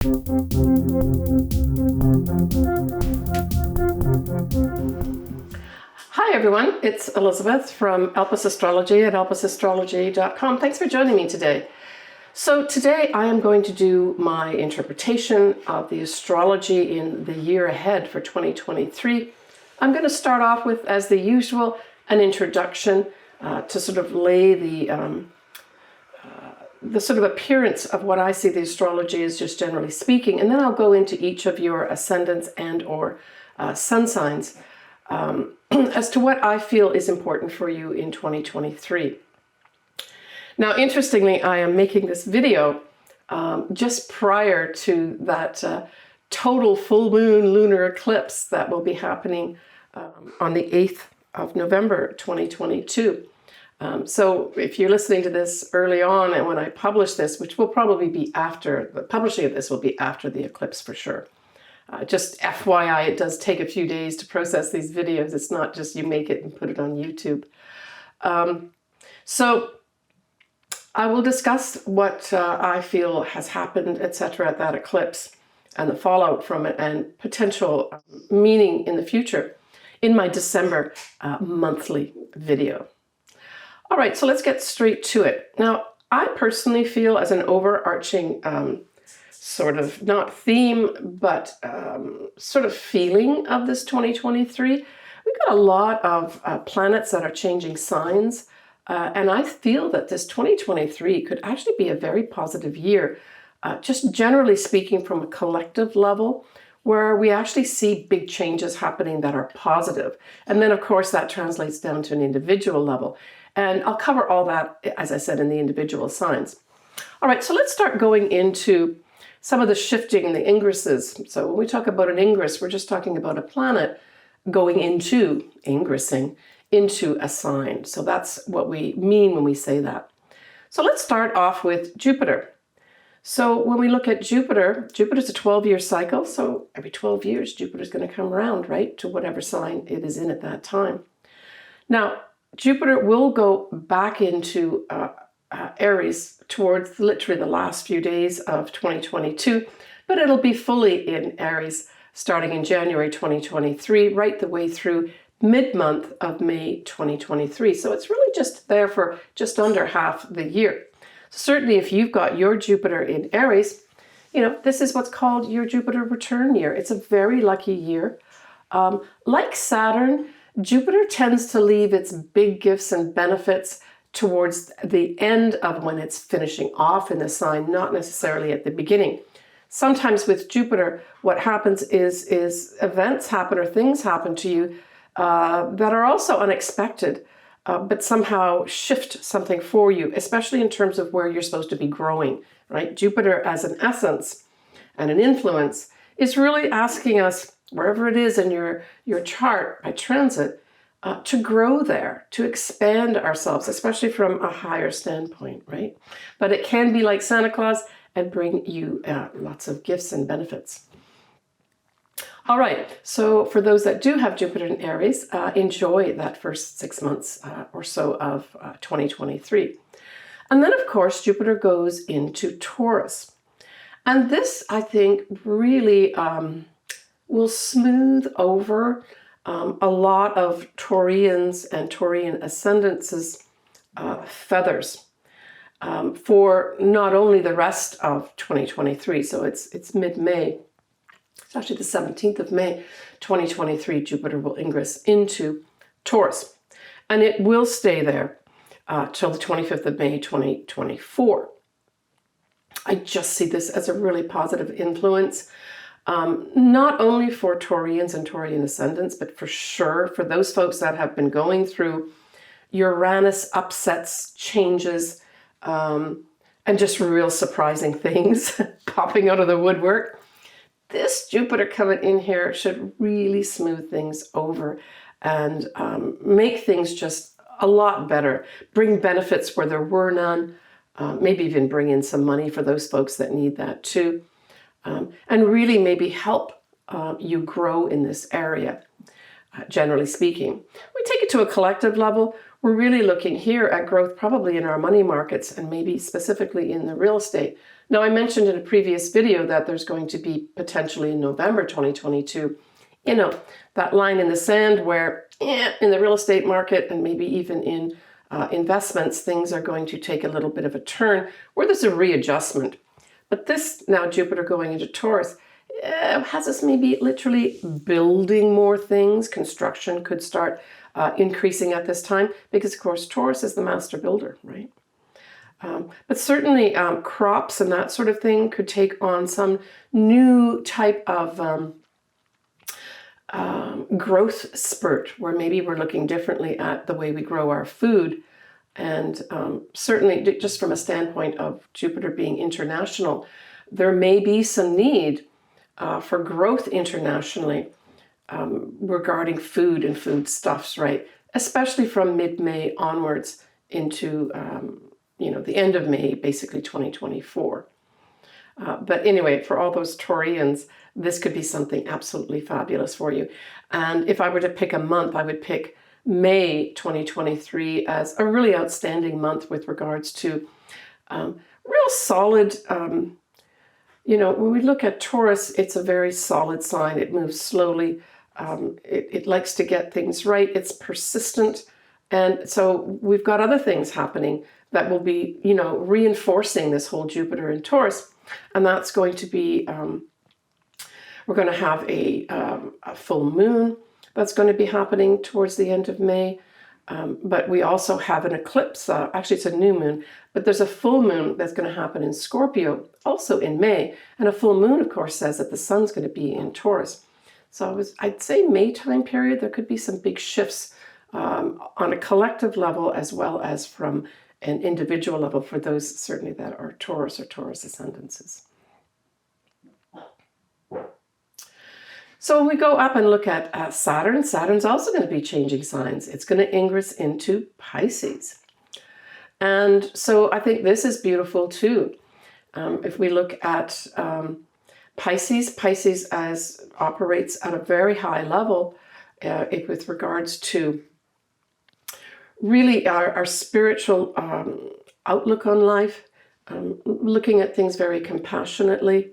Hi everyone, it's Elizabeth from Elpis Astrology at elpisastrology.com. Thanks for joining me today. So today I am going to do my interpretation of the astrology in the year ahead for 2023. I'm going to start off with, as the usual, an introduction to sort of lay the sort of appearance of what I see the astrology as, just generally speaking, and then I'll go into each of your ascendants and or sun signs as to what I feel is important for you in 2023. Now, interestingly, I am making this video just prior to that total full moon lunar eclipse that will be happening on the 8th of November 2022. So if you're listening to this early on, and when I publish this, which will probably be after, the publishing of this will be after the eclipse for sure. Just FYI, it does take a few days to process these videos. It's not just you make it and put it on YouTube. So I will discuss what I feel has happened, etc., at that eclipse and the fallout from it and potential meaning in the future in my December monthly video. All right, so let's get straight to it. Now, I personally feel, as an overarching sort of not theme, but sort of feeling of this 2023, we've got a lot of planets that are changing signs. And I feel that this 2023 could actually be a very positive year, just generally speaking from a collective level, where we actually see big changes happening that are positive. And then, of course, that translates down to an individual level. And I'll cover all that, as I said, in the individual signs. All right, so let's start going into some of the shifting in the ingresses. So when we talk about an ingress, we're just talking about a planet going into, ingressing into a sign. So that's what we mean when we say that. So let's start off with Jupiter. So when we look at Jupiter, Jupiter's a 12-year cycle. So every 12 years, Jupiter's going to come around, right, to whatever sign it is in at that time. Now, Jupiter will go back into Aries towards literally the last few days of 2022, but it'll be fully in Aries starting in January 2023, right the way through mid-month of May 2023. So it's really just there for just under half the year. Certainly if you've got your Jupiter in Aries, you know, this is what's called your Jupiter return year. It's a very lucky year. Like Saturn, Jupiter tends to leave its big gifts and benefits towards the end of when it's finishing off in the sign, not necessarily at the beginning. Sometimes with Jupiter, what happens is events happen or things happen to you that are also unexpected, but somehow shift something for you, especially in terms of where you're supposed to be growing, right? Jupiter as an essence and an influence is really asking us, wherever it is in your chart by transit, to grow there, to expand ourselves, especially from a higher standpoint, right? But it can be like Santa Claus and bring you lots of gifts and benefits. All right, so for those that do have Jupiter in Aries, enjoy that first 6 months or so of 2023. And then, of course, Jupiter goes into Taurus. And this, I think, really will smooth over a lot of Taurians and Taurian ascendances' feathers for not only the rest of 2023, so it's mid-May. It's actually the 17th of May, 2023, Jupiter will ingress into Taurus. And it will stay there till the 25th of May, 2024. I just see this as a really positive influence, not only for Taurians and Taurian ascendants, but for sure for those folks that have been going through Uranus upsets, changes, and just real surprising things popping out of the woodwork. This Jupiter coming in here should really smooth things over and make things just a lot better, bring benefits where there were none, maybe even bring in some money for those folks that need that too, and really maybe help you grow in this area, generally speaking. We take it to a collective level. We're really looking here at growth probably in our money markets and maybe specifically in the real estate, Now, I mentioned in a previous video that there's going to be potentially in November 2022, that line in the sand where in the real estate market and maybe even in investments, things are going to take a little bit of a turn where there's a readjustment. But this now Jupiter going into Taurus has us maybe literally building more things. Construction could start increasing at this time because, of course, Taurus is the master builder, right? But certainly crops and that sort of thing could take on some new type of growth spurt where maybe we're looking differently at the way we grow our food. And certainly just from a standpoint of Jupiter being international, there may be some need for growth internationally regarding food and foodstuffs, right? Especially from mid-May onwards into, the end of May, basically 2024. But anyway, for all those Taurians, this could be something absolutely fabulous for you. And if I were to pick a month, I would pick May 2023 as a really outstanding month with regards to real solid, when we look at Taurus, it's a very solid sign. It moves slowly. It likes to get things right. It's persistent. And so we've got other things happening that will be, reinforcing this whole Jupiter in Taurus. And that's going to be, we're going to have a full moon that's going to be happening towards the end of May. But we also have an eclipse. Actually, it's a new moon, but there's a full moon that's going to happen in Scorpio, also in May. And a full moon, of course, says that the sun's going to be in Taurus. So I'd say May time period, there could be some big shifts on a collective level as well as from an individual level for those certainly that are Taurus or Taurus ascendances. So when we go up and look at Saturn, Saturn's also going to be changing signs. It's going to ingress into Pisces. And so I think this is beautiful too. If we look at Pisces operates at a very high level with regards to really our spiritual outlook on life, looking at things very compassionately.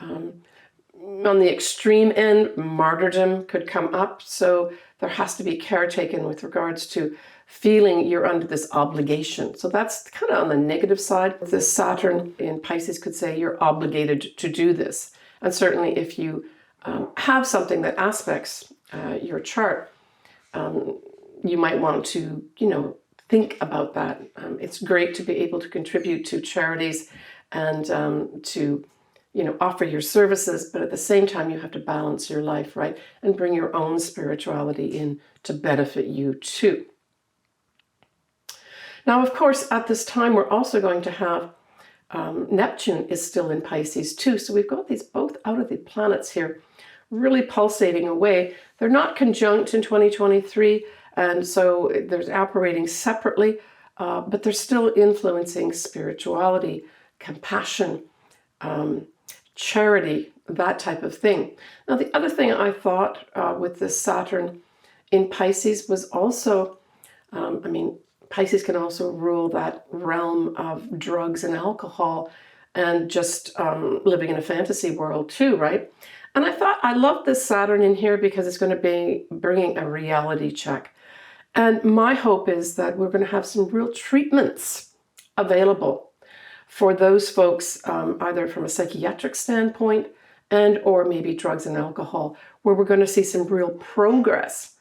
On the extreme end, martyrdom could come up. So there has to be care taken with regards to feeling you're under this obligation. So that's kind of on the negative side. This Saturn in Pisces could say you're obligated to do this. And certainly if you have something that aspects your chart, you might want to, think about that. It's great to be able to contribute to charities and to offer your services, but at the same time, you have to balance your life, right? And bring your own spirituality in to benefit you too. Now, of course, at this time, we're also going to have Neptune is still in Pisces too. So we've got these both out of the planets here, really pulsating away. They're not conjunct in 2023, and so they're operating separately, but they're still influencing spirituality, compassion, charity, that type of thing. Now, the other thing I thought with this Saturn in Pisces was also, Pisces can also rule that realm of drugs and alcohol and just living in a fantasy world too, right? And I thought I love this Saturn in here because it's going to be bringing a reality check. And my hope is that we're going to have some real treatments available for those folks, either from a psychiatric standpoint and or maybe drugs and alcohol, where we're going to see some real progress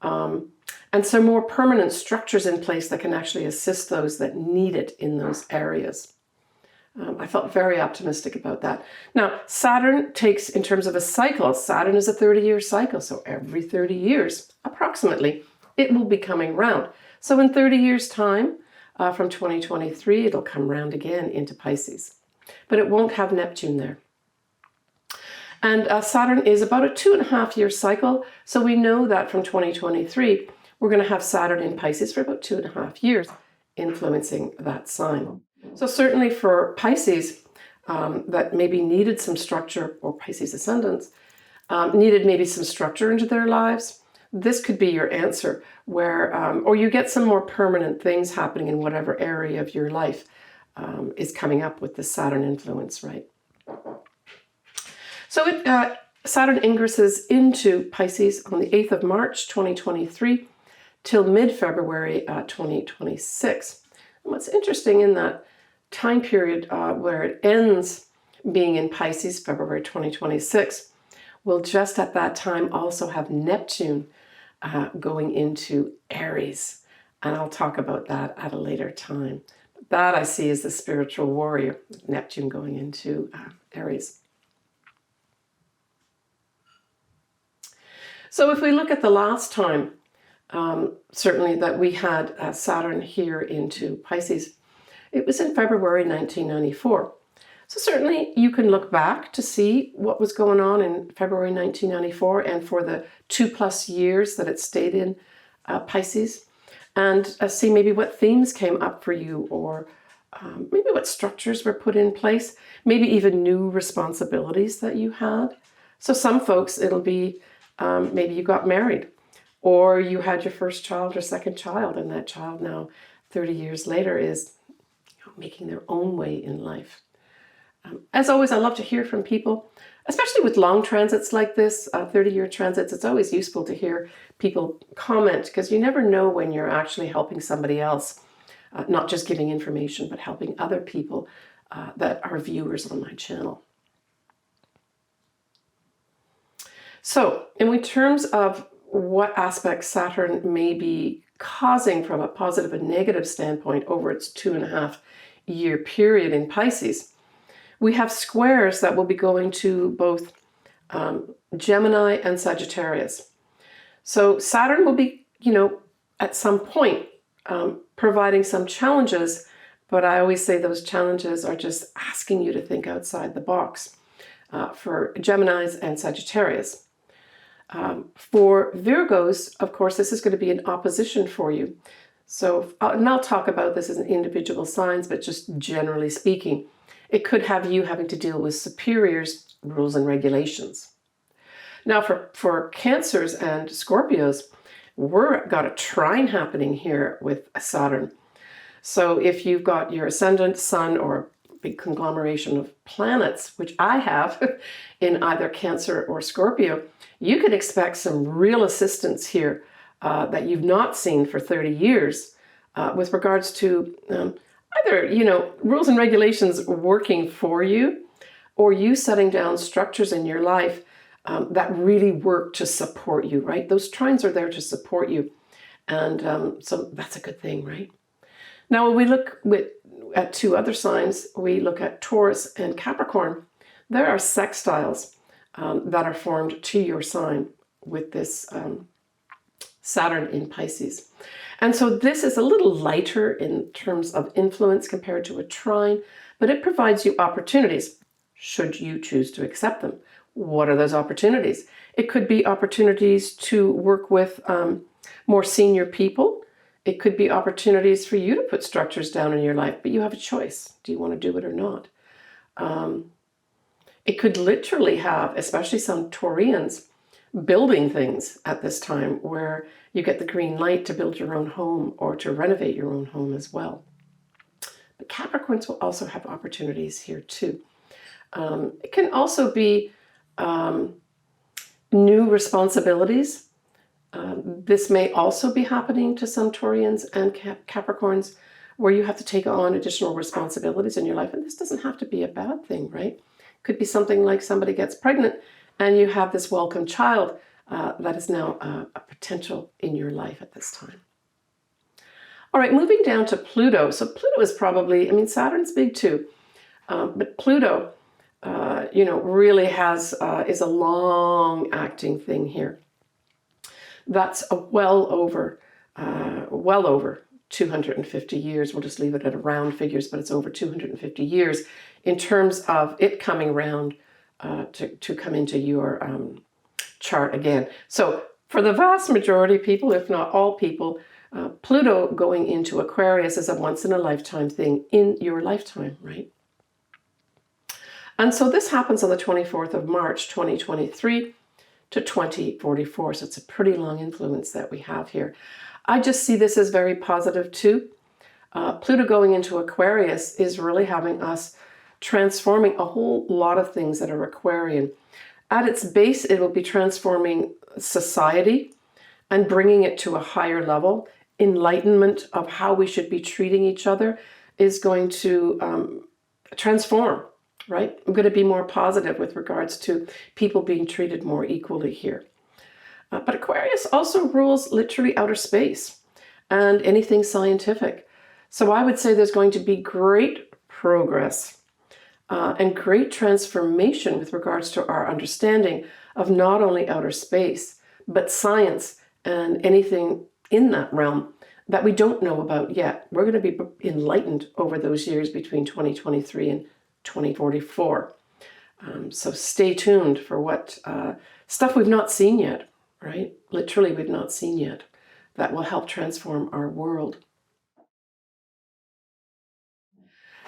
and some more permanent structures in place that can actually assist those that need it in those areas. I felt very optimistic about that. Now, Saturn takes, in terms of a cycle, Saturn is a 30-year cycle. So every 30 years, approximately, it will be coming round. So in 30 years' time, from 2023, it'll come round again into Pisces. But it won't have Neptune there. And Saturn is about a 2.5-year cycle. So we know that from 2023, we're going to have Saturn in Pisces for about 2.5 years, influencing that sign. So certainly for Pisces that maybe needed some structure, or Pisces ascendants, needed maybe some structure into their lives, this could be your answer, where, or you get some more permanent things happening in whatever area of your life is coming up with the Saturn influence, right? So Saturn ingresses into Pisces on the 8th of March, 2023, till mid-February 2026. And what's interesting in that time period where it ends being in Pisces, February 2026, we'll just at that time also have Neptune going into Aries. And I'll talk about that at a later time. That I see as the spiritual warrior, Neptune going into Aries. So if we look at the last time, certainly that we had Saturn here into Pisces, it was in February 1994. So certainly you can look back to see what was going on in February 1994 and for the 2+ years that it stayed in Pisces, and see maybe what themes came up for you, or maybe what structures were put in place, maybe even new responsibilities that you had. So some folks, it'll be maybe you got married, or you had your first child or second child, and that child now 30 years later is making their own way in life. As always, I love to hear from people, especially with long transits like this, 30-year transits. It's always useful to hear people comment, because you never know when you're actually helping somebody else, not just giving information, but helping other people that are viewers on my channel. So, in terms of what aspects Saturn may be causing from a positive and negative standpoint over its 2.5-year period in Pisces, we have squares that will be going to both Gemini and Sagittarius. So Saturn will be, at some point providing some challenges, but I always say those challenges are just asking you to think outside the box for Geminis and Sagittarius. For Virgos, of course, this is going to be an opposition for you. So, and I'll talk about this as an individual signs, but just generally speaking, it could have you having to deal with superiors, rules and regulations. Now for Cancers and Scorpios, we've got a trine happening here with Saturn. So if you've got your ascendant, sun, or a big conglomeration of planets, which I have in either Cancer or Scorpio, you can expect some real assistance here that you've not seen for 30 years with regards to either, rules and regulations working for you, or you setting down structures in your life that really work to support you, right? Those trines are there to support you. And so that's a good thing, right? Now, when we look at two other signs, we look at Taurus and Capricorn. There are sextiles that are formed to your sign with this Saturn in Pisces. And so this is a little lighter in terms of influence compared to a trine, but it provides you opportunities, should you choose to accept them. What are those opportunities? It could be opportunities to work with more senior people. It could be opportunities for you to put structures down in your life, but you have a choice. Do you want to do it or not? It could literally have, especially some Taurians, building things at this time where you get the green light to build your own home or to renovate your own home as well. But Capricorns will also have opportunities here too. It can also be new responsibilities. This may also be happening to some Taurians and Capricorns, where you have to take on additional responsibilities in your life. And this doesn't have to be a bad thing, right? It could be something like somebody gets pregnant and you have this welcome child that is now a potential in your life at this time. All right, moving down to Pluto. So Pluto is probably, Saturn's big too, but Pluto, really is a long-acting thing here. That's well over 250 years. We'll just leave it at round figures, but it's over 250 years in terms of it coming around to come into your chart again. So for the vast majority of people, if not all people, Pluto going into Aquarius is a once-in-a-lifetime thing in your lifetime, right? And so this happens on the 24th of March, 2023 to 2044. So it's a pretty long influence that we have here. I just see this as very positive too. Pluto going into Aquarius is really having us transforming a whole lot of things that are Aquarian. At its base, it will be transforming society and bringing it to a higher level. Enlightenment of how we should be treating each other is going to transform, right? I'm going to be more positive with regards to people being treated more equally here. But Aquarius also rules literally outer space and anything scientific. So I would say there's going to be great progress and great transformation with regards to our understanding of not only outer space, but science and anything in that realm that we don't know about yet. We're going to be enlightened over those years between 2023 and 2044. So stay tuned for what stuff we've not seen yet, right? Literally, we've not seen yet. That will help transform our world.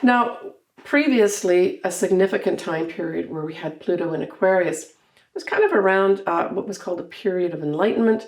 Now, previously, a significant time period where we had Pluto in Aquarius was kind of around what was called a period of enlightenment.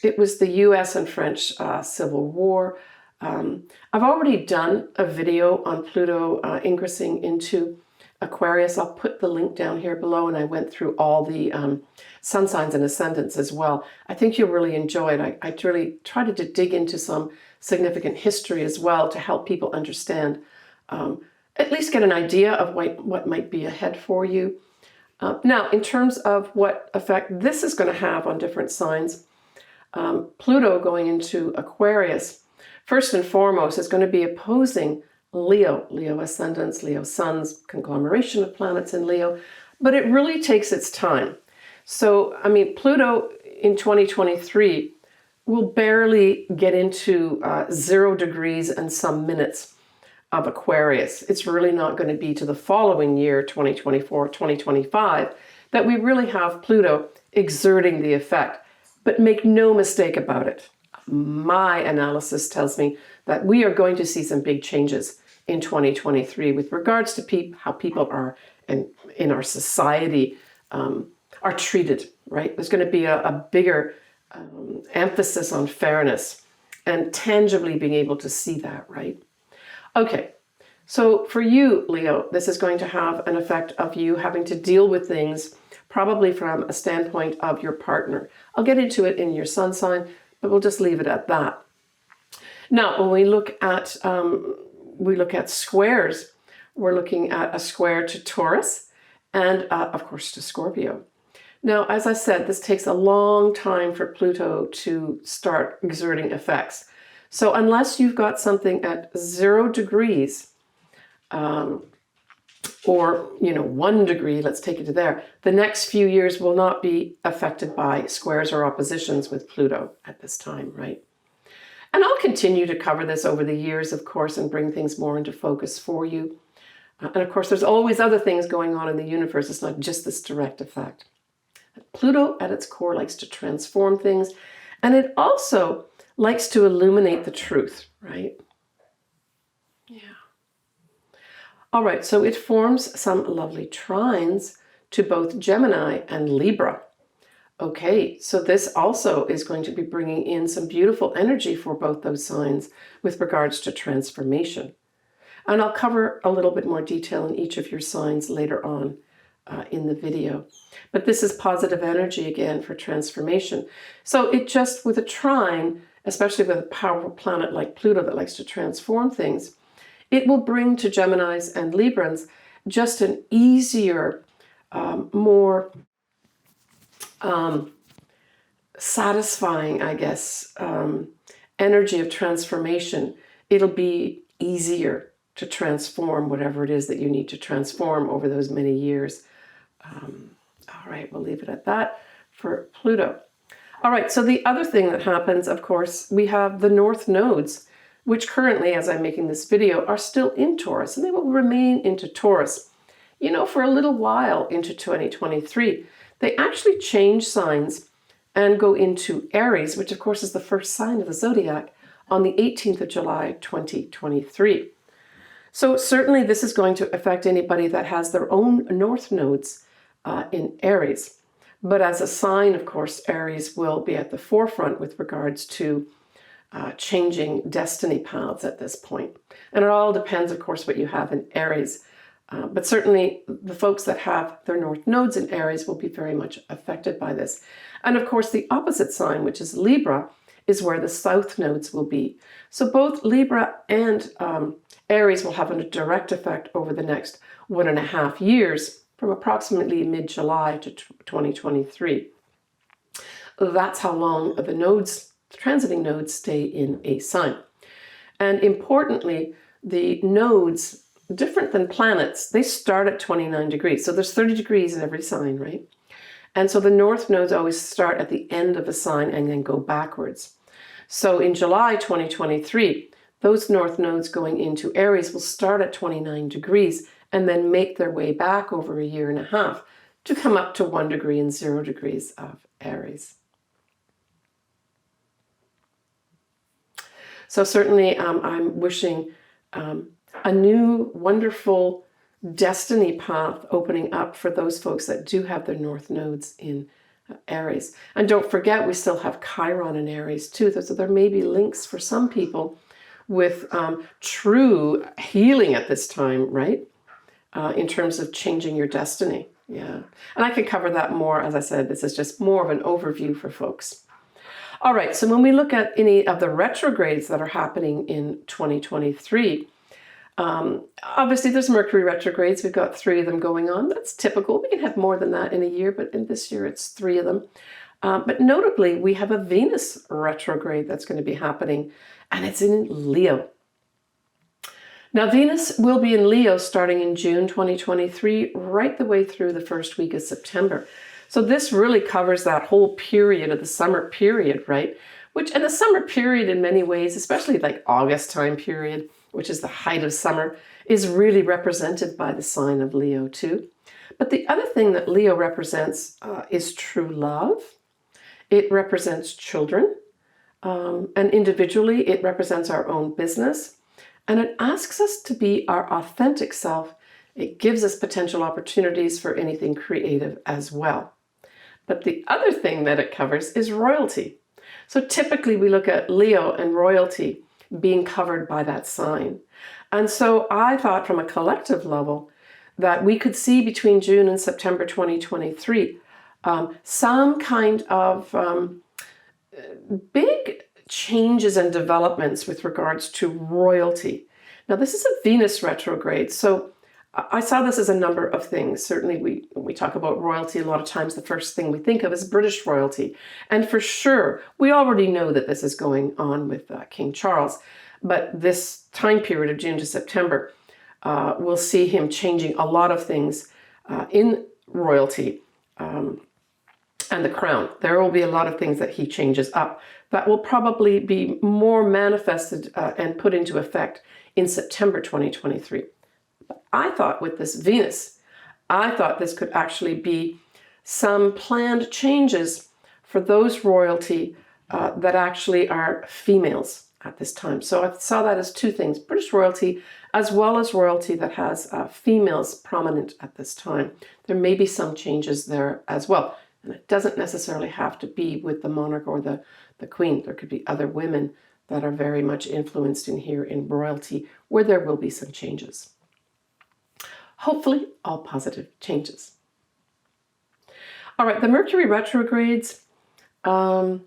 It was the US and French Civil War. I've already done a video on Pluto ingressing into Aquarius. I'll put the link down here below, and I went through all the sun signs and ascendants as well. I think you'll really enjoy it. I really tried to dig into some significant history as well to help people understand, at least get an idea of what might be ahead for you. Now, in terms of what effect this is going to have on different signs, Pluto going into Aquarius, first and foremost, is going to be opposing Leo ascendants, Leo suns, conglomeration of planets in Leo, but it really takes its time. So, I mean, Pluto in 2023 will barely get into 0 degrees and some minutes of Aquarius. It's really not going to be to the following year, 2024, 2025, that we really have Pluto exerting the effect. But make no mistake about it, my analysis tells me that we are going to see some big changes in 2023 with regards to how people are in our society are treated, right? There's going to be a bigger emphasis on fairness and tangibly being able to see that, right? Okay, so for you, Leo, this is going to have an effect of you having to deal with things probably from a standpoint of your partner. I'll get into it in your sun sign, but we'll just leave it at that. Now, when we look at squares, we're looking at a square to Taurus and, of course, to Scorpio. Now, as I said, this takes a long time for Pluto to start exerting effects. So unless you've got something at 0 degrees, or 1 degree, let's take it to there, the next few years will not be affected by squares or oppositions with Pluto at this time, right? And I'll continue to cover this over the years, of course, and bring things more into focus for you. And of course, there's always other things going on in the universe. It's not just this direct effect. Pluto, at its core, likes to transform things, and it also likes to illuminate the truth, right? Yeah. All right, so it forms some lovely trines to both Gemini and Libra. Okay, so this also is going to be bringing in some beautiful energy for both those signs with regards to transformation. And I'll cover a little bit more detail in each of your signs later on in the video. But this is positive energy again for transformation. So it just, with a trine, especially with a powerful planet like Pluto that likes to transform things, it will bring to Geminis and Librans just an easier, more satisfying, I guess, energy of transformation. It'll be easier to transform whatever it is that you need to transform over those many years. All right, we'll leave it at that for Pluto. All right, so the other thing that happens, of course, we have the north nodes, which currently, as I'm making this video, are still in Taurus, and they will remain into Taurus, for a little while into 2023. They actually change signs and go into Aries, which of course is the first sign of the zodiac, on the 18th of July, 2023. So certainly this is going to affect anybody that has their own north nodes in Aries. But as a sign, of course, Aries will be at the forefront with regards to changing destiny paths at this point. And it all depends, of course, what you have in Aries. But certainly the folks that have their north nodes in Aries will be very much affected by this. And of course, the opposite sign, which is Libra, is where the south nodes will be. So both Libra and Aries will have a direct effect over the next 1.5 years, from approximately mid-July to 2023. That's how long the nodes, the transiting nodes, stay in a sign. And importantly, the nodes, different than planets, they start at 29 degrees. So there's 30 degrees in every sign, right? And so the north nodes always start at the end of a sign and then go backwards. So in July 2023, those north nodes going into Aries will start at 29 degrees and then make their way back over a 1.5 years to come up to 1 degree and 0 degrees of Aries. So certainly I'm wishing a new wonderful destiny path opening up for those folks that do have their north nodes in Aries. And don't forget, we still have Chiron in Aries too. So there may be links for some people with true healing at this time, right? In terms of changing your destiny. Yeah. And I can cover that more. As I said, this is just more of an overview for folks. All right, so when we look at any of the retrogrades that are happening in 2023, obviously there's Mercury retrogrades. We've got 3 of them going on. That's typical. We can have more than that in a year, but in this year it's 3 of them. But notably, we have a Venus retrograde that's going to be happening, and it's in Leo. Now, Venus will be in Leo starting in June 2023, right the way through the first week of September. So this really covers that whole period of the summer period, right? And the summer period in many ways, especially like August time period, which is the height of summer, is really represented by the sign of Leo too. But the other thing that Leo represents is true love. It represents children. And individually, it represents our own business. And it asks us to be our authentic self. It gives us potential opportunities for anything creative as well. But the other thing that it covers is royalty. So typically we look at Leo and royalty being covered by that sign. And so I thought from a collective level that we could see between June and September 2023 some kind of big changes and developments with regards to royalty. Now this is a Venus retrograde, so I saw this as a number of things. Certainly when we talk about royalty, a lot of times the first thing we think of is British royalty. And for sure, we already know that this is going on with King Charles. But this time period of June to September, we'll see him changing a lot of things in royalty and the crown. There will be a lot of things that he changes up that will probably be more manifested and put into effect in September 2023. I thought with this Venus, I thought this could actually be some planned changes for those royalty that actually are females at this time. So I saw that as 2 things, British royalty as well as royalty that has females prominent at this time. There may be some changes there as well. And it doesn't necessarily have to be with the monarch or the queen. There could be other women that are very much influenced in here in royalty where there will be some changes. Hopefully, all positive changes. All right, the Mercury retrogrades, the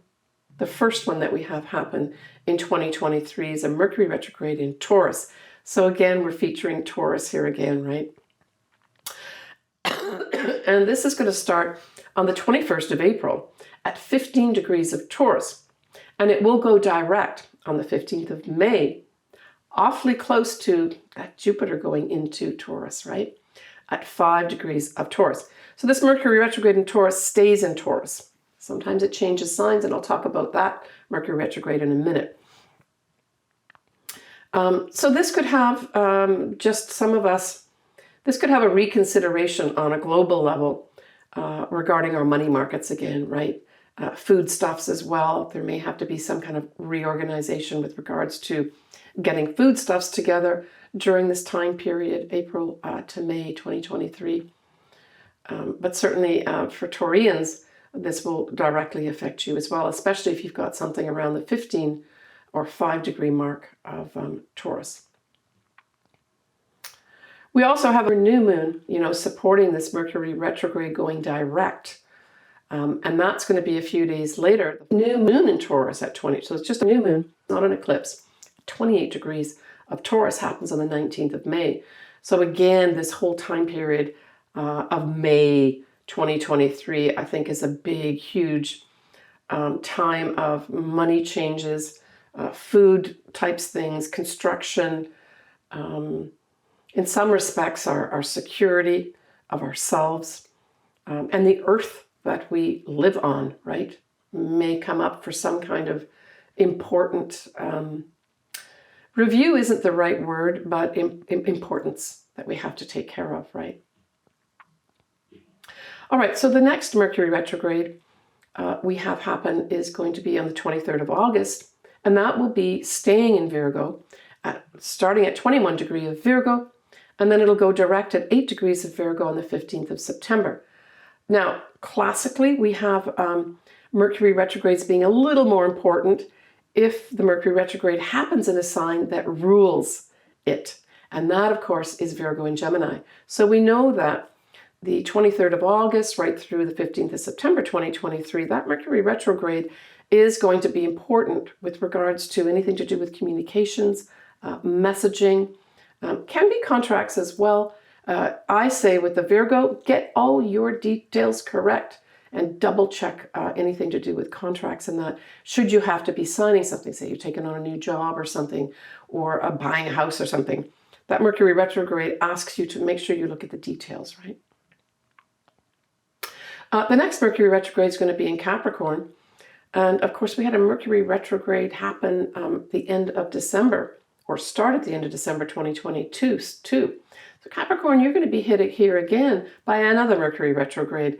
first one that we have happen in 2023 is a Mercury retrograde in Taurus. So again, we're featuring Taurus here again, right? And this is going to start on the 21st of April at 15 degrees of Taurus. And it will go direct on the 15th of May, awfully close to that Jupiter going into Taurus, right? At 5 degrees of Taurus. So this Mercury retrograde in Taurus stays in Taurus. Sometimes it changes signs, and I'll talk about that Mercury retrograde in a minute. So this could have just some of us, this could have a reconsideration on a global level regarding our money markets again, right? Foodstuffs as well. There may have to be some kind of reorganization with regards to getting foodstuffs together during this time period, April to May 2023. But certainly for Taurians, this will directly affect you as well, especially if you've got something around the 15 or 5-degree mark of Taurus. We also have a new moon, supporting this Mercury retrograde going direct. And that's going to be a few days later. The new moon in Taurus at 20. So it's just a new moon, not an eclipse. 28 degrees of Taurus happens on the 19th of May. So again, this whole time period of May 2023, I think is a big, huge time of money changes, food types things, construction, in some respects, our security of ourselves, and the earth that we live on, right, may come up for some kind of important review isn't the right word, but importance that we have to take care of, right? All right, so the next Mercury retrograde we have happen is going to be on the 23rd of August, and that will be staying in Virgo, starting at 21 degrees of Virgo, and then it'll go direct at 8 degrees of Virgo on the 15th of September. Now, classically, we have Mercury retrogrades being a little more important if the Mercury retrograde happens in a sign that rules it. And that, of course, is Virgo and Gemini. So we know that the 23rd of August right through the 15th of September 2023, that Mercury retrograde is going to be important with regards to anything to do with communications, messaging, can be contracts as well. I say with the Virgo, get all your details correct and double check anything to do with contracts and that. Should you have to be signing something, say you've taken on a new job or something, or buying a house or something, that Mercury retrograde asks you to make sure you look at the details, right? The next Mercury retrograde is going to be in Capricorn. And of course, we had a Mercury retrograde happen the end of December, or start at the end of December 2022 too. So Capricorn, you're going to be hit here again by another Mercury retrograde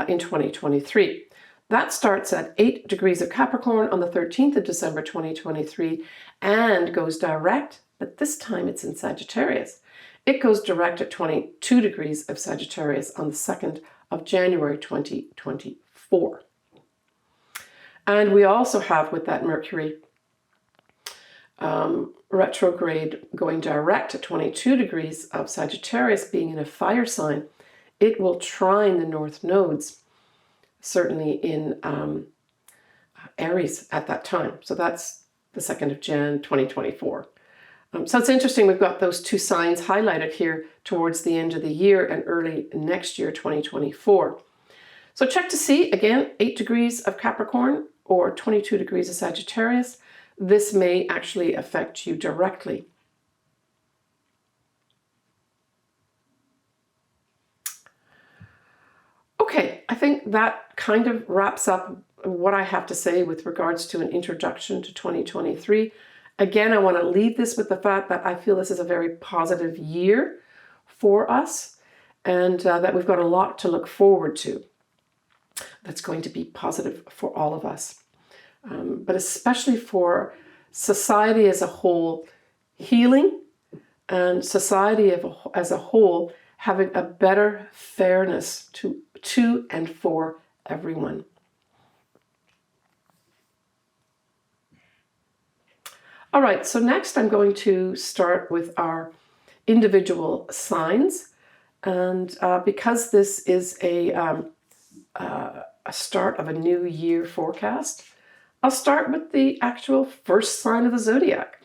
in 2023. That starts at 8 degrees of Capricorn on the 13th of December 2023 and goes direct, but this time it's in Sagittarius. It goes direct at 22 degrees of Sagittarius on the 2nd of January 2024. And we also have with that Mercury retrograde going direct at 22 degrees of Sagittarius being in a fire sign, it will trine the north nodes, certainly in Aries at that time. So that's the 2nd of Jan 2024. So it's interesting, we've got those two signs highlighted here towards the end of the year and early next year, 2024. So check to see, again, 8 degrees of Capricorn or 22 degrees of Sagittarius. This may actually affect you directly. Okay, I think that kind of wraps up what I have to say with regards to an introduction to 2023. Again, I want to leave this with the fact that I feel this is a very positive year for us and that we've got a lot to look forward to that's going to be positive for all of us. But especially for society as a whole healing and society as a whole having a better fairness to and for everyone. All right, so next I'm going to start with our individual signs. And because this is a start of a new year forecast, I'll start with the actual first sign of the zodiac,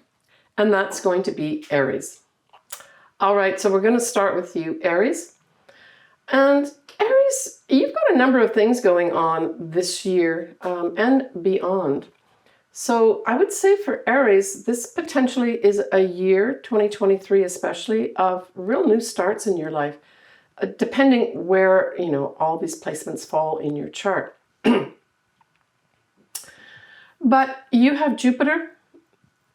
and that's going to be Aries. All right, so we're going to start with you, Aries. And Aries, you've got a number of things going on this year and beyond. So I would say for Aries, this potentially is a year, 2023 especially, of real new starts in your life, depending where, all these placements fall in your chart. But you have Jupiter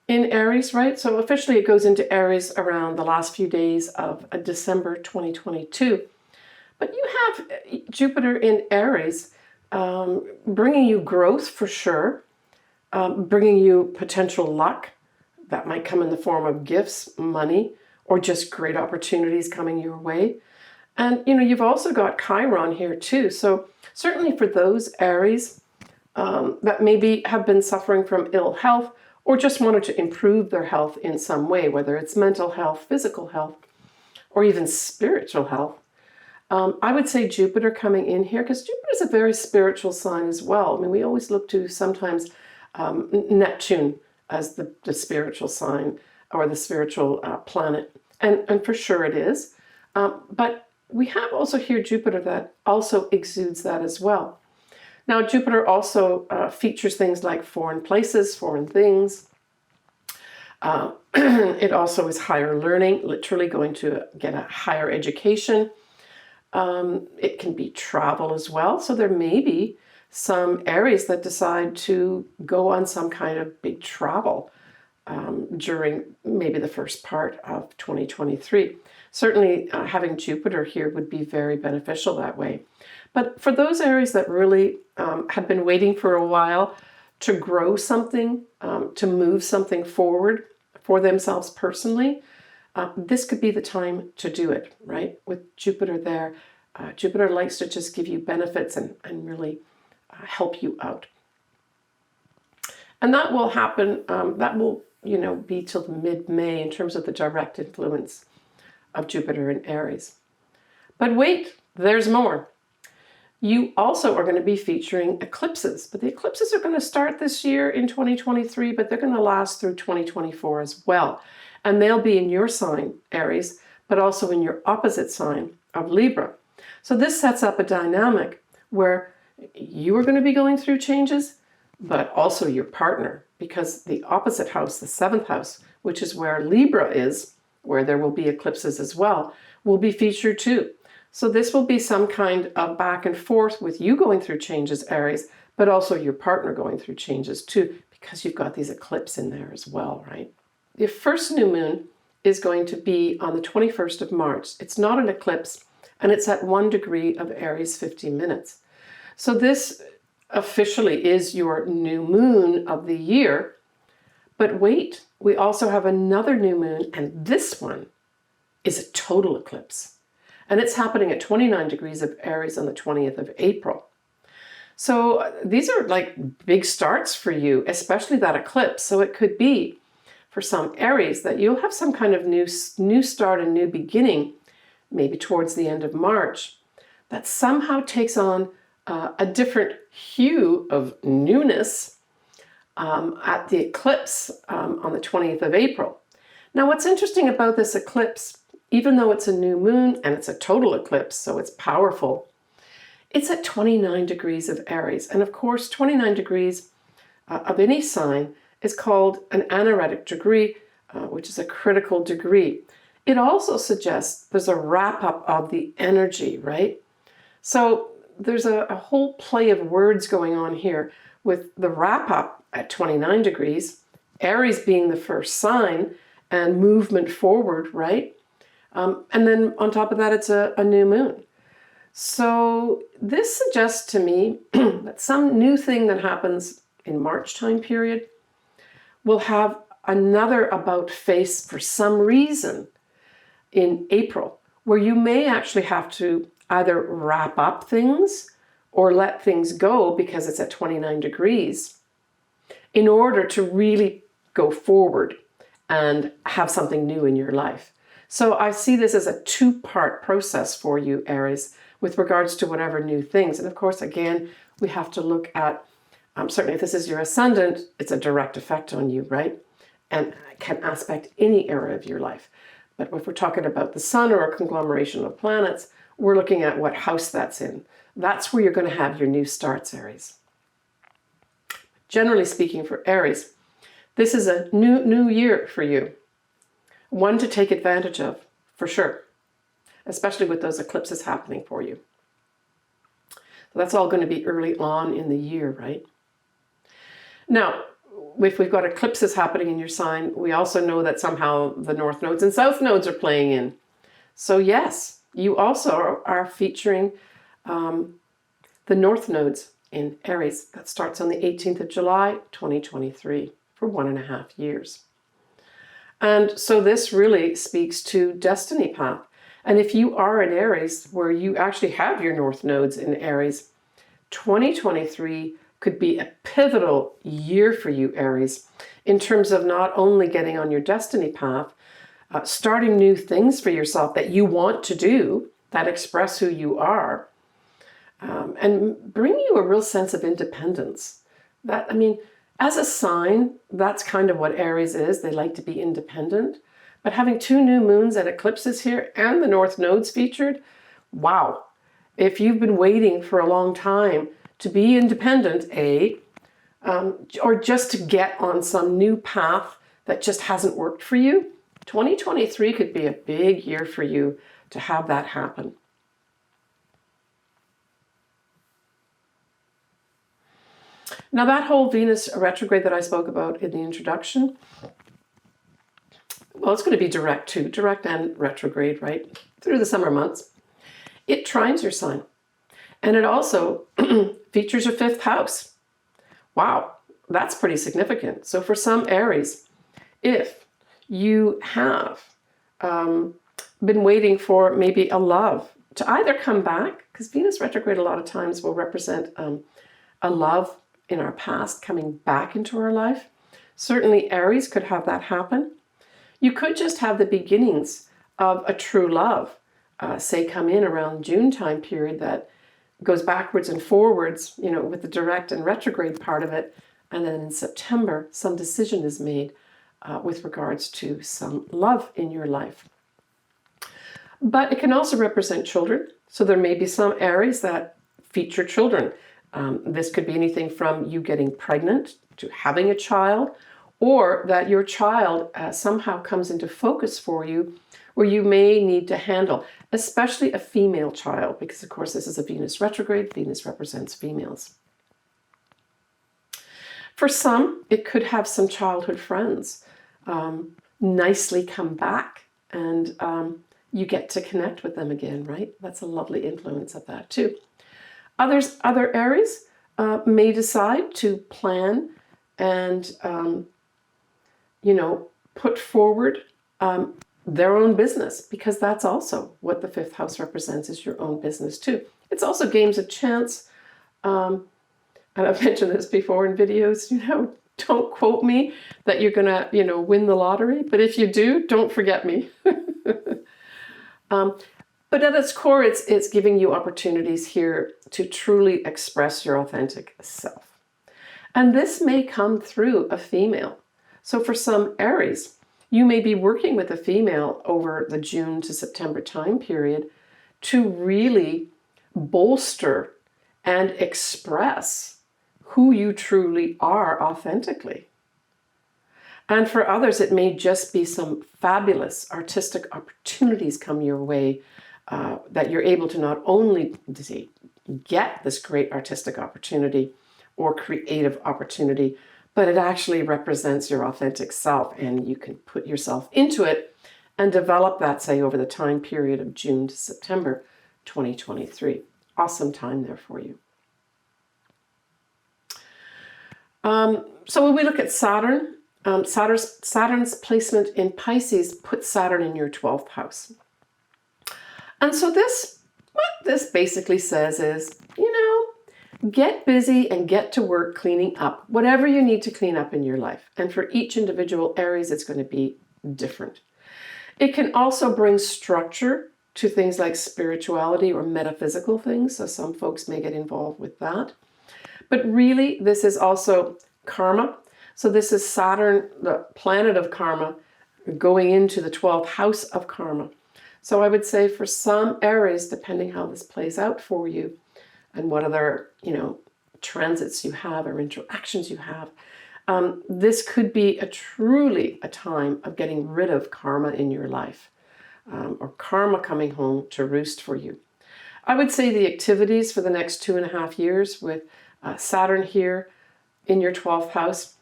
in Aries, right? So officially it goes into Aries around the last few days of December 2022. But you have Jupiter in Aries bringing you growth for sure, bringing you potential luck. That might come in the form of gifts, money, or just great opportunities coming your way. And, you've also got Chiron here too. So certainly for those Aries that maybe have been suffering from ill health or just wanted to improve their health in some way, whether it's mental health, physical health, or even spiritual health. I would say Jupiter coming in here, because Jupiter is a very spiritual sign as well. I mean, we always look to sometimes Neptune as the spiritual sign or the spiritual planet. And for sure it is. But we have also here Jupiter that also exudes that as well. Now, Jupiter also features things like foreign places, foreign things. It also is higher learning, literally going to get a higher education. It can be travel as well. So there may be some Aries that decide to go on some kind of big travel during maybe the first part of 2023. Certainly having Jupiter here would be very beneficial that way. But for those Aries that really have been waiting for a while to grow something, to move something forward for themselves personally, this could be the time to do it, right? With Jupiter there, Jupiter likes to just give you benefits and really help you out. And that will happen, that will, be till mid-May in terms of the direct influence of Jupiter in Aries. But wait, there's more. You also are going to be featuring eclipses, but the eclipses are going to start this year in 2023, but they're going to last through 2024 as well. And they'll be in your sign, Aries, but also in your opposite sign of Libra. So this sets up a dynamic where you are going to be going through changes, but also your partner, because the opposite house, the 7th house, which is where Libra is, where there will be eclipses as well, will be featured too. So this will be some kind of back and forth with you going through changes, Aries, but also your partner going through changes too, because you've got these eclipses in there as well, right? The first new moon is going to be on the 21st of March. It's not an eclipse, and it's at 1 degree of Aries 15 minutes. So this officially is your new moon of the year. But wait, we also have another new moon, and this one is a total eclipse. And it's happening at 29 degrees of Aries on the 20th of April. So these are like big starts for you, especially that eclipse. So it could be for some Aries that you'll have some kind of new start and new beginning, maybe towards the end of March, that somehow takes on a different hue of newness at the eclipse on the 20th of April. Now, what's interesting about this eclipse, even though it's a new moon and it's a total eclipse, so it's powerful, it's at 29 degrees of Aries. And of course, 29 degrees of any sign is called an anaretic degree, which is a critical degree. It also suggests there's a wrap-up of the energy, right? So there's a whole play of words going on here with the wrap-up at 29 degrees, Aries being the first sign, and movement forward, right? And then on top of that, it's a new moon. So this suggests to me that some new thing that happens in March time period will have another about face for some reason in April, where you may actually have to either wrap up things or let things go because it's at 29 degrees in order to really go forward and have something new in your life. So I see this as a two-part process for you, Aries, with regards to whatever new things. And of course, again, we have to look at, certainly if this is your ascendant, it's a direct effect on you, right? And can aspect any area of your life. But if we're talking about the sun or a conglomeration of planets, we're looking at what house that's in. That's where you're going to have your new starts, Aries. Generally speaking, for Aries, this is a new year for you. One to take advantage of, for sure, especially with those eclipses happening for you. So that's all going to be early on in the year, right? Now, if we've got eclipses happening in your sign, we also know that somehow the north nodes and south nodes are playing in. So yes, you also are featuring the north nodes in Aries. That starts on the 18th of July, 2023, for 1.5 years. And so this really speaks to destiny path. And if you are in Aries, where you actually have your north nodes in Aries, 2023 could be a pivotal year for you, Aries, in terms of not only getting on your destiny path, starting new things for yourself that you want to do, that express who you are, and bring you a real sense of independence. That, I mean, as a sign, that's kind of what Aries is. They like to be independent. But having 2 new moons and eclipses here and the North Nodes featured, wow. If you've been waiting for a long time to be independent, or just to get on some new path that just hasn't worked for you, 2023 could be a big year for you to have that happen. Now that whole Venus retrograde that I spoke about in the introduction, well, it's going to be direct too, direct and retrograde, right? Through the summer months. It trines your sign. And it also features your 5th house. Wow, that's pretty significant. So for some Aries, if you have been waiting for maybe a love to either come back, because Venus retrograde a lot of times will represent a love in our past coming back into our life. Certainly Aries could have that happen. You could just have the beginnings of a true love, say come in around June time period that goes backwards and forwards, you know, with the direct and retrograde part of it. And then in September, some decision is made with regards to some love in your life. But it can also represent children. So there may be some Aries that feature children. This could be anything from you getting pregnant to having a child, or that your child somehow comes into focus for you, where you may need to handle, especially a female child, because of course this is a Venus retrograde. Venus represents females. For some, it could have some childhood friends nicely come back, and you get to connect with them again, right? That's a lovely influence of that too. Other Aries may decide to plan and put forward their own business, because that's also what the 5th house represents, is your own business too. It's also games of chance. And I've mentioned this before in videos, don't quote me that you're gonna, win the lottery, but if you do, don't forget me. But at its core, it's giving you opportunities here to truly express your authentic self. And this may come through a female. So for some Aries, you may be working with a female over the June to September time period to really bolster and express who you truly are authentically. And for others, it may just be some fabulous artistic opportunities come your way, that you're able to not only get this great artistic opportunity or creative opportunity, but it actually represents your authentic self, and you can put yourself into it and develop that, say, over the time period of June to September 2023. Awesome time there for you. So when we look at Saturn, Saturn's placement in Pisces puts Saturn in your 12th house. And so what this basically says is, get busy and get to work cleaning up whatever you need to clean up in your life. And for each individual Aries, it's going to be different. It can also bring structure to things like spirituality or metaphysical things. So some folks may get involved with that. But really, this is also karma. So this is Saturn, the planet of karma, going into the 12th house of karma. So I would say for some Aries, depending how this plays out for you and what other, transits you have or interactions you have, this could be truly a time of getting rid of karma in your life, or karma coming home to roost for you. I would say the activities for the next 2.5 years with Saturn here in your 12th house,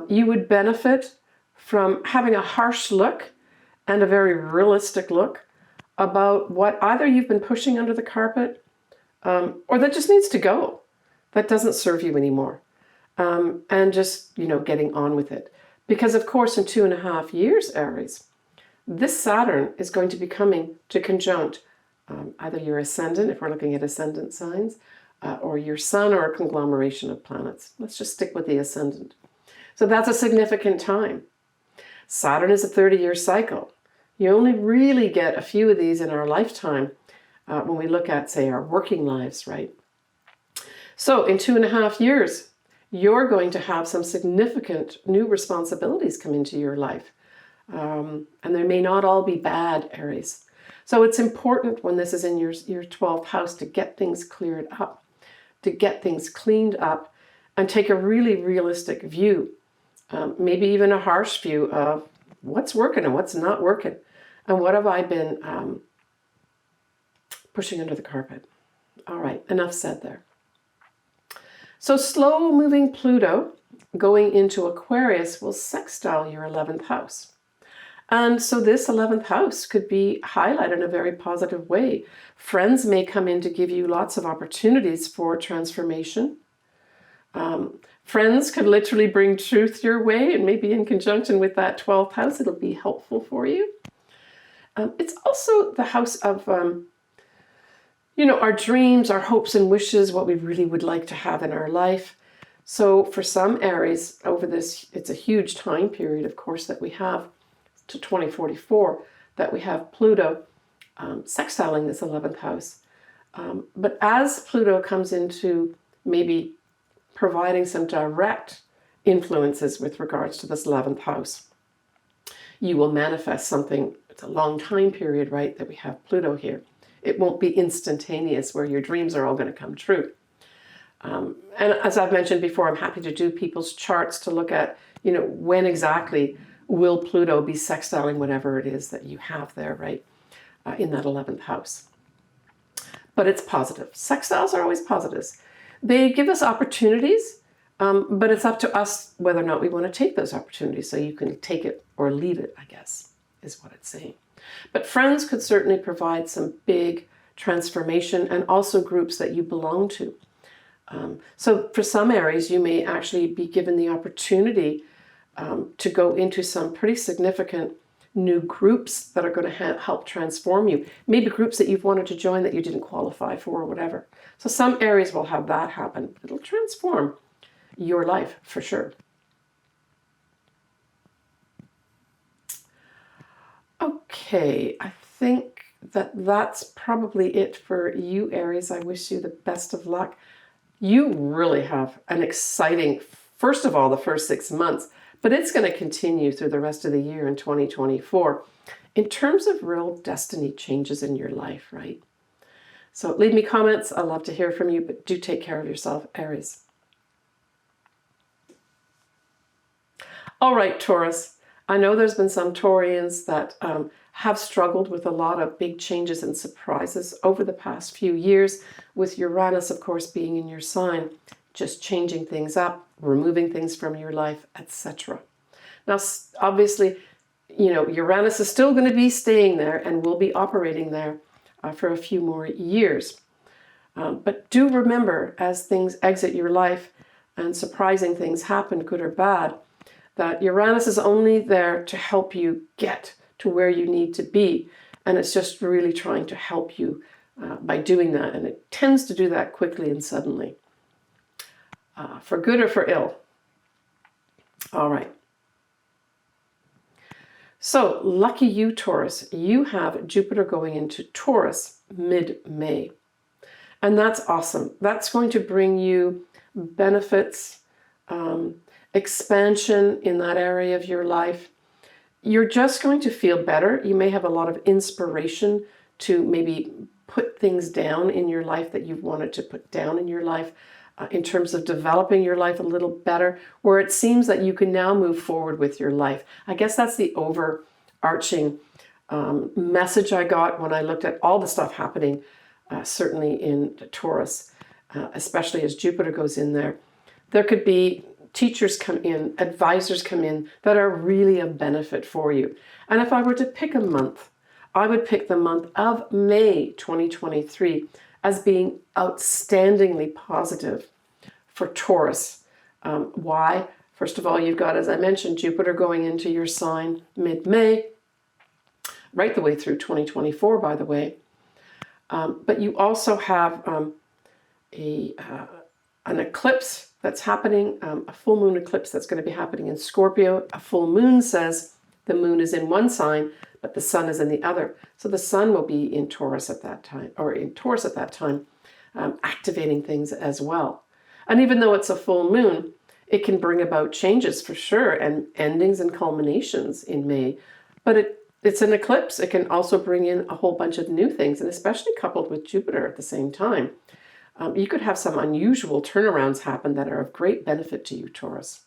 you would benefit from having a harsh look and a very realistic look about what either you've been pushing under the carpet or that just needs to go, that doesn't serve you anymore. And just, getting on with it. Because of course, in 2.5 years, Aries, this Saturn is going to be coming to conjunct either your ascendant, if we're looking at ascendant signs, or your sun, or a conglomeration of planets. Let's just stick with the ascendant. So that's a significant time. Saturn is a 30-year cycle. You only really get a few of these in our lifetime when we look at, say, our working lives, right? So in 2.5 years, you're going to have some significant new responsibilities come into your life. And they may not all be bad, Aries. So it's important when this is in your 12th house to get things cleared up, to get things cleaned up, and take a really realistic view, maybe even a harsh view of what's working and what's not working, and what have I been pushing under the carpet. All right, enough said there. So slow-moving Pluto going into Aquarius will sextile your 11th house. And so this 11th house could be highlighted in a very positive way. Friends may come in to give you lots of opportunities for transformation. Friends could literally bring truth your way, and maybe in conjunction with that 12th house, it'll be helpful for you. It's also the house of, our dreams, our hopes and wishes, what we really would like to have in our life. So for some Aries, over this, it's a huge time period, of course, that we have to 2044, that we have Pluto sextiling this 11th house. But as Pluto comes into maybe providing some direct influences with regards to this 11th house, you will manifest something. It's a long time period, right, that we have Pluto here. It won't be instantaneous where your dreams are all going to come true. And as I've mentioned before, I'm happy to do people's charts to look at, when exactly will Pluto be sextiling whatever it is that you have there, right, in that 11th house. But it's positive. Sextiles are always positives. They give us opportunities, but it's up to us whether or not we want to take those opportunities. So you can take it or leave it, I guess, is what it's saying. But friends could certainly provide some big transformation, and also groups that you belong to. So for some Aries, you may actually be given the opportunity to go into some pretty significant new groups that are going to help transform you. Maybe groups that you've wanted to join that you didn't qualify for, or whatever. So some Aries will have that happen. It'll transform your life for sure. Okay, I think that's probably it for you, Aries. I wish you the best of luck. You really have an exciting, first of all, the first 6 months, but it's going to continue through the rest of the year in 2024 in terms of real destiny changes in your life, right? So leave me comments. I'd love to hear from you, but do take care of yourself, Aries. All right, Taurus. I know there's been some Taurians that have struggled with a lot of big changes and surprises over the past few years, with Uranus, of course, being in your sign, just changing things up, removing things from your life, etc. Now, obviously, Uranus is still going to be staying there and will be operating there for a few more years. But do remember, as things exit your life and surprising things happen, good or bad, that Uranus is only there to help you get to where you need to be. And it's just really trying to help you by doing that. And it tends to do that quickly and suddenly, for good or for ill. All right. So lucky you, Taurus, you have Jupiter going into Taurus mid-May. And that's awesome. That's going to bring you benefits, expansion in that area of your life. You're just going to feel better. You may have a lot of inspiration to maybe put things down in your life that you've wanted to put down in your life, in terms of developing your life a little better, where it seems that you can now move forward with your life. I guess that's the overarching message I got when I looked at all the stuff happening, certainly in Taurus, especially as Jupiter goes in there. There could be teachers come in, advisors come in that are really a benefit for you. And if I were to pick a month, I would pick the month of May 2023 as being outstandingly positive for Taurus. Why? First of all, you've got, as I mentioned, Jupiter going into your sign mid-May, right the way through 2024, by the way. But you also have an eclipse that's happening, a full moon eclipse that's going to be happening in Scorpio. A full moon says the moon is in one sign, but the sun is in the other. So the sun will be in Taurus at that time, activating things as well. And even though it's a full moon, it can bring about changes for sure, and endings and culminations in May. But it's an eclipse. It can also bring in a whole bunch of new things, and especially coupled with Jupiter at the same time. You could have some unusual turnarounds happen that are of great benefit to you, Taurus.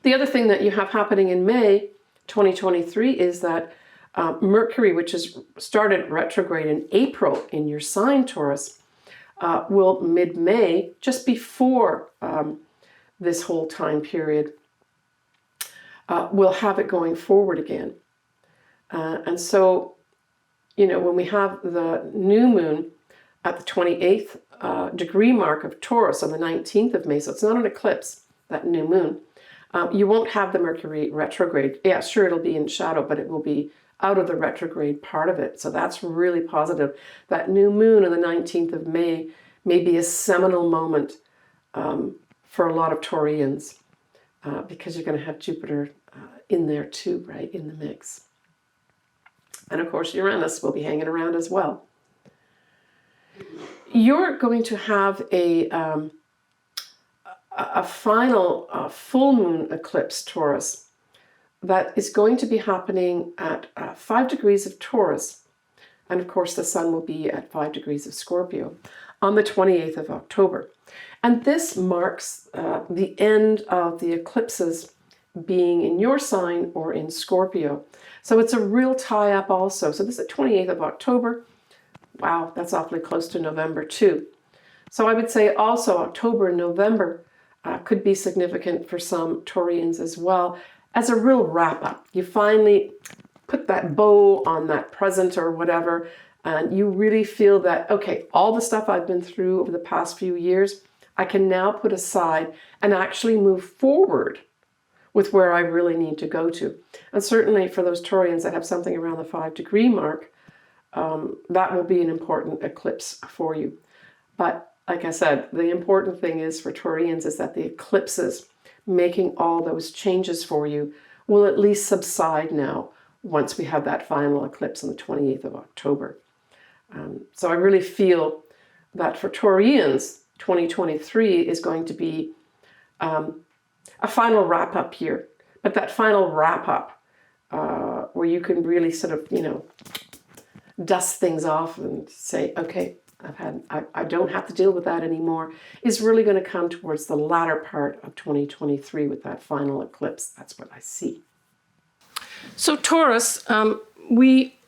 The other thing that you have happening in May 2023 is that Mercury, which has started retrograde in April in your sign, Taurus, will mid-May, just before this whole time period, we'll have it going forward again. And so, when we have the new moon at the 28th degree mark of Taurus on the 19th of May, so it's not an eclipse, that new moon, you won't have the Mercury retrograde. Yeah, sure, it'll be in shadow, but it will be out of the retrograde part of it. So that's really positive. That new moon on the 19th of May may be a seminal moment for a lot of Taurians because you're going to have Jupiter in there too, right, in the mix. And of course, Uranus will be hanging around as well. You're going to have a final full moon eclipse, Taurus, that is going to be happening at 5 degrees of Taurus. And of course, the sun will be at 5 degrees of Scorpio on the 28th of October. And this marks the end of the eclipses being in your sign or in Scorpio. So it's a real tie-up also. So this is the 28th of October. Wow, that's awfully close to November too. So I would say also October and November could be significant for some Taurians as well, as a real wrap-up. You finally put that bow on that present or whatever, and you really feel that, okay, all the stuff I've been through over the past few years, I can now put aside and actually move forward with where I really need to go to. And certainly for those Taurians that have something around the 5 degree mark, that will be an important eclipse for you. But like I said, the important thing is for Taurians is that the eclipses making all those changes for you will at least subside now once we have that final eclipse on the 28th of October. So I really feel that for Taurians, 2023 is going to be a final wrap-up year. But that final wrap-up where you can really sort of, dust things off and say, okay, I don't have to deal with that anymore, is really going to come towards the latter part of 2023 with that final eclipse. That's what I see. So Taurus,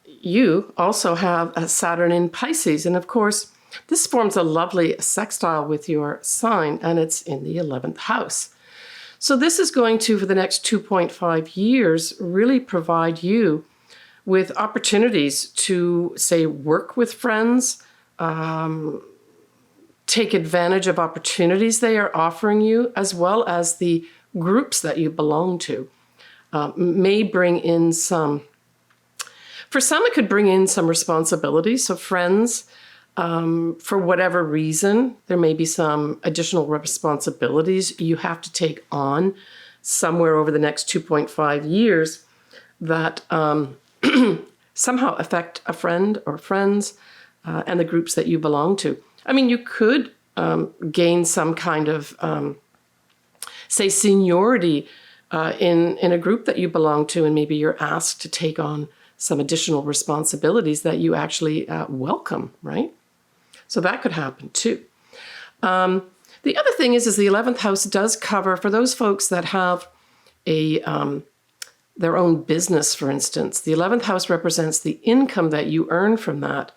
you also have a Saturn in Pisces. And of course, this forms a lovely sextile with your sign, and it's in the 11th house. So this is going to, for the next 2.5 years, really provide you with opportunities to, say, work with friends, take advantage of opportunities they are offering you, as well as the groups that you belong to. May bring in for some it could bring in some responsibility. So friends, for whatever reason, there may be some additional responsibilities you have to take on somewhere over the next 2.5 years that somehow affect a friend or friends and the groups that you belong to. I mean, you could gain some kind of, say, seniority in a group that you belong to, and maybe you're asked to take on some additional responsibilities that you actually welcome, right? So that could happen too. The other thing is the 11th house does cover, for those folks that have their own business, for instance, the 11th house represents the income that you earn from that.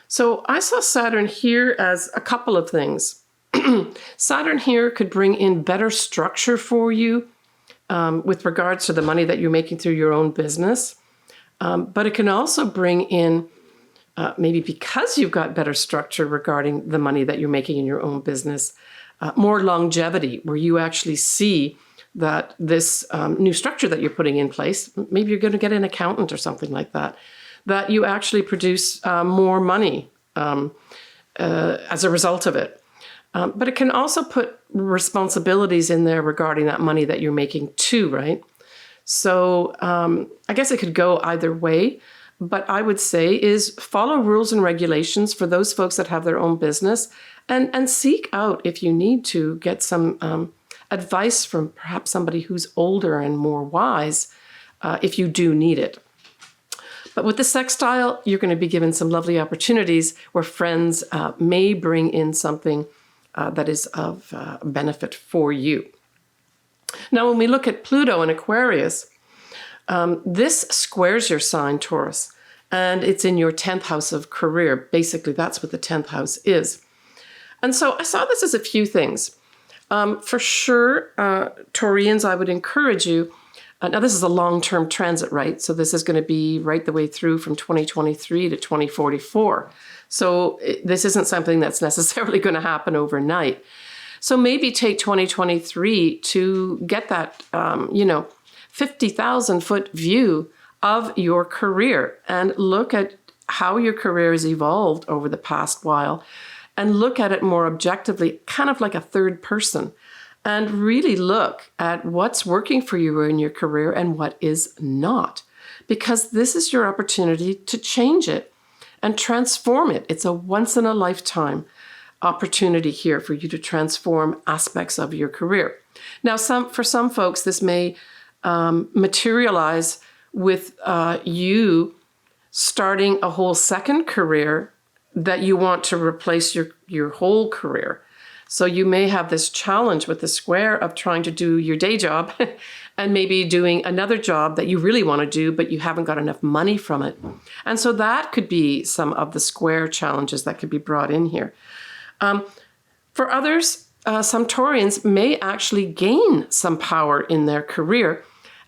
So I saw Saturn here as a couple of things. Saturn here could bring in better structure for you with regards to the money that you're making through your own business. But it can also bring in, maybe because you've got better structure regarding the money that you're making in your own business, more longevity, where you actually see that this new structure that you're putting in place, maybe you're going to get an accountant or something like that, that you actually produce more money as a result of it. But it can also put responsibilities in there regarding that money that you're making too, right? So I guess it could go either way. But I would say is follow rules and regulations for those folks that have their own business, and seek out, if you need to, get some advice from perhaps somebody who's older and more wise if you do need it. But with the sextile, you're going to be given some lovely opportunities where friends may bring in something that is of benefit for you. Now, when we look at Pluto and Aquarius, this squares your sign, Taurus, and it's in your 10th house of career. Basically, that's what the 10th house is. And so I saw this as a few things. For sure, Taurians, I would encourage you. Now, this is a long-term transit, right? So this is going to be right the way through from 2023 to 2044. So this isn't something that's necessarily going to happen overnight. So maybe take 2023 to get that, 50,000-foot view of your career and look at how your career has evolved over the past while and look at it more objectively, kind of like a third person, and really look at what's working for you in your career and what is not, because this is your opportunity to change it and transform it. It's a once-in-a-lifetime opportunity here for you to transform aspects of your career. Now, for some folks, this may materialize with you starting a whole second career that you want to replace your whole career. So you may have this challenge with the square of trying to do your day job and maybe doing another job that you really want to do, but you haven't got enough money from it. And so that could be some of the square challenges that could be brought in here. For others, some Taurians may actually gain some power in their career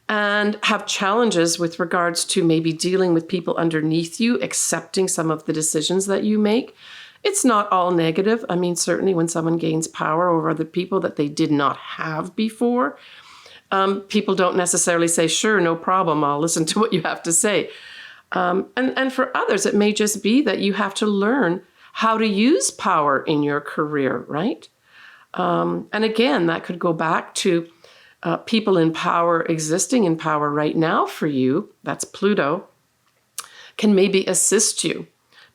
and have challenges with regards to maybe dealing with people underneath you, accepting some of the decisions that you make. It's not all negative. I mean, certainly when someone gains power over other people that they did not have before, people don't necessarily say, sure, no problem, I'll listen to what you have to say. And for others, it may just be that you have to learn how to use power in your career, right? And again, that could go back to people in power, existing in power right now for you, that's Pluto, can maybe assist you.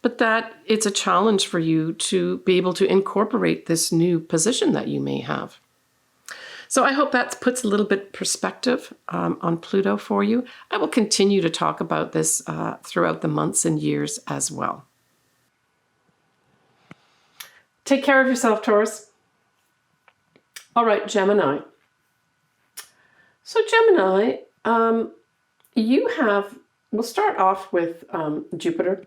But that it's a challenge for you to be able to incorporate this new position that you may have. So I hope that puts a little bit perspective on Pluto for you. I will continue to talk about this throughout the months and years as well. Take care of yourself, Taurus. All right, Gemini. So Gemini, we'll start off with Jupiter.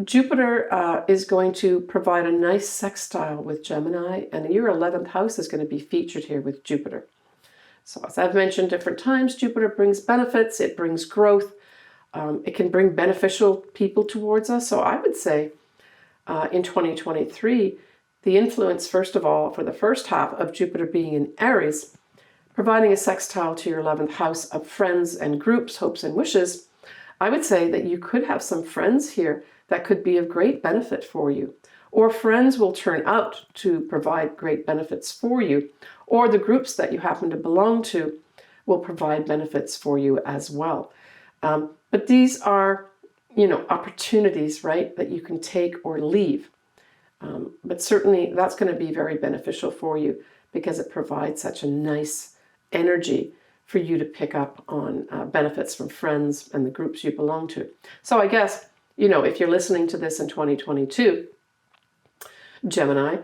Jupiter is going to provide a nice sextile with Gemini, and your 11th house is going to be featured here with Jupiter. So as I've mentioned different times, Jupiter brings benefits, it brings growth, it can bring beneficial people towards us. So I would say in 2023, the influence, first of all, for the first half of Jupiter being in Aries, providing a sextile to your 11th house of friends and groups, hopes and wishes, I would say that you could have some friends here that could be of great benefit for you. Or friends will turn out to provide great benefits for you. Or the groups that you happen to belong to will provide benefits for you as well. But these are, opportunities, right, that you can take or leave. But certainly that's going to be very beneficial for you because it provides such a nice energy for you to pick up on benefits from friends and the groups you belong to. So I guess, if you're listening to this in 2022, Gemini,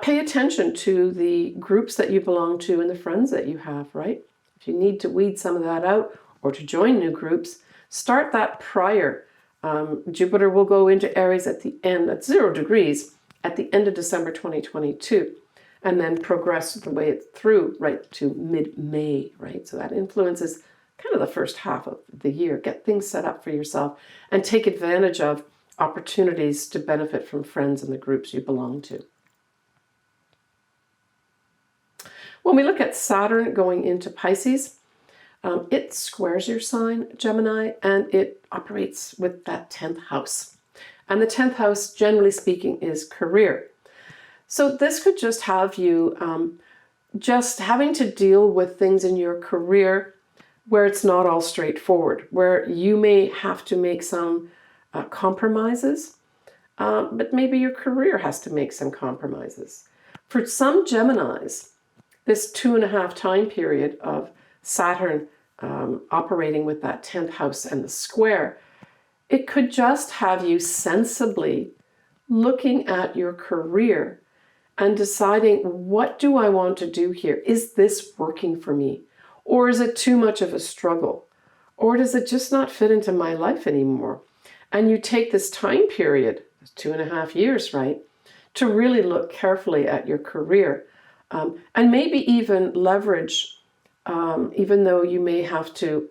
pay attention to the groups that you belong to and the friends that you have, right? If you need to weed some of that out or to join new groups, start that prior. Jupiter will go into Aries at the end, at 0 degrees, at the end of December 2022. And then progress the way through right to mid-May, right? So that influences kind of the first half of the year. Get things set up for yourself and take advantage of opportunities to benefit from friends and the groups you belong to. When we look at Saturn going into Pisces, it squares your sign, Gemini, and it operates with that 10th house. And the 10th house, generally speaking, is career. So this could just have you just having to deal with things in your career where it's not all straightforward, where you may have to make some compromises, but maybe your career has to make some compromises. For some Geminis, this 2.5 time period of Saturn operating with that 10th house and the square, it could just have you sensibly looking at your career and deciding, what do I want to do here? Is this working for me? Or is it too much of a struggle? Or does it just not fit into my life anymore? And you take this time period, 2.5 years, right, to really look carefully at your career. And maybe even leverage, even though you may have to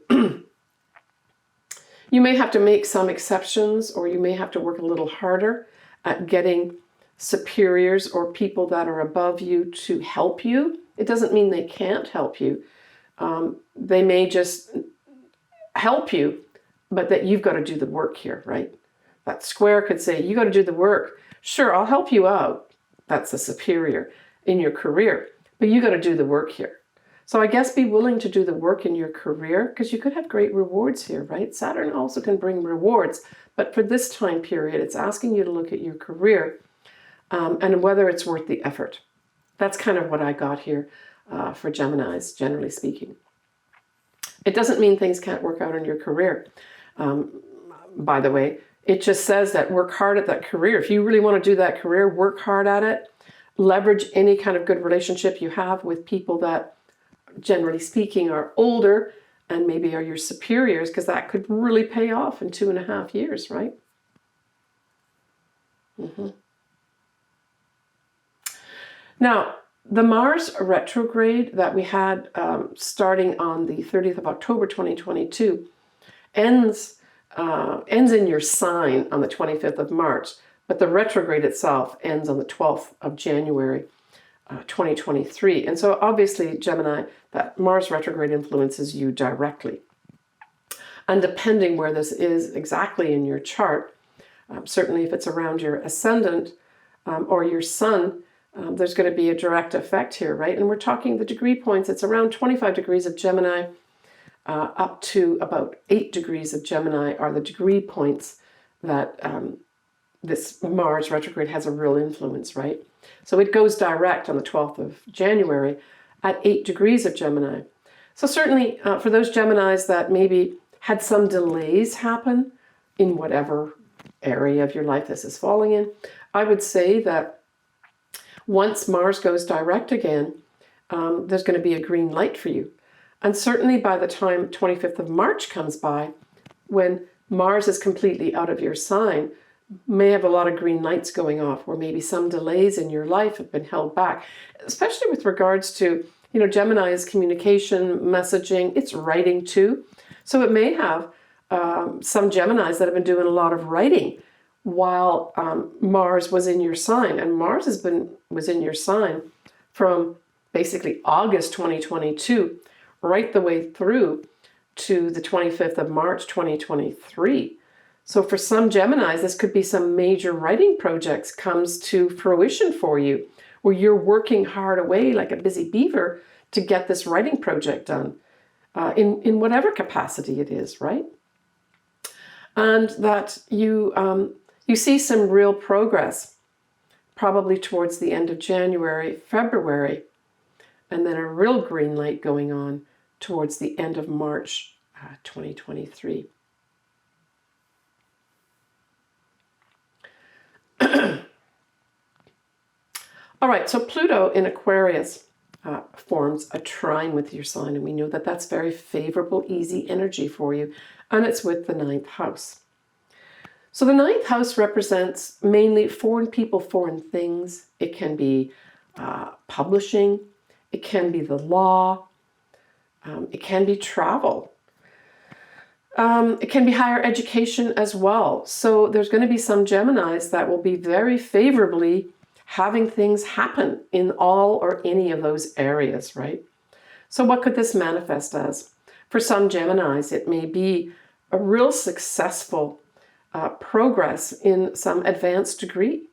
you may have to make some exceptions, or you may have to work a little harder at getting superiors or people that are above you to help you. It doesn't mean they can't help you. They may just help you, but that you've got to do the work here, right? That square could say, you got to do the work. Sure, I'll help you out. That's a superior in your career, but you got to do the work here. So I guess be willing to do the work in your career, because you could have great rewards here, right? Saturn also can bring rewards, but for this time period, it's asking you to look at your career and whether it's worth the effort. That's kind of what I got here for Geminis, generally speaking. It doesn't mean things can't work out in your career. By the way, it just says that work hard at that career. If you really want to do that career, work hard at it. Leverage any kind of good relationship you have with people that, generally speaking, are older and maybe are your superiors, because that could really pay off in 2.5 years, right? Now, the Mars retrograde that we had starting on the 30th of October 2022 ends in your sign on the 25th of March, but the retrograde itself ends on the 12th of January 2023. And so obviously, Gemini, that Mars retrograde influences you directly. And depending where this is exactly in your chart, certainly if it's around your ascendant or your sun, there's going to be a direct effect here, right? And we're talking the degree points. It's around 25 degrees of Gemini up to about 8 degrees of Gemini are the degree points that this Mars retrograde has a real influence, right? So it goes direct on the 12th of January at 8 degrees of Gemini. So certainly for those Geminis that maybe had some delays happen in whatever area of your life this is falling in, I would say that once Mars goes direct again, there's going to be a green light for you. And certainly by the time 25th of March comes by, when Mars is completely out of your sign, may have a lot of green lights going off, where maybe some delays in your life have been held back, especially with regards to, Gemini is communication, messaging, it's writing too. So it may have some Geminis that have been doing a lot of writing while Mars was in your sign. And Mars was in your sign from basically August 2022 right the way through to the 25th of March 2023. So for some Geminis, this could be some major writing projects comes to fruition for you, where you're working hard away like a busy beaver to get this writing project done in whatever capacity it is, right? And that you see some real progress, probably towards the end of January, February, and then a real green light going on towards the end of March 2023. All right, so Pluto in Aquarius forms a trine with your sign, and we know that that's very favorable, easy energy for you, and it's with the 9th house. So the 9th house represents mainly foreign people, foreign things. It can be publishing, it can be the law, it can be travel. It can be higher education as well. So there's going to be some Geminis that will be very favorably having things happen in all or any of those areas, right? So what could this manifest as? For some Geminis, it may be a real successful progress in some advanced degree.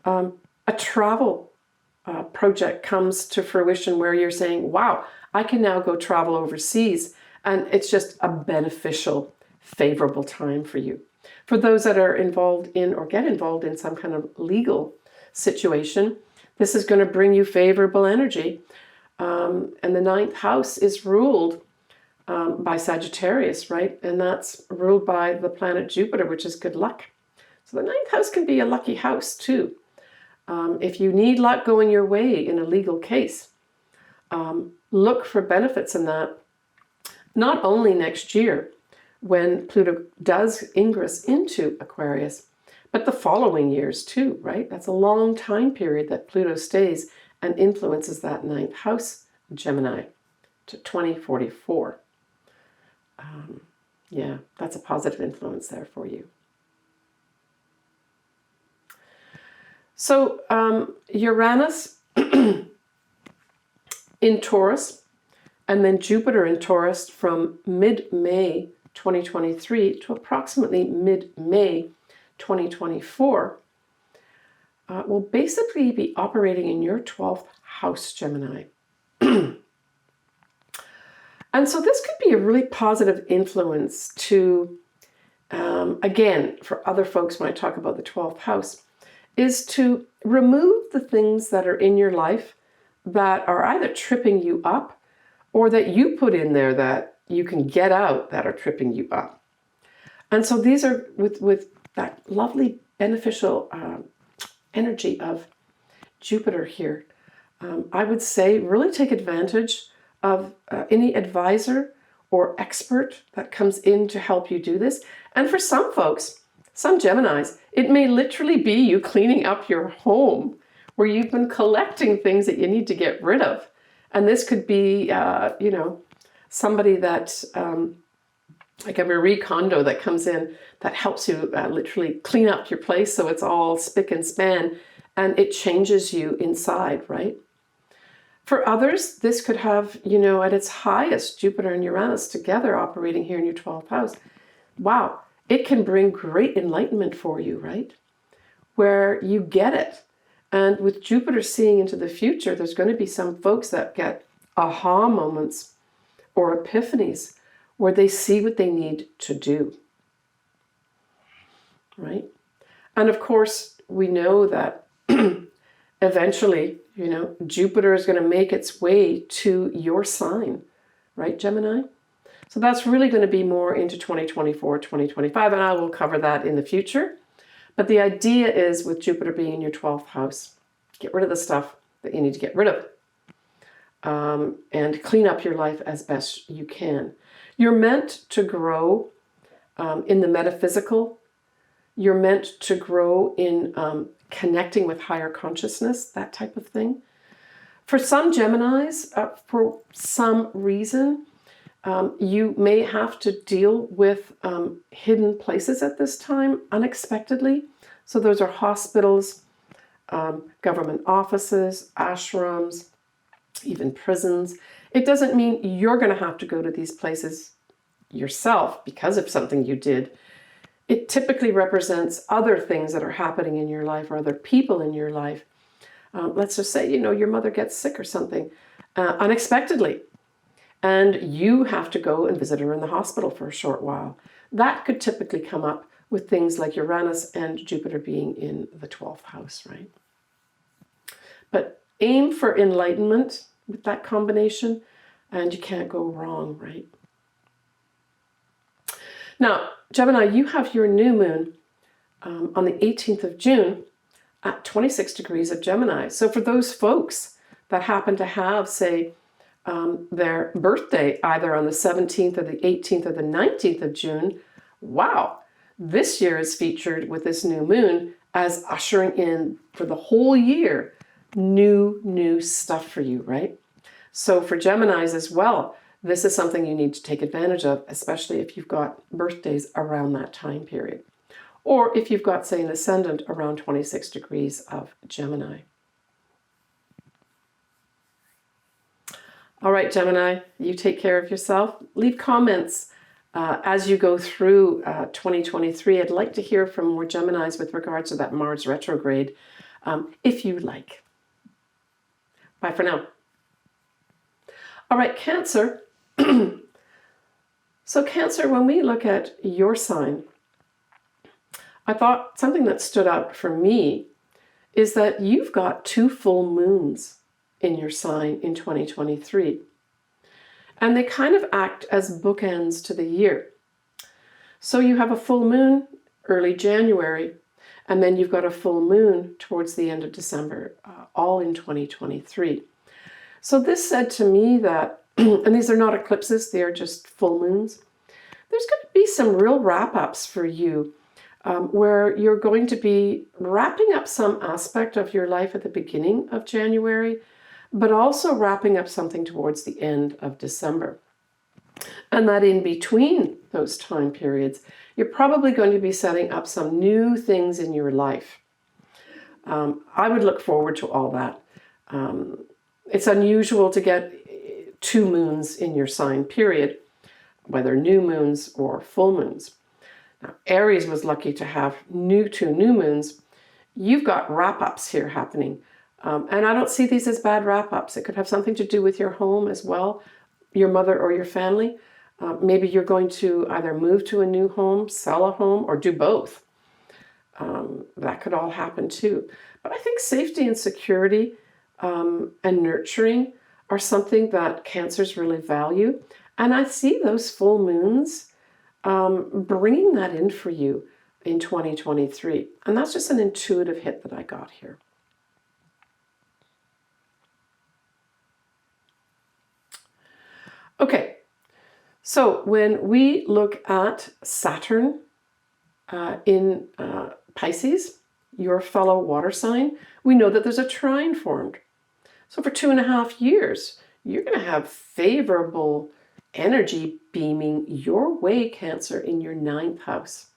A travel project comes to fruition where you're saying, wow, I can now go travel overseas. And it's just a beneficial, favorable time for you. For those that are involved in or get involved in some kind of legal situation, this is going to bring you favorable energy. And the ninth house is ruled by Sagittarius, right? And that's ruled by the planet Jupiter, which is good luck. So the ninth house can be a lucky house too. If you need luck going your way in a legal case, look for benefits in that. Not only next year, when Pluto does ingress into Aquarius, but the following years too, right? That's a long time period that Pluto stays and influences that ninth house, Gemini, to 2044. Yeah, that's a positive influence there for you. So Uranus in Taurus, and then Jupiter in Taurus from mid-May 2023 to approximately mid-May 2024 will basically be operating in your 12th house, Gemini. And so this could be a really positive influence to, again, for other folks when I talk about the 12th house, is to remove the things that are in your life that are either tripping you up or that you put in there that you can get out that are tripping you up. And so these are with that lovely beneficial energy of Jupiter here. I would say really take advantage of any advisor or expert that comes in to help you do this. And for some folks, some Geminis, it may literally be you cleaning up your home where you've been collecting things that you need to get rid of. And this could be, somebody that, like a Marie Kondo that comes in that helps you literally clean up your place so it's all spick and span and it changes you inside, right? For others, this could have, at its highest, Jupiter and Uranus together operating here in your 12th house. Wow, it can bring great enlightenment for you, right? Where you get it. And with Jupiter seeing into the future, there's going to be some folks that get aha moments or epiphanies where they see what they need to do, right? And of course, we know that eventually, Jupiter is going to make its way to your sign, right, Gemini? So that's really going to be more into 2024, 2025, and I will cover that in the future. But the idea is with Jupiter being in your 12th house, get rid of the stuff that you need to get rid of and clean up your life as best you can. You're meant to grow in the metaphysical. You're meant to grow in connecting with higher consciousness, that type of thing. For some Geminis, for some reason, you may have to deal with hidden places at this time unexpectedly. So those are hospitals, government offices, ashrams, even prisons. It doesn't mean you're going to have to go to these places yourself because of something you did. It typically represents other things that are happening in your life or other people in your life. Let's just say, your mother gets sick or something unexpectedly, and you have to go and visit her in the hospital for a short while. That could typically come up with things like Uranus and Jupiter being in the 12th house, right? But aim for enlightenment with that combination, and you can't go wrong, right? Now, Gemini, you have your new moon on the 18th of June at 26 degrees of Gemini. So for those folks that happen to have, say, their birthday either on the 17th or the 18th or the 19th of June, wow, this year is featured with this new moon as ushering in for the whole year new stuff for you, right? So for Geminis as well, this is something you need to take advantage of, especially if you've got birthdays around that time period. Or if you've got, say, an ascendant around 26 degrees of Gemini. All right, Gemini, you take care of yourself. Leave comments as you go through 2023, I'd like to hear from more Geminis with regards to that Mars retrograde, if you like. Bye for now. All right, Cancer. So Cancer, when we look at your sign, I thought something that stood out for me is that you've got 2 full moons in your sign in 2023. And they kind of act as bookends to the year. So you have a full moon early January, and then you've got a full moon towards the end of December, all in 2023. So this said to me that, and these are not eclipses, they are just full moons, there's going to be some real wrap-ups for you, where you're going to be wrapping up some aspect of your life at the beginning of January, but also wrapping up something towards the end of December. And that in between those time periods, you're probably going to be setting up some new things in your life. I would look forward to all that. It's unusual to get 2 moons in your sign, period, whether new moons or full moons. Now, Aries was lucky to have 2 new moons. You've got wrap-ups here happening. And I don't see these as bad wrap-ups. It could have something to do with your home as well, your mother or your family. Maybe you're going to either move to a new home, sell a home, or do both. That could all happen too. But I think safety and security and nurturing are something that Cancers really value. And I see those full moons bringing that in for you in 2023. And that's just an intuitive hit that I got here. Okay, so when we look at Saturn in Pisces, your fellow water sign, we know that there's a trine formed. So for 2.5 years, you're going to have favorable energy beaming your way, Cancer, in your 9th house.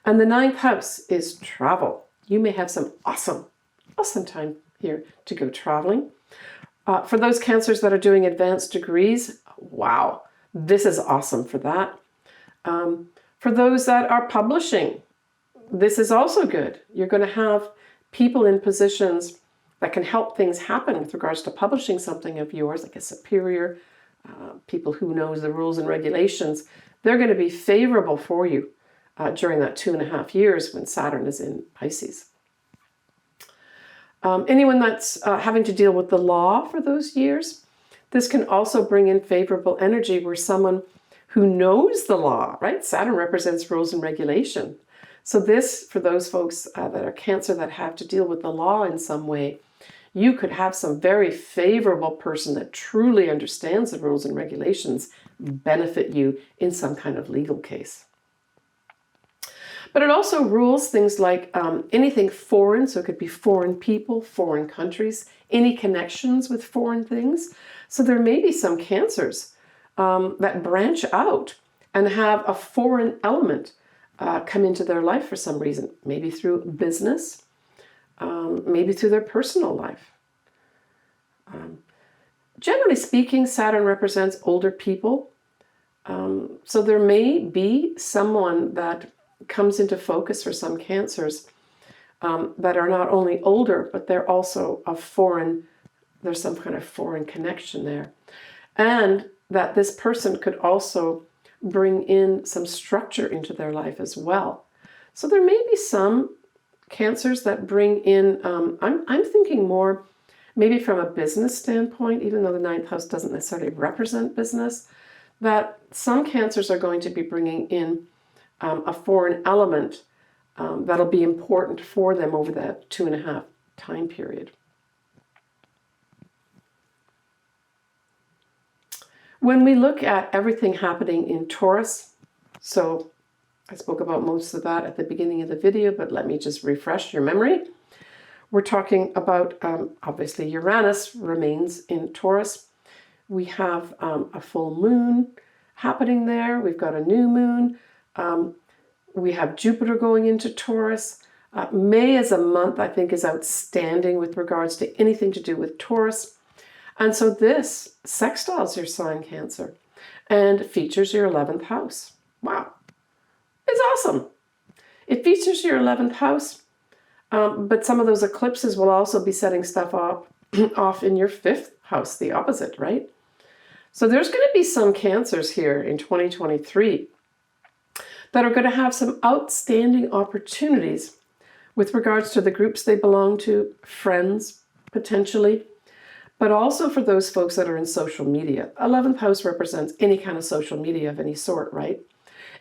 And the 9th house is travel. You may have some awesome time here to go traveling. For those Cancers that are doing advanced degrees, wow, this is awesome for that. For those that are publishing, this is also good. You're going to have people in positions that can help things happen with regards to publishing something of yours, like a superior, people who knows the rules and regulations. They're going to be favorable for you during that 2.5 years when Saturn is in Pisces. Anyone that's having to deal with the law for those years, this can also bring in favorable energy where someone who knows the law, right? Saturn represents rules and regulation. So this, for those folks that are Cancer that have to deal with the law in some way, you could have some very favorable person that truly understands the rules and regulations benefit you in some kind of legal case. But it also rules things like anything foreign, so it could be foreign people, foreign countries, any connections with foreign things. So there may be some Cancers that branch out and have a foreign element come into their life for some reason, maybe through business, maybe through their personal life. Generally speaking, Saturn represents older people. So there may be someone that comes into focus for some Cancers that are not only older, but they're also of foreign, there's some kind of foreign connection there. And that this person could also bring in some structure into their life as well. So there may be some Cancers that bring in, I'm thinking more maybe from a business standpoint, even though the 9th house doesn't necessarily represent business, that some Cancers are going to be bringing in a foreign element that'll be important for them over that 2.5 time period. When we look at everything happening in Taurus, so I spoke about most of that at the beginning of the video, but let me just refresh your memory. We're talking about, obviously, Uranus remains in Taurus. We have a full moon happening there. We've got a new moon. We have Jupiter going into Taurus. May as a month, I think, is outstanding with regards to anything to do with Taurus. And so this sextiles your sign, Cancer, and features your 11th house. Wow. It's awesome. It features your 11th house, but some of those eclipses will also be setting stuff up off in your 5th house, the opposite, right? So there's going to be some Cancers here in 2023 that are going to have some outstanding opportunities with regards to the groups they belong to, friends, potentially, but also for those folks that are in social media. 11th house represents any kind of social media of any sort, right?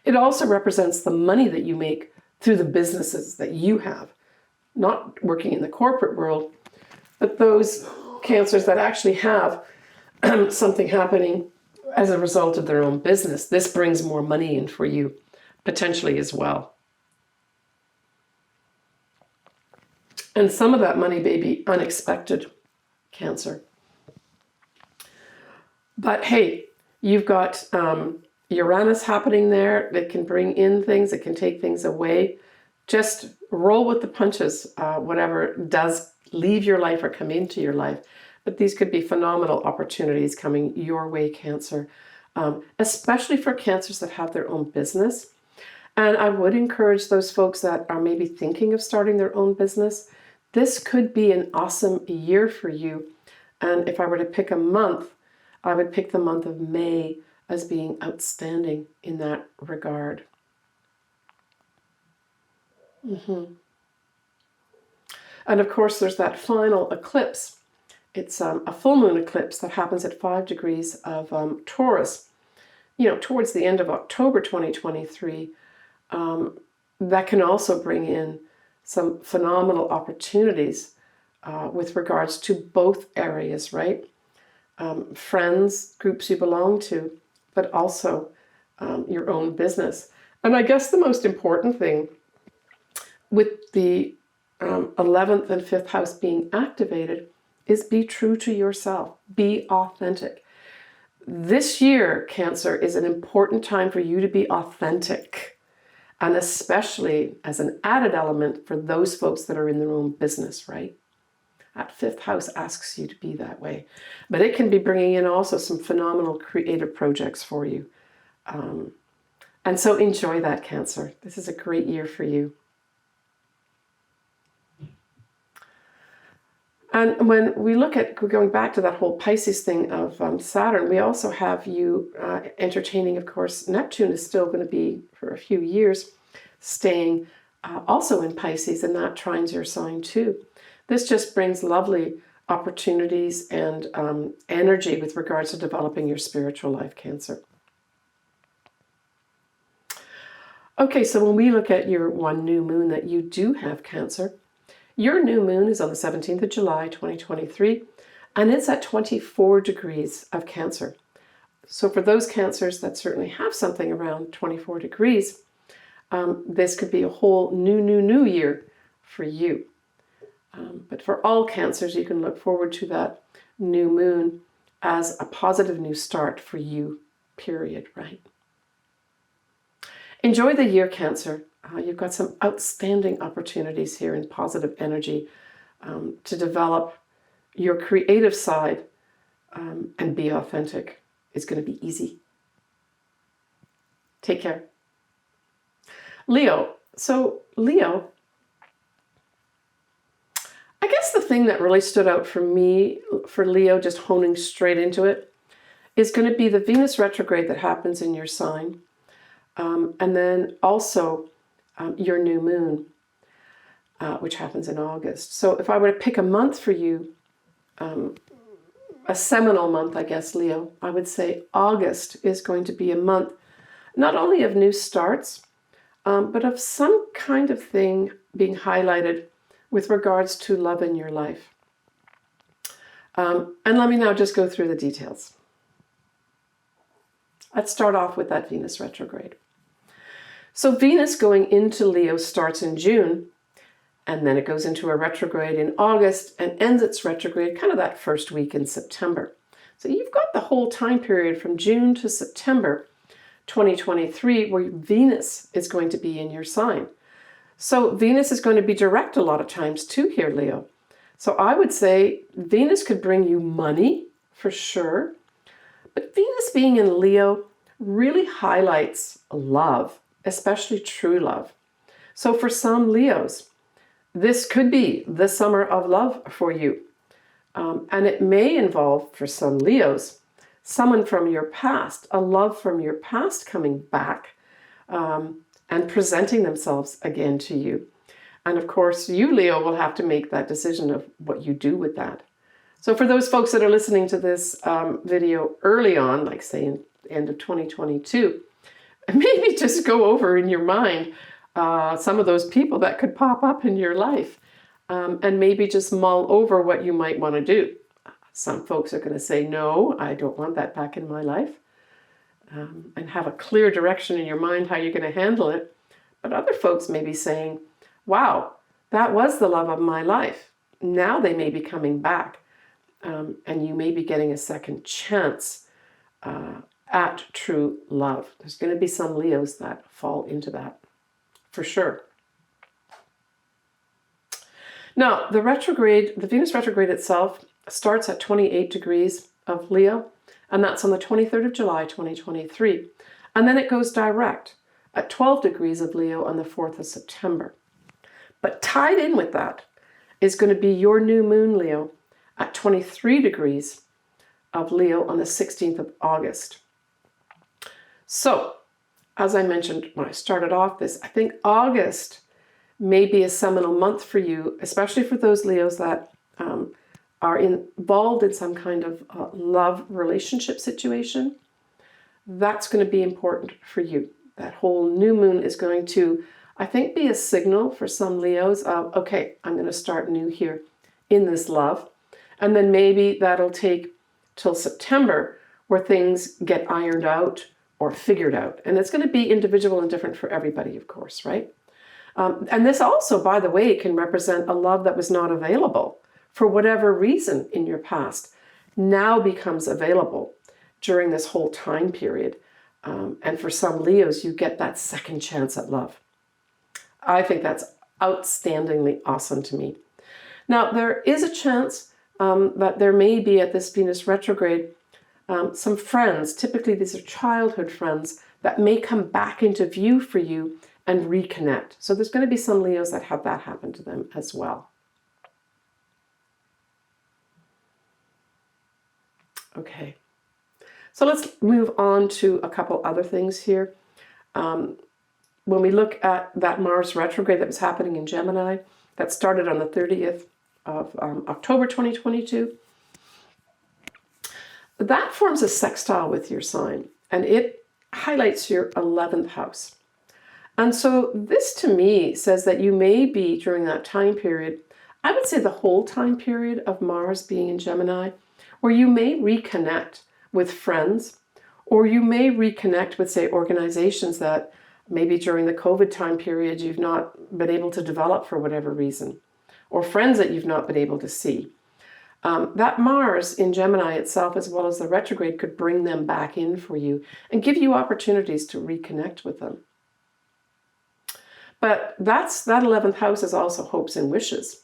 It also represents the money that you make through the businesses that you have, not working in the corporate world, but those Cancers that actually have something happening as a result of their own business. This brings more money in for you, potentially as well. And some of that money may be unexpected, Cancer. But hey, you've got Uranus happening there that can bring in things, it can take things away. Just roll with the punches, whatever does leave your life or come into your life. But these could be phenomenal opportunities coming your way, Cancer, especially for Cancers that have their own business. And I would encourage those folks that are maybe thinking of starting their own business. This could be an awesome year for you. And if I were to pick a month, I would pick the month of May as being outstanding in that regard. And of course, there's that final eclipse. It's a full moon eclipse that happens at 5 degrees of Taurus, towards the end of October 2023. That can also bring in some phenomenal opportunities with regards to both areas, right? Friends, groups you belong to, but also your own business. And I guess the most important thing with the 11th and 5th house being activated is be true to yourself. Be authentic. This year, Cancer, is an important time for you to be authentic. And especially as an added element for those folks that are in their own business, right? That 5th house asks you to be that way. But it can be bringing in also some phenomenal creative projects for you. And so enjoy that, Cancer. This is a great year for you. And when we look at going back to that whole Pisces thing of Saturn, we also have you entertaining, of course, Neptune is still going to be for a few years staying also in Pisces, and that trines your sign too. This just brings lovely opportunities and energy with regards to developing your spiritual life, Cancer. Okay, so when we look at your one new moon that you do have, Cancer, your new moon is on the 17th of July, 2023, and it's at 24 degrees of Cancer. So for those Cancers that certainly have something around 24 degrees, this could be a whole new year for you. But for all Cancers, you can look forward to that new moon as a positive new start for you, period, right? Enjoy the year, Cancer. You've got some outstanding opportunities here in positive energy to develop your creative side and be authentic. It's going to be easy. Take care. Leo. So Leo, I guess the thing that really stood out for me, for Leo, just honing straight into it, is going to be the Venus retrograde that happens in your sign. And then also your new moon, which happens in August. So if I were to pick a month for you, a seminal month, I guess, Leo, I would say August is going to be a month not only of new starts, but of some kind of thing being highlighted with regards to love in your life. And let me now just go through the details. Let's start off with that Venus retrograde. So Venus going into Leo starts in June, and then it goes into a retrograde in August and ends its retrograde kind of that first week in September. So you've got the whole time period from June to September 2023 where Venus is going to be in your sign. So Venus is going to be direct a lot of times too here, Leo. So I would say Venus could bring you money for sure, but Venus being in Leo really highlights love, especially true love. So for some Leos, this could be the summer of love for you. And it may involve, for some Leos, someone from your past, a love from your past coming back and presenting themselves again to you. And of course, you, Leo, will have to make that decision of what you do with that. So for those folks that are listening to this video early on, like say in the end of 2022, maybe just go over in your mind some of those people that could pop up in your life, and maybe just mull over what you might want to do. Some folks are going to say, no, I don't want that back in my life, and have a clear direction in your mind how you're going to handle it. But other folks may be saying, wow, that was the love of my life. Now they may be coming back, and you may be getting a second chance at true love. There's going to be some Leos that fall into that, for sure. Now, the Venus retrograde itself starts at 28 degrees of Leo, and that's on the 23rd of July, 2023. And then it goes direct at 12 degrees of Leo on the 4th of September. But tied in with that is going to be your new moon, Leo, at 23 degrees of Leo on the 16th of August. So, as I mentioned when I started off this, I think August may be a seminal month for you, especially for those Leos that are involved in some kind of love relationship situation. That's going to be important for you. That whole new moon is going to, I think, be a signal for some Leos of, okay, I'm going to start new here in this love. And then maybe that'll take till September where things get ironed out or figured out. And it's going to be individual and different for everybody, of course, right? And this also, by the way, can represent a love that was not available for whatever reason in your past, now becomes available during this whole time period. And for some Leos, you get that second chance at love. I think that's outstandingly awesome to me. Now, there is a chance that there may be at this Venus retrograde some friends, typically these are childhood friends, that may come back into view for you and reconnect. So there's going to be some Leos that have that happen to them as well. Okay, so let's move on to a couple other things here. When we look at that Mars retrograde that was happening in Gemini, that started on the 30th of October 2022, that forms a sextile with your sign, and it highlights your 11th house. And so this to me says that you may be, during that time period, I would say the whole time period of Mars being in Gemini, where you may reconnect with friends, or you may reconnect with, say, organizations that maybe during the COVID time period you've not been able to develop for whatever reason, or friends that you've not been able to see. That Mars in Gemini itself, as well as the retrograde, could bring them back in for you and give you opportunities to reconnect with them. But that 11th house is also hopes and wishes.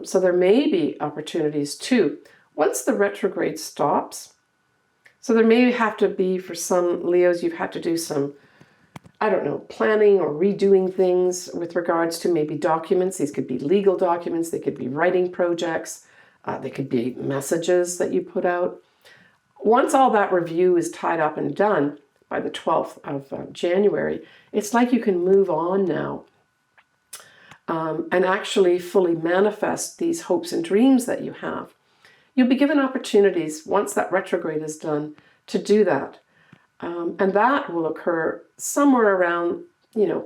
So there may be opportunities too. Once the retrograde stops, so there may have to be, for some Leos, you've had to do some, I don't know, planning or redoing things with regards to maybe documents. These could be legal documents, they could be writing projects, they could be messages that you put out. Once all that review is tied up and done by the 12th of January, it's like you can move on now and actually fully manifest these hopes and dreams that you have. You'll be given opportunities once that retrograde is done to do that. And that will occur somewhere around,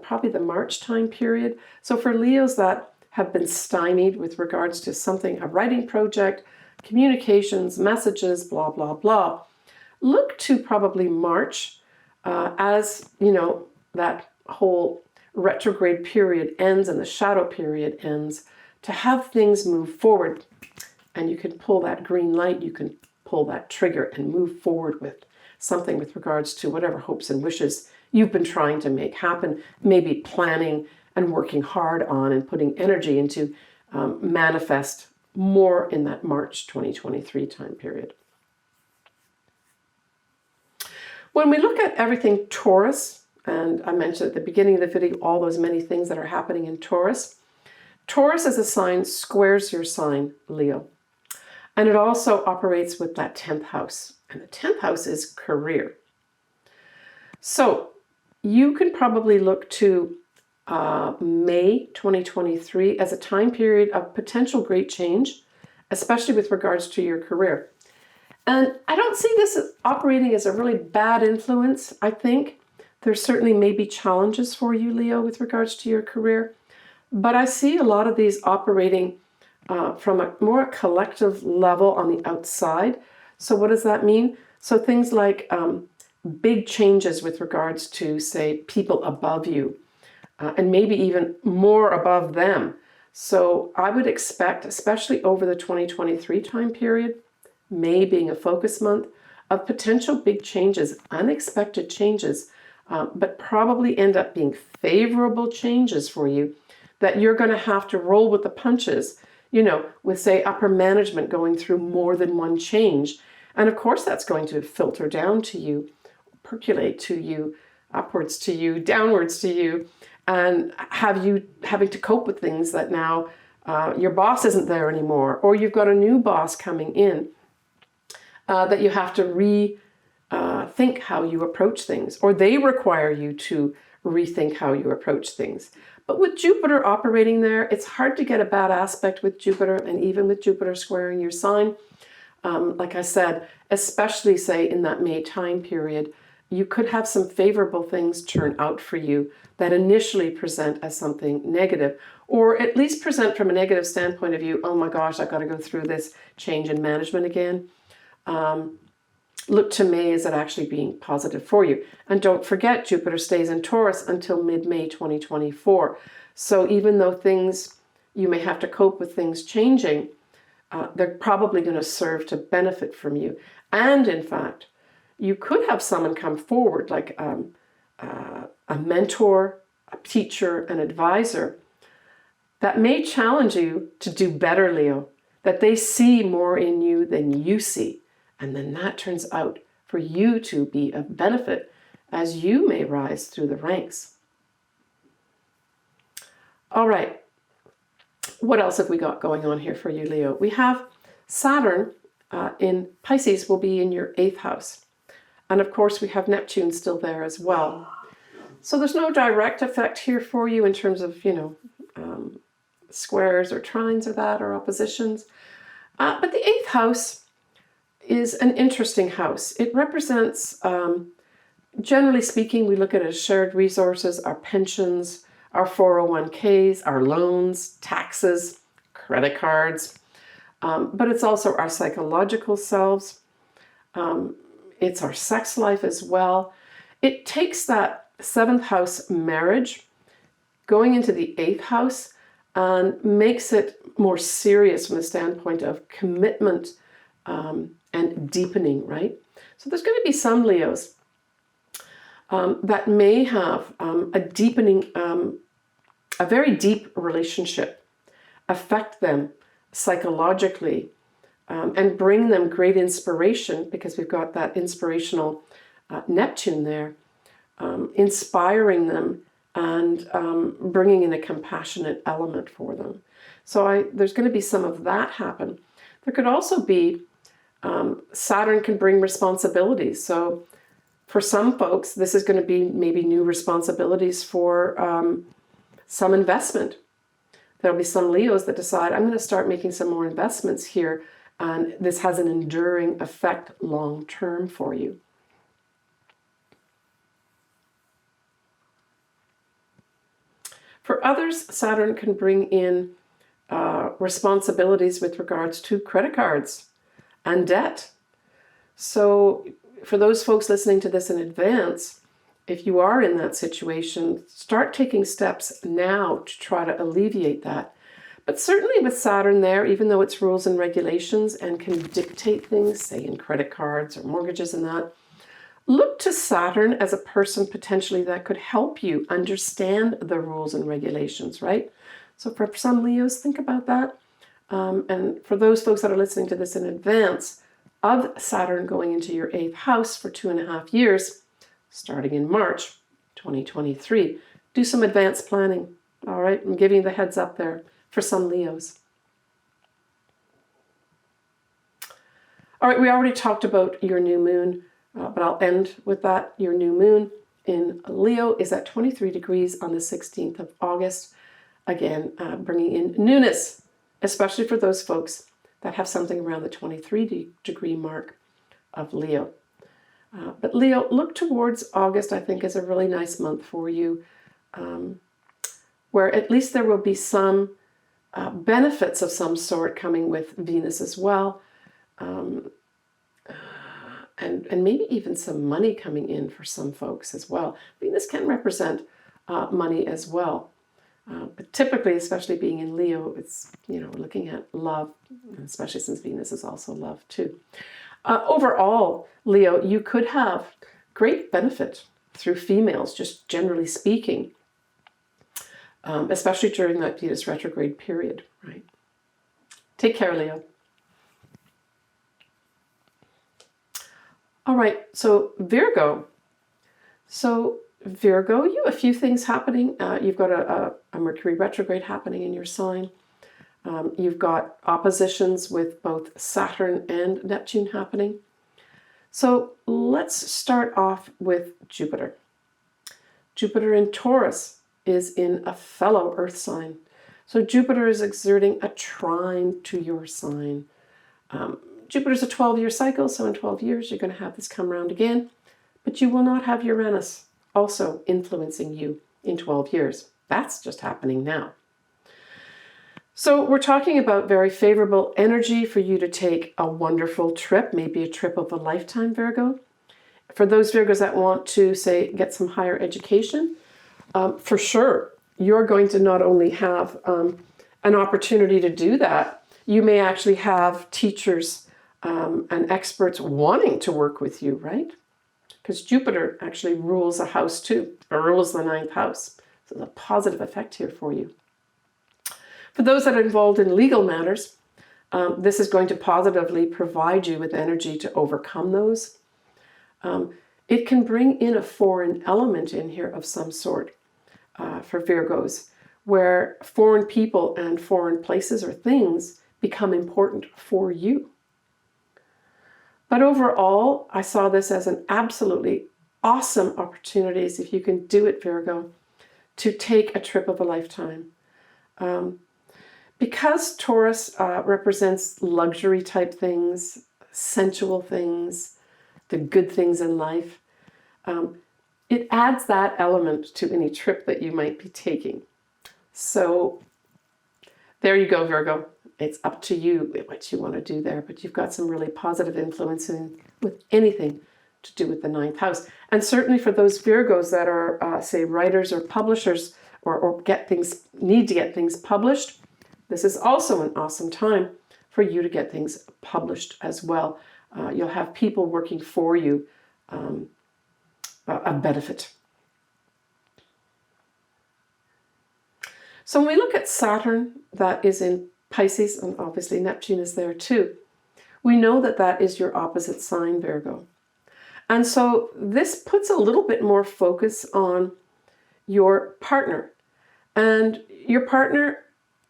probably the March time period. So for Leos that have been stymied with regards to something, a writing project, communications, messages, blah, blah, blah, look to probably March as, that whole retrograde period ends and the shadow period ends, to have things move forward. And you can pull that green light, you can pull that trigger and move forward with something with regards to whatever hopes and wishes you've been trying to make happen, maybe planning and working hard on and putting energy into manifest more in that March 2023 time period. When we look at everything Taurus, and I mentioned at the beginning of the video all those many things that are happening in Taurus. Taurus as a sign squares your sign, Leo. And it also operates with that 10th house. And the 10th house is career. So you can probably look to May 2023 as a time period of potential great change, especially with regards to your career. And I don't see this as operating as a really bad influence. I think there certainly may be challenges for you, Leo, with regards to your career. But I see a lot of these operating from a more collective level on the outside. So what does that mean? So things like big changes with regards to, say, people above you, and maybe even more above them. So I would expect, especially over the 2023 time period, May being a focus month, of potential big changes, unexpected changes, but probably end up being favorable changes for you that you're going to have to roll with the punches, you know, with, say, upper management going through more than one change. And of course, that's going to filter down to you, percolate to you, upwards to you, downwards to you, and have you having to cope with things that now your boss isn't there anymore, or you've got a new boss coming in that you have to rethink how you approach things, or they require you to rethink how you approach things. But with Jupiter operating there, it's hard to get a bad aspect with Jupiter, and even with Jupiter squaring your sign. Like I said, especially say in that May time period, you could have some favorable things turn out for you that initially present as something negative, or at least present from a negative standpoint of view, oh my gosh, I've got to go through this change in management again. Look to May as it actually being positive for you. And don't forget, Jupiter stays in Taurus until mid-May 2024. So even though you may have to cope with things changing, they're probably going to serve to benefit from you. And in fact, you could have someone come forward, like a mentor, a teacher, an advisor, that may challenge you to do better, Leo, that they see more in you than you see. And then that turns out for you to be of benefit as you may rise through the ranks. All right. What else have we got going on here for you, Leo? We have Saturn in Pisces will be in your 8th house. And of course, we have Neptune still there as well. So there's no direct effect here for you in terms of, squares or trines or that, or oppositions. But the 8th house is an interesting house. It represents, generally speaking, we look at it as shared resources, our pensions, our 401ks, our loans, taxes, credit cards, but it's also our psychological selves. It's our sex life as well. It takes that 7th house marriage going into the 8th house and makes it more serious from the standpoint of commitment and deepening, right? So there's going to be some Leos that may have a deepening, a very deep relationship, affect them psychologically, and bring them great inspiration, because we've got that inspirational Neptune there, inspiring them and bringing in a compassionate element for them. So there's going to be some of that happen. There could also be Saturn can bring responsibilities. So for some folks, this is going to be maybe new responsibilities for some investment. There'll be some Leos that decide, I'm going to start making some more investments here, and this has an enduring effect long term for you. For others, Saturn can bring in responsibilities with regards to credit cards and debt. So for those folks listening to this in advance, if you are in that situation, start taking steps now to try to alleviate that. But certainly with Saturn there, even though it's rules and regulations and can dictate things, say in credit cards or mortgages and that, look to Saturn as a person potentially that could help you understand the rules and regulations, right? So for some Leos, think about that. And for those folks that are listening to this in advance of Saturn going into your 8th house for 2.5 years, starting in March 2023. Do some advanced planning, all right? I'm giving you the heads up there for some Leos. All right, we already talked about your new moon, but I'll end with that. Your new moon in Leo is at 23 degrees on the 16th of August. Again, bringing in newness, especially for those folks that have something around the 23-degree mark of Leo. But Leo, look towards August, I think, is a really nice month for you, where at least there will be some benefits of some sort coming with Venus as well. And maybe even some money coming in for some folks as well. Venus can represent money as well. But typically, especially being in Leo, it's, we're looking at love, especially since Venus is also love too. Overall, Leo, you could have great benefit through females, just generally speaking, especially during that Venus retrograde period, right? Take care, Leo. All right, so Virgo. So Virgo, you have a few things happening. You've got a Mercury retrograde happening in your sign. You've got oppositions with both Saturn and Neptune happening. So let's start off with Jupiter. Jupiter in Taurus is in a fellow Earth sign. So Jupiter is exerting a trine to your sign. Jupiter's a 12-year cycle, so in 12 years you're going to have this come around again, but you will not have Uranus also influencing you in 12 years. That's just happening now. So we're talking about very favorable energy for you to take a wonderful trip, maybe a trip of a lifetime, Virgo. For those Virgos that want to, say, get some higher education, for sure, you're going to not only have an opportunity to do that, you may actually have teachers and experts wanting to work with you, right? Because Jupiter actually rules a house too, or rules the 9th house. So there's a positive effect here for you. For those that are involved in legal matters, this is going to positively provide you with energy to overcome those. It can bring in a foreign element in here of some sort for Virgos, where foreign people and foreign places or things become important for you. But overall, I saw this as an absolutely awesome opportunity, if you can do it, Virgo, to take a trip of a lifetime. Because Taurus represents luxury type things, sensual things, the good things in life, it adds that element to any trip that you might be taking. So there you go, Virgo. It's up to you what you want to do there, but you've got some really positive influence with anything to do with the 9th house. And certainly for those Virgos that are, say, writers or publishers or need to get things published, this is also an awesome time for you to get things published as well. You'll have people working for you, a benefit. So when we look at Saturn, that is in Pisces, and obviously Neptune is there too, we know that that is your opposite sign, Virgo. And so this puts a little bit more focus on your partner. And your partner,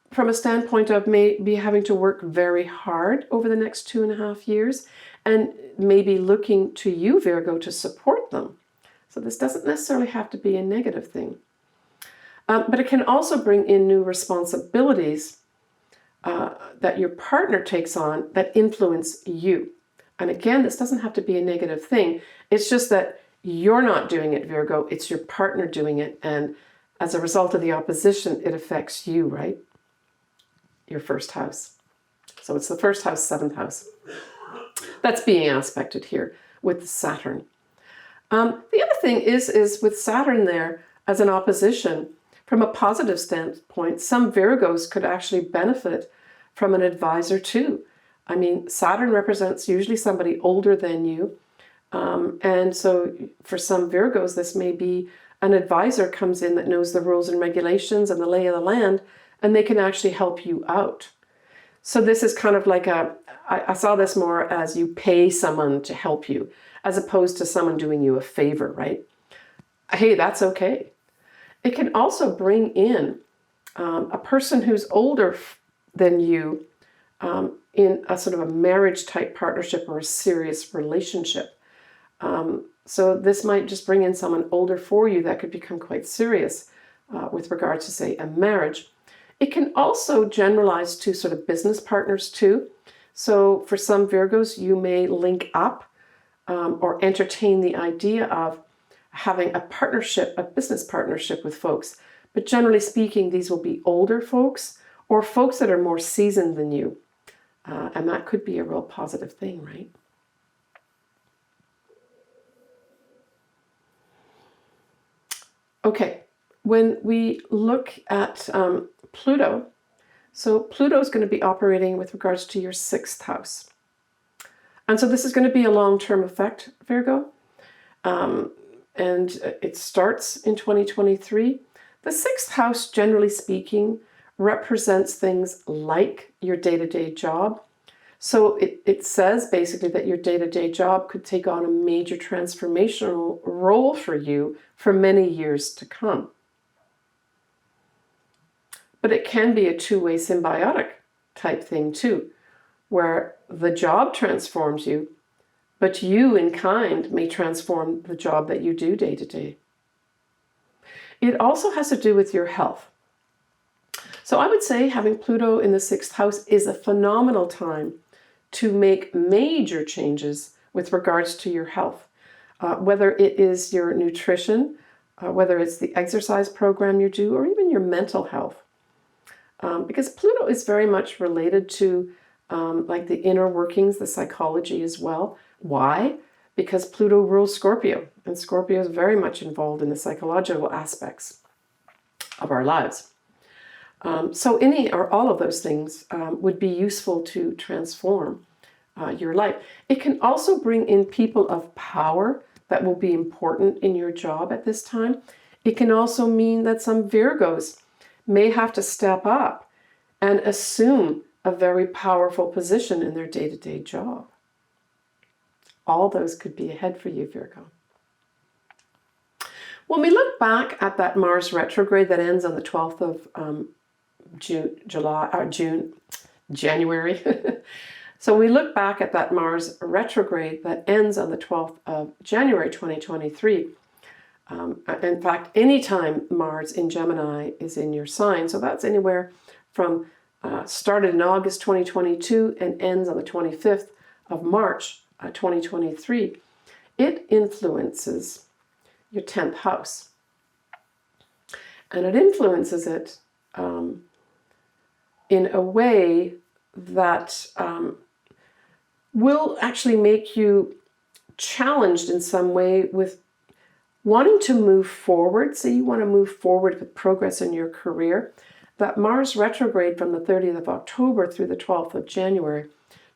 from a standpoint of may be having to work very hard over the next 2.5 years, and maybe looking to you, Virgo, to support them. So this doesn't necessarily have to be a negative thing. But it can also bring in new responsibilities that your partner takes on that influence you. And again, this doesn't have to be a negative thing. It's just that you're not doing it, Virgo. It's your partner doing it. And as a result of the opposition, it affects you, right? Your first house. So it's the first house, 7th house. That's being aspected here with Saturn. The other thing is with Saturn there as an opposition, from a positive standpoint, some Virgos could actually benefit from an advisor too. I mean, Saturn represents usually somebody older than you. And so for some Virgos, this may be an advisor comes in that knows the rules and regulations and the lay of the land, and they can actually help you out. So this is kind of like I saw this more as you pay someone to help you, as opposed to someone doing you a favor, right? Hey, that's okay. It can also bring in a person who's older than you in a sort of a marriage type partnership or a serious relationship. So this might just bring in someone older for you that could become quite serious with regards to, say, a marriage. It can also generalize to sort of business partners too. So for some Virgos, you may link up or entertain the idea of having a partnership, a business partnership with folks. But generally speaking, these will be older folks or folks that are more seasoned than you. And that could be a real positive thing, right? Okay, when we look at Pluto, so Pluto is going to be operating with regards to your 6th house. And so this is going to be a long-term effect, Virgo. And it starts in 2023. The 6th house, generally speaking, represents things like your day-to-day job. So it says basically that your day-to-day job could take on a major transformational role for you for many years to come. But it can be a two-way symbiotic type thing too, where the job transforms you, but you in kind may transform the job that you do day to day. It also has to do with your health. So I would say having Pluto in the 6th house is a phenomenal time to make major changes with regards to your health, whether it is your nutrition, whether it's the exercise program you do, or even your mental health. Because Pluto is very much related to like the inner workings, the psychology as well. Why? Because Pluto rules Scorpio, and Scorpio is very much involved in the psychological aspects of our lives. So any or all of those things would be useful to transform your life. It can also bring in people of power that will be important in your job at this time. It can also mean that some Virgos may have to step up and assume a very powerful position in their day-to-day job. All those could be ahead for you, Virgo. When we look back at that Mars retrograde that ends on the 12th of January. So we look back at that Mars retrograde that ends on the 12th of January 2023. In fact, anytime Mars in Gemini is in your sign, so that's anywhere from started in August 2022 and ends on the 25th of March 2023, it influences your 10th house. And it influences it in a way that will actually make you challenged in some way with wanting to move forward. So you want to move forward with progress in your career. That Mars retrograde from the 30th of October through the 12th of January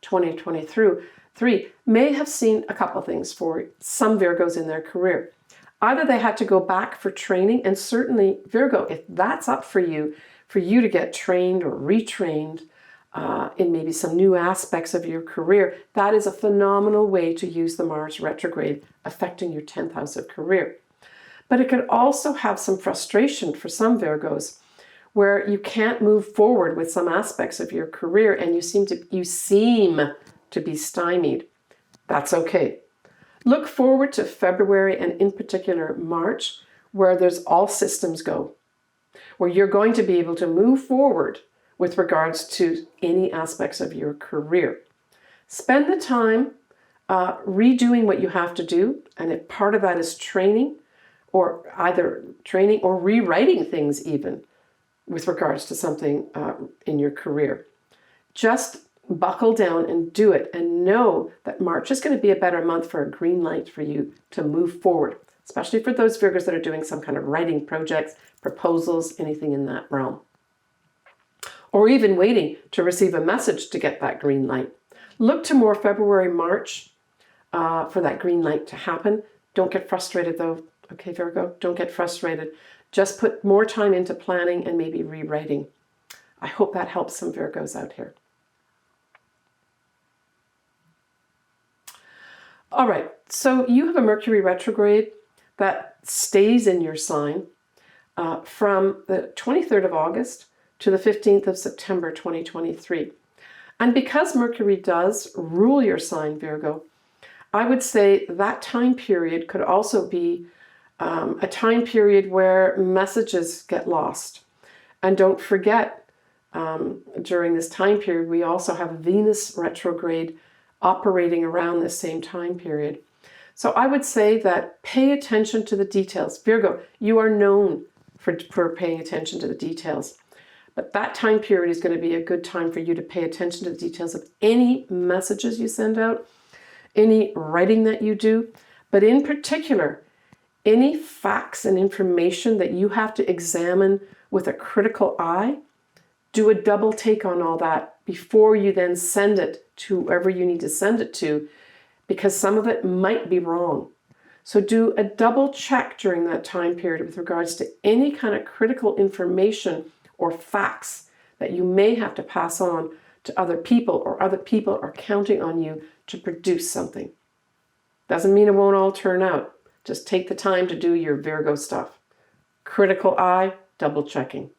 2023 may have seen a couple things for some Virgos in their career. Either they had to go back for training, and certainly Virgo, if that's up for you to get trained or retrained in maybe some new aspects of your career, that is a phenomenal way to use the Mars retrograde affecting your 10th house of career. But it could also have some frustration for some Virgos where you can't move forward with some aspects of your career and you seem to be stymied. That's okay. Look forward to February and in particular March, where there's all systems go, where you're going to be able to move forward with regards to any aspects of your career. Spend the time redoing what you have to do, and if part of that is training, or either training or rewriting things even with regards to something in your career. Just buckle down and do it, and know that March is going to be a better month for a green light for you to move forward, especially for those Virgos that are doing some kind of writing projects, proposals, anything in that realm. Or even waiting to receive a message to get that green light. Look to more February, March for that green light to happen. Don't get frustrated though, okay, Virgo? Don't get frustrated. Just put more time into planning and maybe rewriting. I hope that helps some Virgos out here. All right, so you have a Mercury retrograde that stays in your sign from the 23rd of August to the 15th of September 2023. And because Mercury does rule your sign, Virgo, I would say that time period could also be a time period where messages get lost. And don't forget, during this time period, we also have Venus retrograde operating around the same time period. So I would say that pay attention to the details. Virgo, you are known for paying attention to the details. But that time period is going to be a good time for you to pay attention to the details of any messages you send out, any writing that you do, but in particular, any facts and information that you have to examine with a critical eye. Do a double take on all that before you then send it to whoever you need to send it to, because some of it might be wrong. So do a double check during that time period with regards to any kind of critical information or facts that you may have to pass on to other people, or other people are counting on you to produce something. Doesn't mean it won't all turn out. Just take the time to do your Virgo stuff. Critical eye, double checking.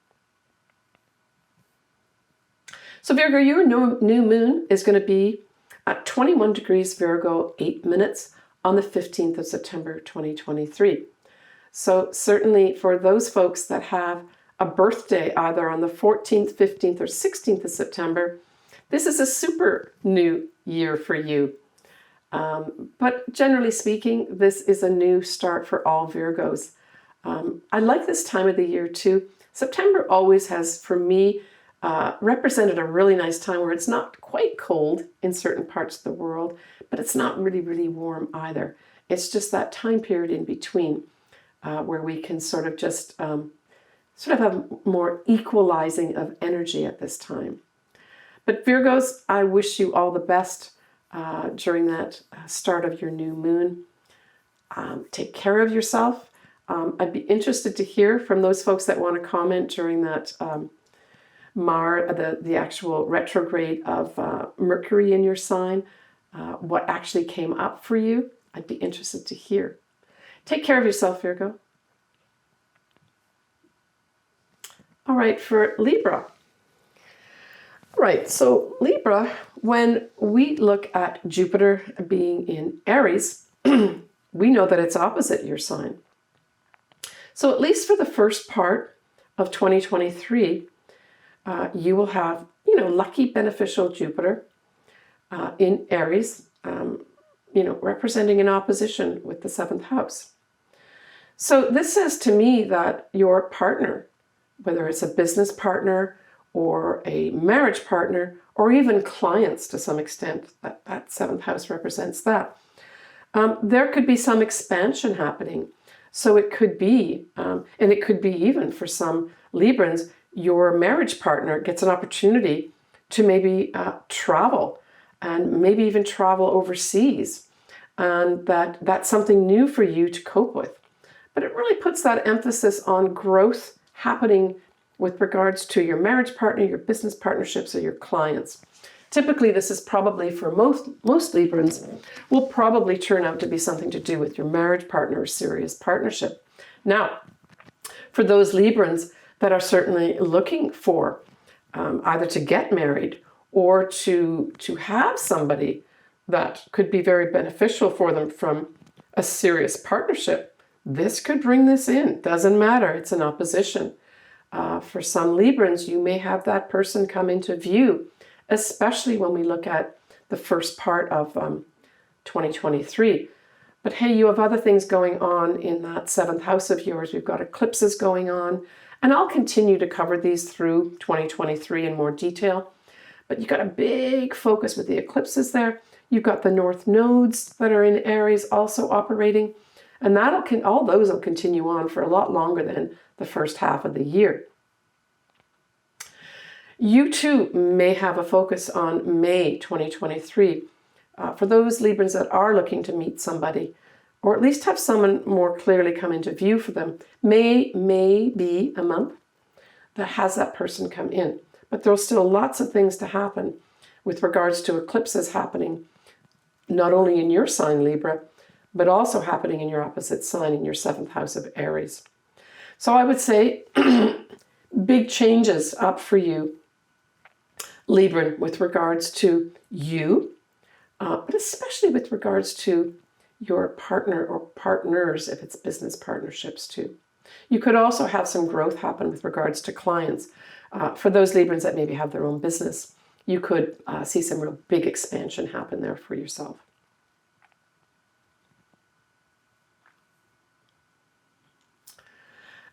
So Virgo, your new moon is going to be at 21 degrees Virgo, 8 minutes on the 15th of September 2023. So certainly for those folks that have a birthday either on the 14th, 15th, or 16th of September, this is a super new year for you. But generally speaking, this is a new start for all Virgos. I like this time of the year too. September always has, for me, represented a really nice time where it's not quite cold in certain parts of the world, but it's not really, really warm either. It's just that time period in between where we can sort of just have more equalizing of energy at this time. But Virgos, I wish you all the best during that start of your new moon. Take care of yourself. I'd be interested to hear from those folks that want to comment during that the actual retrograde of Mercury in your sign, what actually came up for you. I'd be interested to hear. Take care of yourself, Virgo. All right, for Libra. All right, so Libra, when we look at Jupiter being in Aries, we know that it's opposite your sign. So at least for the first part of 2023, you will have, lucky beneficial Jupiter in Aries, representing an opposition with the 7th house. So this says to me that your partner, whether it's a business partner or a marriage partner, or even clients to some extent, that 7th house represents that, there could be some expansion happening. So it could be, and it could be even for some Librans, your marriage partner gets an opportunity to maybe travel, and maybe even travel overseas. And that's something new for you to cope with. But it really puts that emphasis on growth happening with regards to your marriage partner, your business partnerships, or your clients. Typically, this is probably for most Librans, will probably turn out to be something to do with your marriage partner or serious partnership. Now, for those Librans that are certainly looking for either to get married or to have somebody that could be very beneficial for them from a serious partnership, this could bring this in. Doesn't matter, it's an opposition. For some Librans, you may have that person come into view, especially when we look at the first part of 2023. But hey, you have other things going on in that 7th house of yours. We've got eclipses going on, and I'll continue to cover these through 2023 in more detail. But you've got a big focus with the eclipses there. You've got the north nodes that are in Aries also operating, and all those will continue on for a lot longer than the first half of the year. You too may have a focus on May 2023. For those Librans that are looking to meet somebody, or at least have someone more clearly come into view for them, May be a month that has that person come in. But there's still lots of things to happen with regards to eclipses happening, not only in your sign, Libra, but also happening in your opposite sign in your 7th house of Aries. So I would say big changes up for you, Libra, with regards to you, but especially with regards to your partner or partners, if it's business partnerships too. You could also have some growth happen with regards to clients. For those Librans that maybe have their own business, you could see some real big expansion happen there for yourself.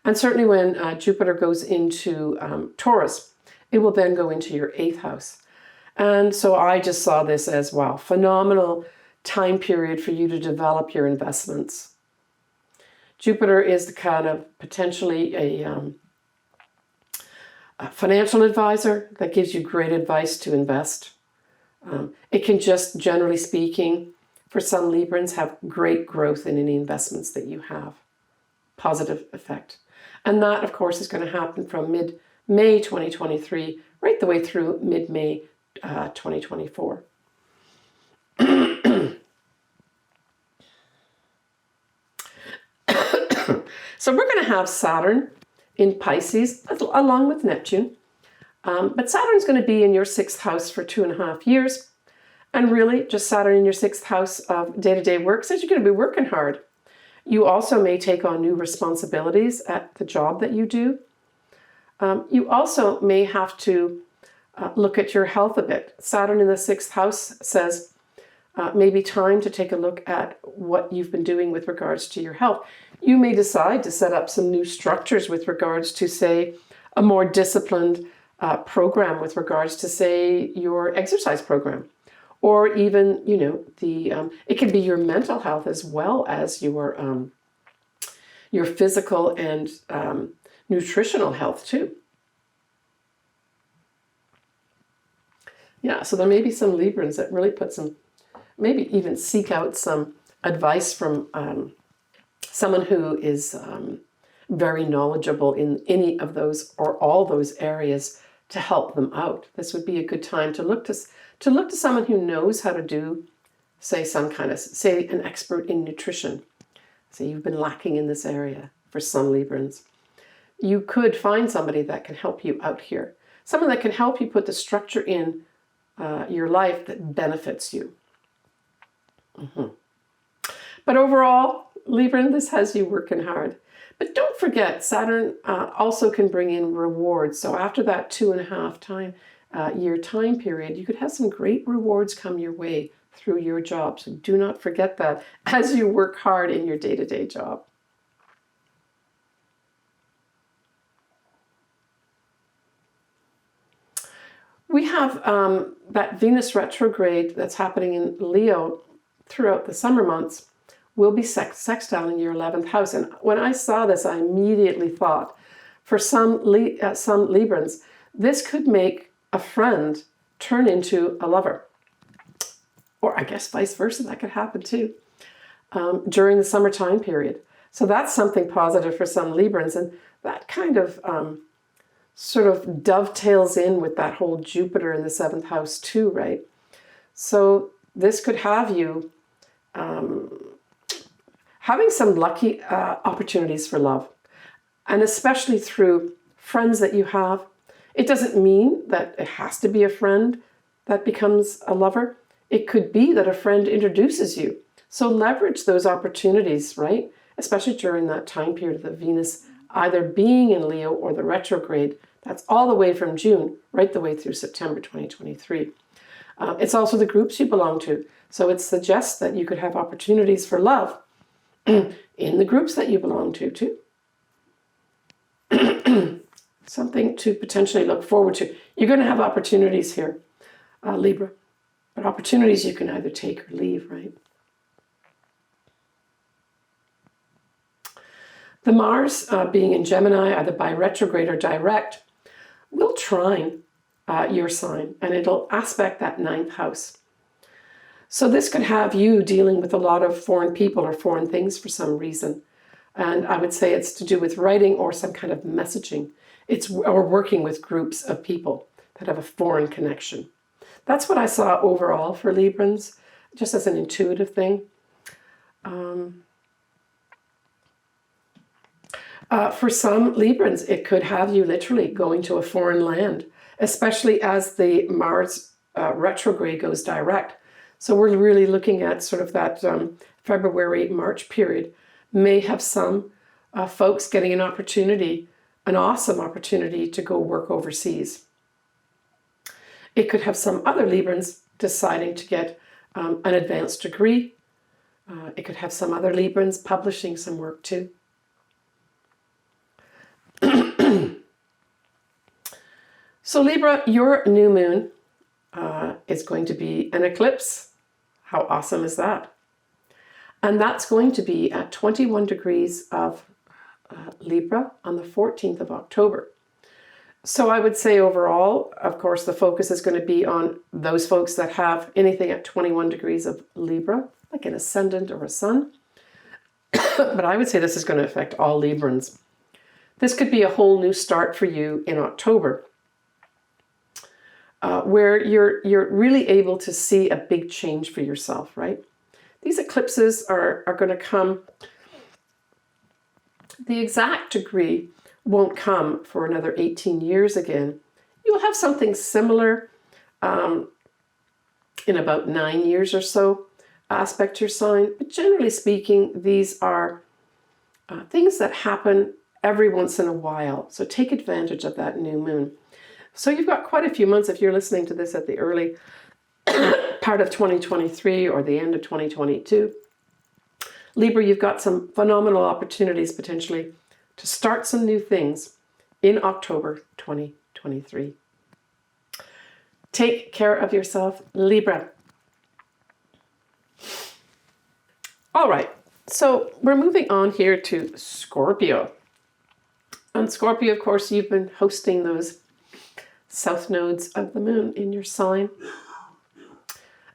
And certainly when Jupiter goes into Taurus, it will then go into your 8th house. And so I just saw this as, wow, phenomenal time period for you to develop your investments. Jupiter is the kind of potentially a financial advisor that gives you great advice to invest. It can just, generally speaking, for some Librans, have great growth in any investments that you have. Positive effect. And that, of course, is going to happen from mid-May 2023 right the way through mid-May 2024. So we're going to have Saturn in Pisces along with Neptune. But Saturn's going to be in your 6th house for 2.5 years. And really, just Saturn in your 6th house of day-to-day work says you're going to be working hard. You also may take on new responsibilities at the job that you do. You also may have to look at your health a bit. Saturn in the 6th house says maybe time to take a look at what you've been doing with regards to your health. You may decide to set up some new structures with regards to, say, a more disciplined program with regards to, say, your exercise program. Or even, you know, it can be your mental health as well as your physical and nutritional health too. Yeah, so there may be some Librans that really put some, maybe even seek out some advice from someone who is very knowledgeable in any of those or all those areas to help them out. This would be a good time to look to someone who knows how to do, say, say an expert in nutrition. Say you've been lacking in this area for some Librans. You could find somebody that can help you out here. Someone that can help you put the structure in your life that benefits you. But overall, Libran, this has you working hard. But don't forget, Saturn also can bring in rewards. So after that 2.5 year time period, you could have some great rewards come your way through your job. So do not forget that as you work hard in your day-to-day job. We have that Venus retrograde that's happening in Leo throughout the summer months will be sextile in your 11th house. And when I saw this, I immediately thought, for some Librans, this could make a friend turn into a lover. Or I guess vice versa, that could happen too, during the summertime period. So that's something positive for some Librans. And that kind of sort of dovetails in with that whole Jupiter in the 7th house too, right? So this could have you having some lucky opportunities for love, and especially through friends that you have. It doesn't mean that it has to be a friend that becomes a lover. It could be that a friend introduces you. So leverage those opportunities, right? Especially during that time period of the Venus either being in Leo or the retrograde. That's all the way from June, right the way through September 2023. It's also the groups you belong to. So it suggests that you could have opportunities for love in the groups that you belong to too. Something to potentially look forward to. You're going to have opportunities here, Libra. But opportunities you can either take or leave, right? The Mars being in Gemini, either by retrograde or direct, will trine your sign, and it'll aspect that 9th house. So this could have you dealing with a lot of foreign people or foreign things for some reason. And I would say it's to do with writing or some kind of messaging. Or working with groups of people that have a foreign connection. That's what I saw overall for Librans, just as an intuitive thing. For some Librans, it could have you literally going to a foreign land, especially as the Mars retrograde goes direct. So we're really looking at sort of that February, March period. May have some folks getting an opportunity, an awesome opportunity to go work overseas. It could have some other Librans deciding to get an advanced degree. It could have some other Librans publishing some work too. So Libra, your new moon is going to be an eclipse. How awesome is that? And that's going to be at 21 degrees of Libra on the 14th of October. So I would say overall, of course, the focus is going to be on those folks that have anything at 21 degrees of Libra, like an ascendant or a sun. But I would say this is going to affect all Librans. This could be a whole new start for you in October, where you're really able to see a big change for yourself, right? These eclipses are going to come. The exact degree won't come for another 18 years again. You'll have something similar in about 9 years or so, aspect your sign. But generally speaking, these are things that happen every once in a while. So take advantage of that new moon. So you've got quite a few months if you're listening to this at the early part of 2023 or the end of 2022. Libra, you've got some phenomenal opportunities potentially to start some new things in October 2023. Take care of yourself, Libra. All right, so we're moving on here to Scorpio. And Scorpio, of course, you've been hosting those south nodes of the moon in your sign.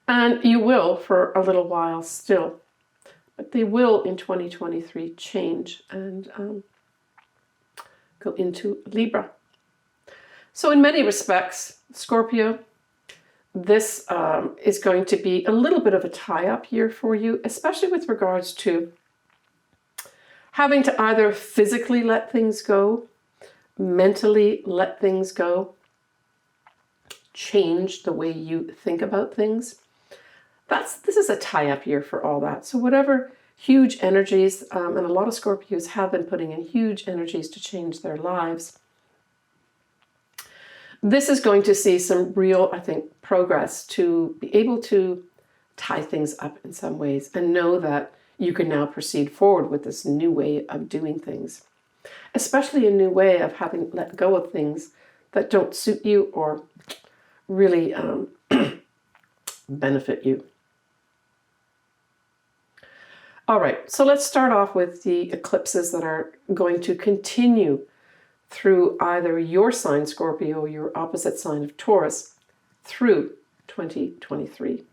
And you will for a little while still. But they will in 2023 change and go into Libra. So in many respects, Scorpio, this is going to be a little bit of a tie-up year for you, especially with regards to having to either physically let things go, mentally let things go, change the way you think about things. This is a tie-up year for all that. So whatever huge energies, and a lot of Scorpios have been putting in huge energies to change their lives, this is going to see some real, I think, progress to be able to tie things up in some ways and know that you can now proceed forward with this new way of doing things, especially a new way of having let go of things that don't suit you or really benefit you. All right, so let's start off with the eclipses that are going to continue through either your sign, Scorpio, or your opposite sign of Taurus, through 2023.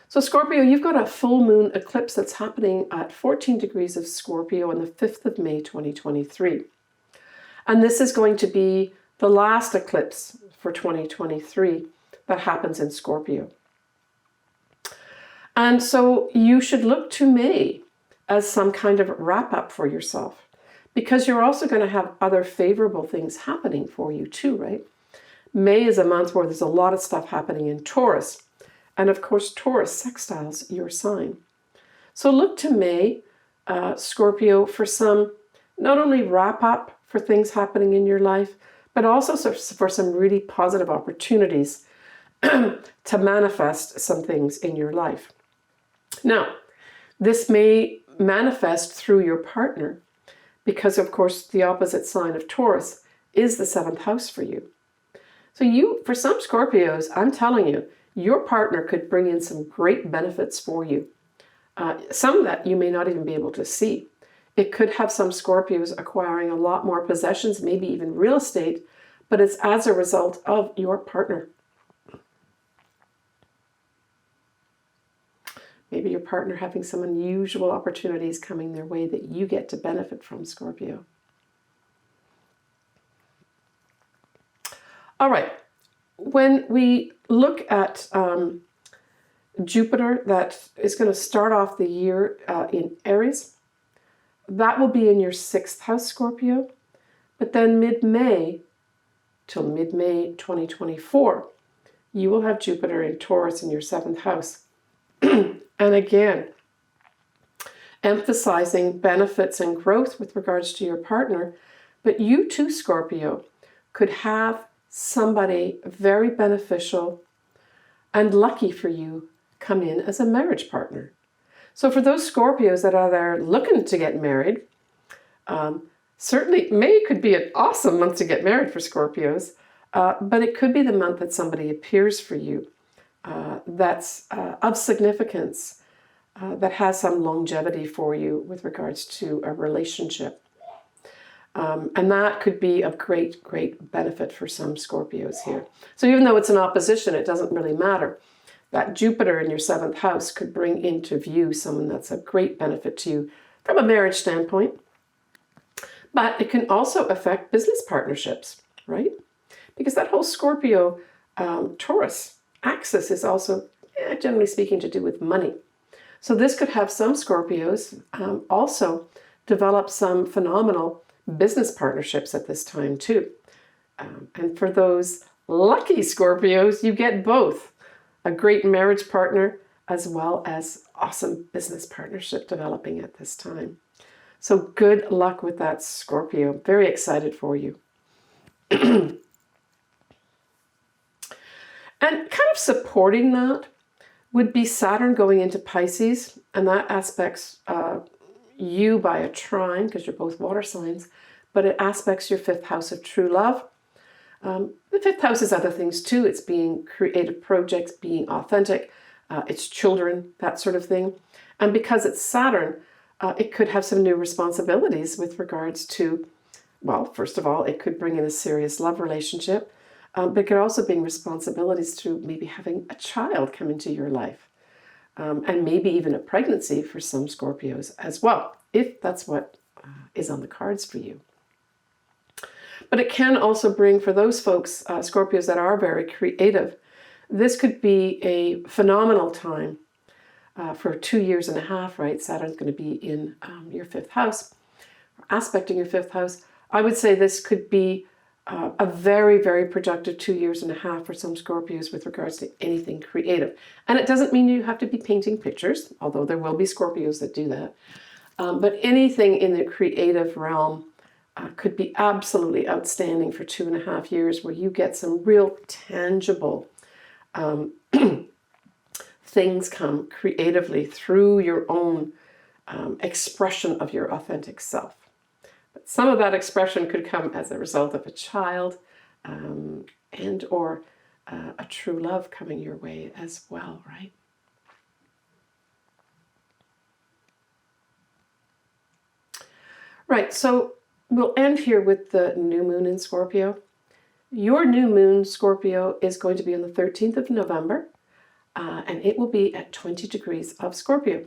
So Scorpio, you've got a full moon eclipse that's happening at 14 degrees of Scorpio on the 5th of May, 2023. And this is going to be the last eclipse for 2023 that happens in Scorpio. And so you should look to May as some kind of wrap up for yourself, because you're also going to have other favorable things happening for you too, right? May is a month where there's a lot of stuff happening in Taurus. And of course, Taurus sextiles your sign. So look to May, Scorpio, for some, not only wrap up for things happening in your life, but also for some really positive opportunities to manifest some things in your life. Now, this may manifest through your partner because, of course, the opposite sign of Taurus is the 7th house for you. So for some Scorpios, I'm telling you, your partner could bring in some great benefits for you. Some that you may not even be able to see. It could have some Scorpios acquiring a lot more possessions, maybe even real estate, but it's as a result of your partner. Maybe your partner having some unusual opportunities coming their way that you get to benefit from, Scorpio. All right. When we look at Jupiter that is going to start off the year in Aries. That will be in your 6th house, Scorpio. But then mid-May till mid-May 2024, you will have Jupiter in Taurus in your 7th house. And again, emphasizing benefits and growth with regards to your partner. But you too, Scorpio, could have somebody very beneficial and lucky for you come in as a marriage partner. So for those Scorpios that are there looking to get married, certainly May could be an awesome month to get married for Scorpios, but it could be the month that somebody appears for you that's of significance, that has some longevity for you with regards to a relationship. And that could be of great, great benefit for some Scorpios here. So even though it's an opposition, it doesn't really matter. That Jupiter in your 7th house could bring into view someone that's of great benefit to you from a marriage standpoint. But it can also affect business partnerships, right? Because that whole Scorpio Taurus axis is also, generally speaking, to do with money. So this could have some Scorpios also develop some phenomenal business partnerships at this time too. And for those lucky Scorpios, you get both. A great marriage partner as well as awesome business partnership developing at this time. So good luck with that, Scorpio. Very excited for you. And kind of supporting that would be Saturn going into Pisces, and that aspects you by a trine, because you're both water signs, but it aspects your 5th house of true love. The 5th house is other things too. It's being creative projects, being authentic, it's children, that sort of thing. And because it's Saturn, it could have some new responsibilities with regards to, well, first of all, it could bring in a serious love relationship, but it could also bring responsibilities to maybe having a child come into your life, and maybe even a pregnancy for some Scorpios as well, if that's what is on the cards for you. But it can also bring, for those folks, Scorpios that are very creative, this could be a phenomenal time for 2.5 years, right? Saturn's going to be in your 5th house, aspecting your 5th house. I would say this could be a very, very productive 2.5 years for some Scorpios with regards to anything creative. And it doesn't mean you have to be painting pictures, although there will be Scorpios that do that. But anything in the creative realm could be absolutely outstanding for 2.5 years, where you get some real tangible things come creatively through your own expression of your authentic self. But some of that expression could come as a result of a child and or a true love coming your way as well, right? Right, so we'll end here with the new moon in Scorpio. Your new moon, Scorpio, is going to be on the 13th of November, and it will be at 20 degrees of Scorpio.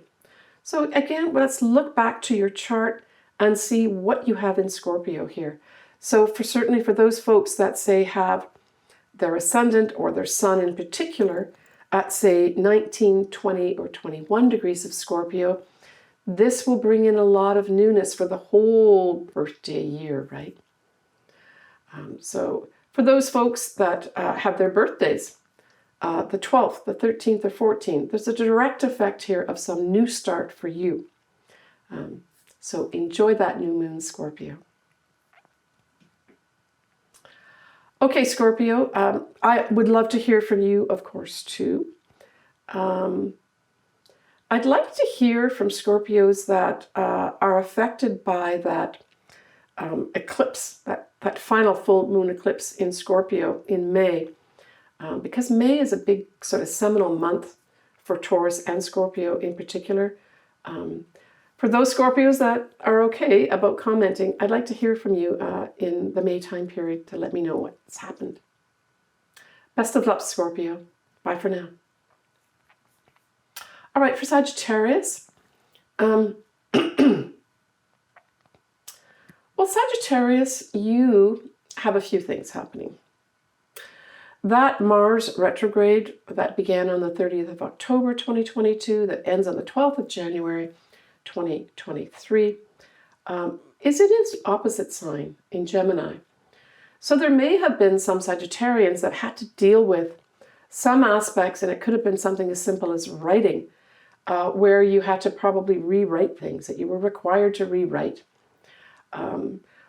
So again, let's look back to your chart and see what you have in Scorpio here. So certainly for those folks that say have their ascendant or their sun in particular at say 19, 20, or 21 degrees of Scorpio, this will bring in a lot of newness for the whole birthday year, right? So for those folks that have their birthdays, the 12th, the 13th, or 14th, there's a direct effect here of some new start for you. So enjoy that new moon, Scorpio. Okay, Scorpio, I would love to hear from you, of course, too. I'd like to hear from Scorpios that are affected by that eclipse, that final full moon eclipse in Scorpio in May, because May is a big sort of seminal month for Taurus and Scorpio in particular. For those Scorpios that are okay about commenting, I'd like to hear from you in the May time period to let me know what's happened. Best of luck, Scorpio. Bye for now. All right, for Sagittarius. Well, Sagittarius, you have a few things happening. That Mars retrograde that began on the 30th of October 2022, that ends on the 12th of January 2023, is in its opposite sign in Gemini. So there may have been some Sagittarians that had to deal with some aspects, and it could have been something as simple as writing, where you had to probably rewrite things that you were required to rewrite.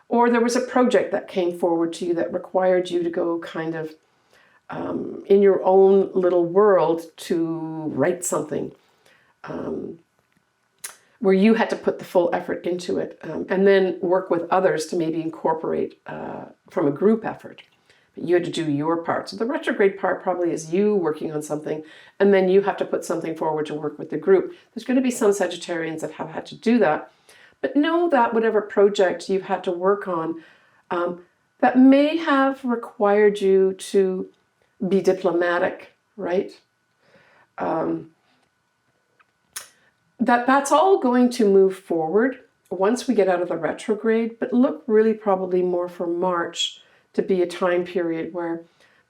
Or there was a project that came forward to you that required you to go kind of in your own little world to write something, where you had to put the full effort into it, and then work with others to maybe incorporate from a group effort. But you had to do your part. So the retrograde part probably is you working on something, and then you have to put something forward to work with the group. There's going to be some Sagittarians that have had to do that. But know that whatever project you've had to work on, that may have required you to be diplomatic, right? That's all going to move forward once we get out of the retrograde, but look really probably more for March to be a time period where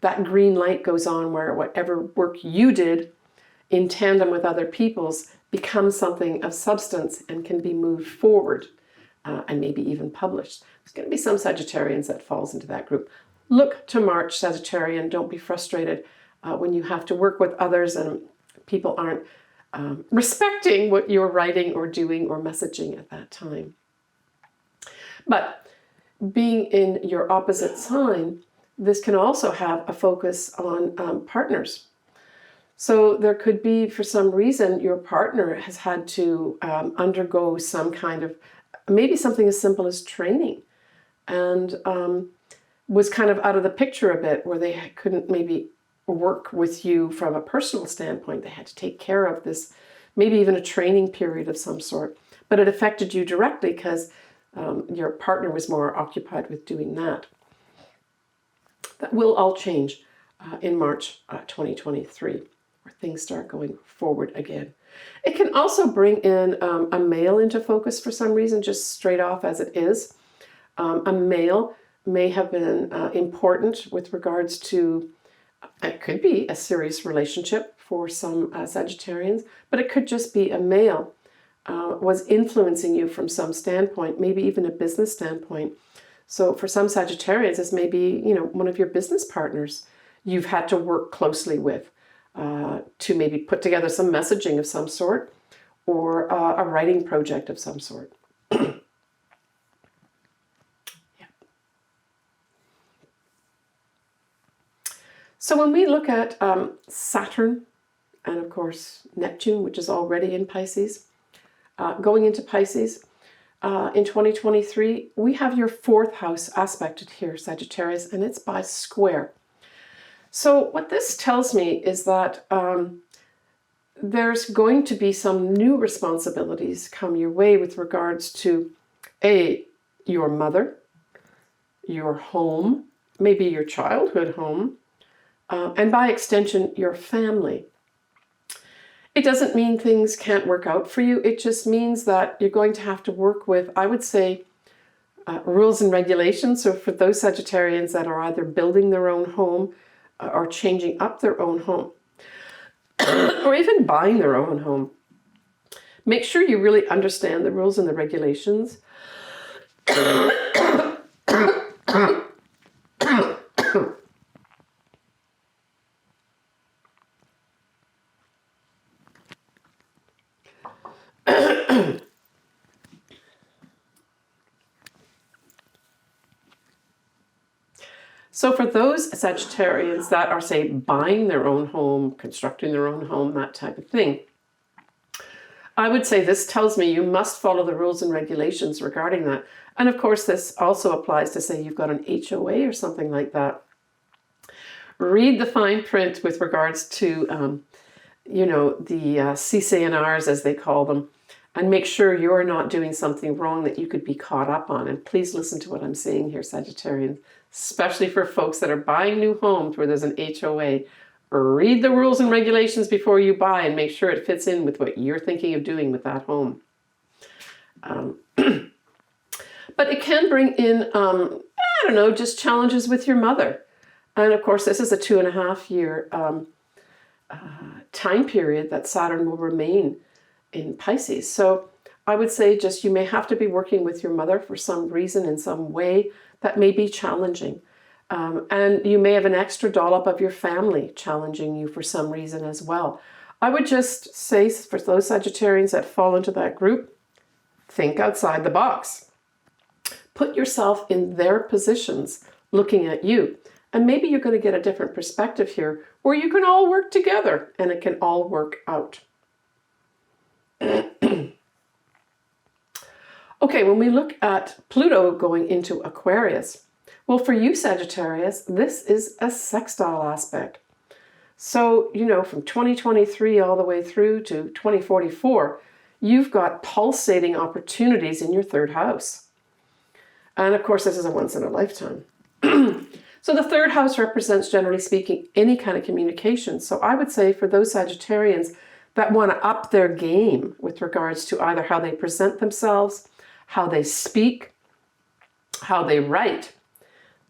that green light goes on, where whatever work you did in tandem with other people's becomes something of substance and can be moved forward and maybe even published. There's going to be some Sagittarians that falls into that group. Look to March, Sagittarian. Don't be frustrated when you have to work with others and people aren't respecting what you're writing or doing or messaging at that time. But being in your opposite sign, this can also have a focus on partners. So there could be, for some reason, your partner has had to undergo some kind of, maybe something as simple as training, and was kind of out of the picture a bit, where they couldn't maybe work with you from a personal standpoint. They had to take care of this, maybe even a training period of some sort, but it affected you directly because your partner was more occupied with doing that. That will all change in March 2023, where things start going forward again. It can also bring in a male into focus for some reason, just straight off as it is. A male may have been important with regards to, it could be a serious relationship for some Sagittarians, but it could just be a male was influencing you from some standpoint, maybe even a business standpoint. So for some Sagittarians, this may be, one of your business partners you've had to work closely with to maybe put together some messaging of some sort, or a writing project of some sort. So when we look at Saturn, and of course Neptune, which is already in Pisces, going into Pisces in 2023, we have your fourth house aspected here, Sagittarius, and it's by square. So what this tells me is that there's going to be some new responsibilities come your way with regards to your mother, your home, maybe your childhood home, and by extension, your family. It doesn't mean things can't work out for you. It just means that you're going to have to work with, I would say, rules and regulations. So for those Sagittarians that are either building their own home or changing up their own home, or even buying their own home, make sure you really understand the rules and the regulations. So for those Sagittarians that are, say, buying their own home, constructing their own home, that type of thing, I would say this tells me you must follow the rules and regulations regarding that. And of course, this also applies to, say, you've got an HOA or something like that. Read the fine print with regards to, the CC&Rs, as they call them, and make sure you're not doing something wrong that you could be caught up on. And please listen to what I'm saying here, Sagittarians, especially for folks that are buying new homes where there's an HOA. Read the rules and regulations before you buy and make sure it fits in with what you're thinking of doing with that home. But it can bring in, just challenges with your mother. And of course, this is a 2.5-year time period that Saturn will remain in Pisces. So I would say just you may have to be working with your mother for some reason in some way that may be challenging. And you may have an extra dollop of your family challenging you for some reason as well. I would just say for those Sagittarians that fall into that group, think outside the box. Put yourself in their positions looking at you. And maybe you're going to get a different perspective here where you can all work together and it can all work out. Okay, when we look at Pluto going into Aquarius, well, for you Sagittarius, this is a sextile aspect. So, you know, from 2023 all the way through to 2044, you've got pulsating opportunities in your third house. And of course, this is a once in a lifetime. So the third house represents, generally speaking, any kind of communication. So I would say for those Sagittarians that want to up their game with regards to either how they present themselves, how they speak, how they write,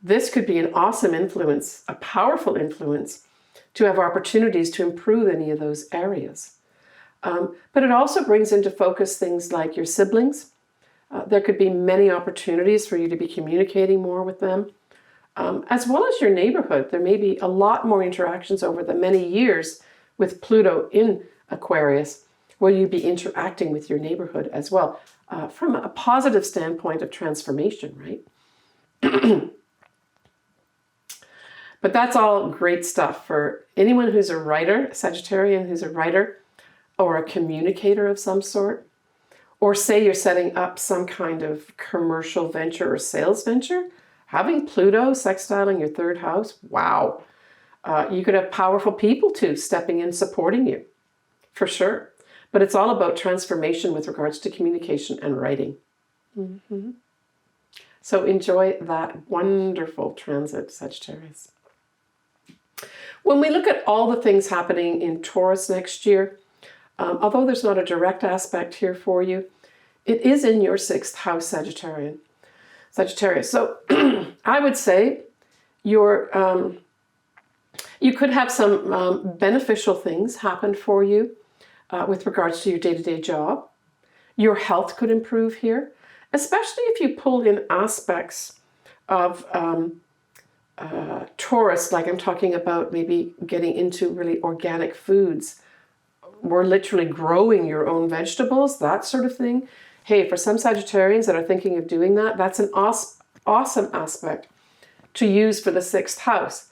this could be an awesome influence, a powerful influence to have opportunities to improve any of those areas. But it also brings into focus things like your siblings. There could be many opportunities for you to be communicating more with them, as well as your neighborhood. There may be a lot more interactions over the many years with Pluto in Aquarius, where you'd be interacting with your neighborhood as well, from a positive standpoint of transformation, right? But that's all great stuff for anyone who's a writer, a Sagittarian who's a writer, or a communicator of some sort. Or say you're setting up some kind of commercial venture or sales venture. Having Pluto sextiling your third house, wow. You could have powerful people too stepping in, supporting you, for sure. But it's all about transformation with regards to communication and writing. Mm-hmm. So enjoy that wonderful transit, Sagittarius. When we look at all the things happening in Taurus next year, although there's not a direct aspect here for you, it is in your 6th house, Sagittarius. So I would say you could have some beneficial things happen for you with regards to your day-to-day job. Your health could improve here, especially if you pull in aspects of Taurus, like I'm talking about maybe getting into really organic foods. We're literally growing your own vegetables, that sort of thing. Hey, for some Sagittarians that are thinking of doing that, that's an awesome aspect to use for the 6th house,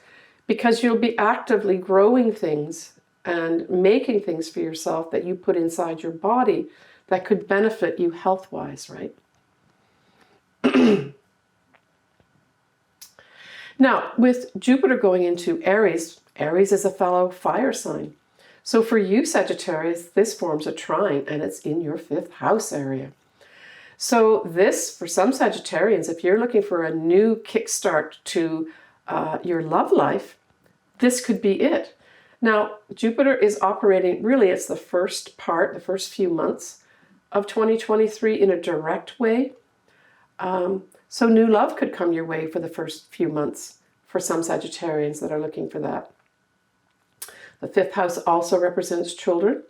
because you'll be actively growing things and making things for yourself that you put inside your body that could benefit you health-wise, right? Now, with Jupiter going into Aries, Aries is a fellow fire sign. So for you, Sagittarius, this forms a trine, and it's in your 5th house area. So this, for some Sagittarians, if you're looking for a new kickstart to your love life, this could be it. Now, Jupiter is operating, really, it's the first few months of 2023 in a direct way. So new love could come your way for the first few months for some Sagittarians that are looking for that. The 5th house also represents children.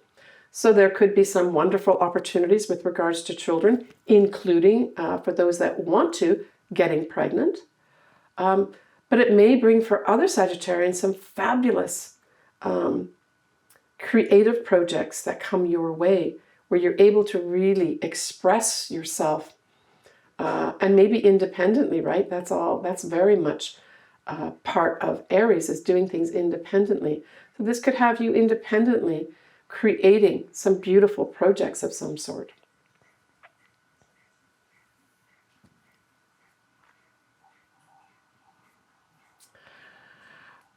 So there could be some wonderful opportunities with regards to children, including for those that want to, getting pregnant. But it may bring for other Sagittarians some fabulous creative projects that come your way, where you're able to really express yourself and maybe independently, right? That's very much part of Aries, is doing things independently. So this could have you independently creating some beautiful projects of some sort.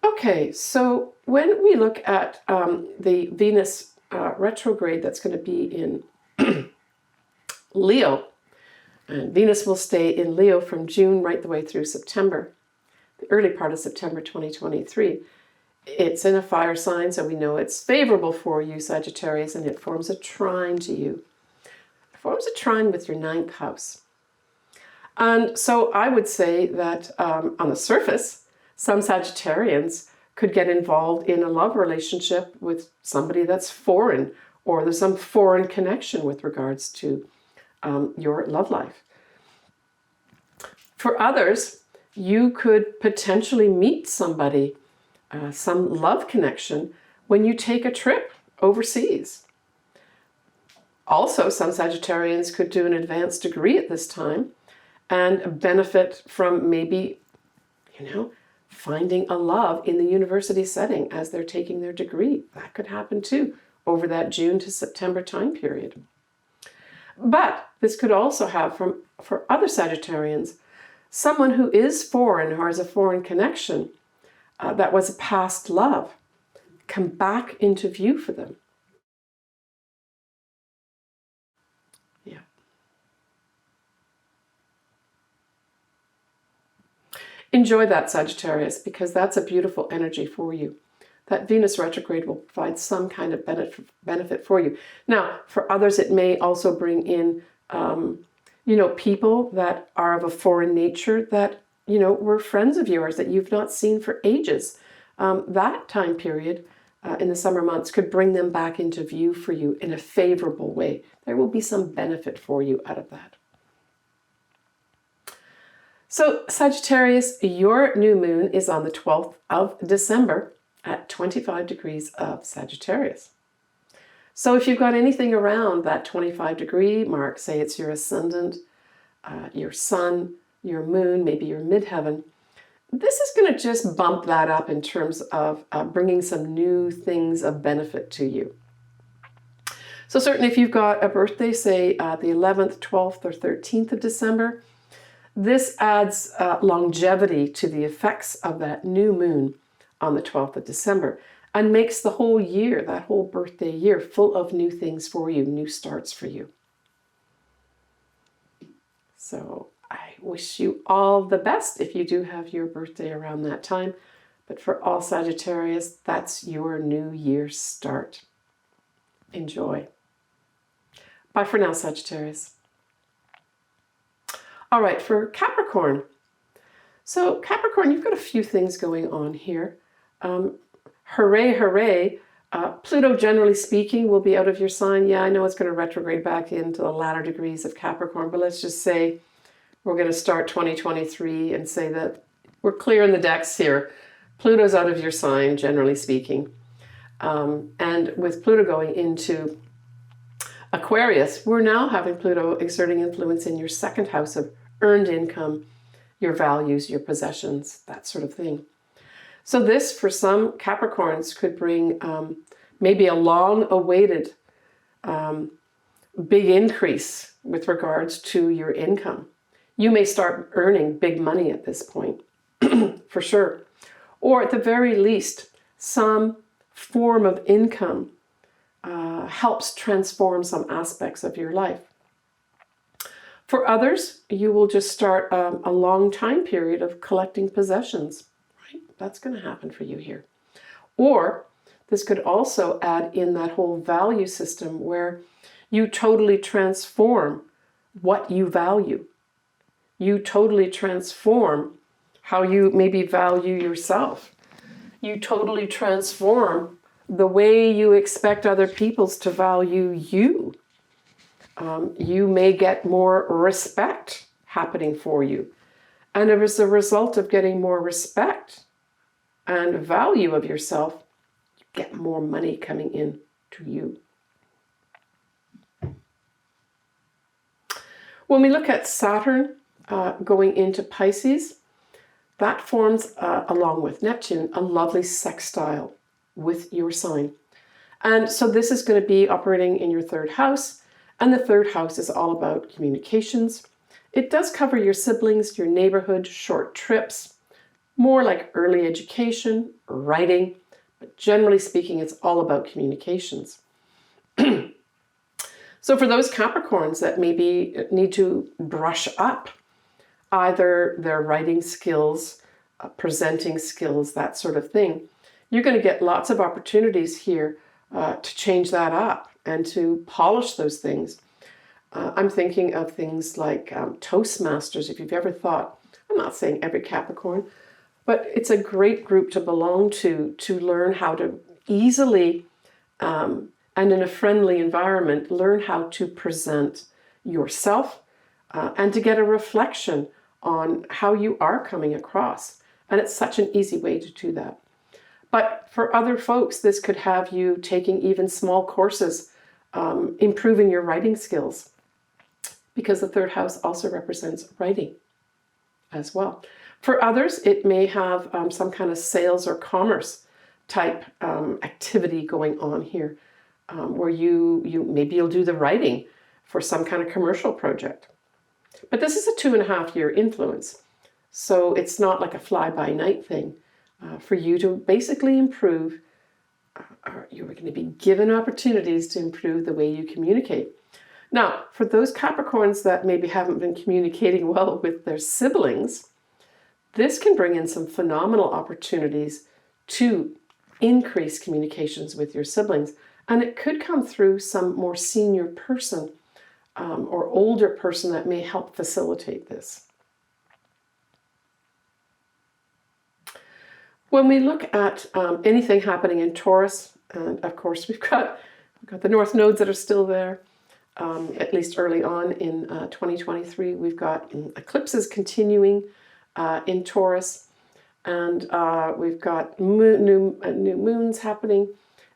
Okay, so when we look at the Venus retrograde that's going to be in Leo, and Venus will stay in Leo from June right the way through September, the early part of September 2023. It's in a fire sign, so we know it's favorable for you, Sagittarius, and it forms a trine to you. It forms a trine with your 9th house. And so I would say that on the surface, Some Sagittarians could get involved in a love relationship with somebody that's foreign, or there's some foreign connection with regards to your love life. For others, you could potentially meet somebody, some love connection, when you take a trip overseas. Also, some Sagittarians could do an advanced degree at this time and benefit from maybe, finding a love in the university setting as they're taking their degree. That could happen too over that June to September time period. But this could also have, for other Sagittarians, someone who is foreign, who has a foreign connection, that was a past love, come back into view for them. Yeah. Enjoy that, Sagittarius, because that's a beautiful energy for you. That Venus retrograde will provide some kind of benefit for you. Now, for others, it may also bring in, people that are of a foreign nature that, were friends of yours that you've not seen for ages. That time period in the summer months could bring them back into view for you in a favorable way. There will be some benefit for you out of that. So Sagittarius, your new moon is on the 12th of December at 25 degrees of Sagittarius. So if you've got anything around that 25 degree mark, say it's your ascendant, your sun, your moon, maybe your midheaven, this is going to just bump that up in terms of bringing some new things of benefit to you. So certainly if you've got a birthday, say the 11th, 12th, or 13th of December, this adds longevity to the effects of that new moon on the 12th of December and makes the whole year, that whole birthday year, full of new things for you, new starts for you. So I wish you all the best if you do have your birthday around that time. But for all Sagittarius, that's your new year start. Enjoy. Bye for now, Sagittarius. All right, for Capricorn. So Capricorn, you've got a few things going on here. Hooray, hooray. Pluto, generally speaking, will be out of your sign. Yeah, I know it's going to retrograde back into the latter degrees of Capricorn, but let's just say we're going to start 2023 and say that we're clearing the decks here. Pluto's out of your sign, generally speaking. And with Pluto going into Aquarius, we're now having Pluto exerting influence in your second house of earned income, your values, your possessions, that sort of thing. So this, for some Capricorns, could bring maybe a long-awaited big increase with regards to your income. You may start earning big money at this point, for sure. Or at the very least, some form of income helps transform some aspects of your life. For others, you will just start a long time period of collecting possessions. Right? That's going to happen for you here. Or this could also add in that whole value system where you totally transform what you value. You totally transform how you maybe value yourself. You totally transform the way you expect other people to value you. You may get more respect happening for you. And as a result of getting more respect and value of yourself, you get more money coming in to you. When we look at Saturn going into Pisces, that forms, along with Neptune, a lovely sextile with your sign. And so this is going to be operating in your third house. And the third house is all about communications. It does cover your siblings, your neighborhood, short trips, more like early education, writing, but generally speaking, it's all about communications. So for those Capricorns that maybe need to brush up either their writing skills, presenting skills, that sort of thing, you're going to get lots of opportunities here to change that up and to polish those things. I'm thinking of things like Toastmasters. If you've ever thought, I'm not saying every Capricorn, But it's a great group to belong to learn how to easily and in a friendly environment, learn how to present yourself and to get a reflection on how you are coming across. And it's such an easy way to do that. But for other folks, this could have you taking even small courses, improving your writing skills, because the third house also represents writing as well. For others, it may have some kind of sales or commerce type activity going on here, where maybe you'll do the writing for some kind of commercial project. But this is a 2.5-year influence, so it's not like a fly-by-night thing. For you to basically improve, you're going to be given opportunities to improve the way you communicate. Now, for those Capricorns that maybe haven't been communicating well with their siblings, this can bring in some phenomenal opportunities to increase communications with your siblings. And it could come through some more senior person or older person that may help facilitate this. When we look at anything happening in Taurus, and of course we've got the North nodes that are still there, at least early on in 2023. We've got eclipses continuing in Taurus, and we've got new moons happening,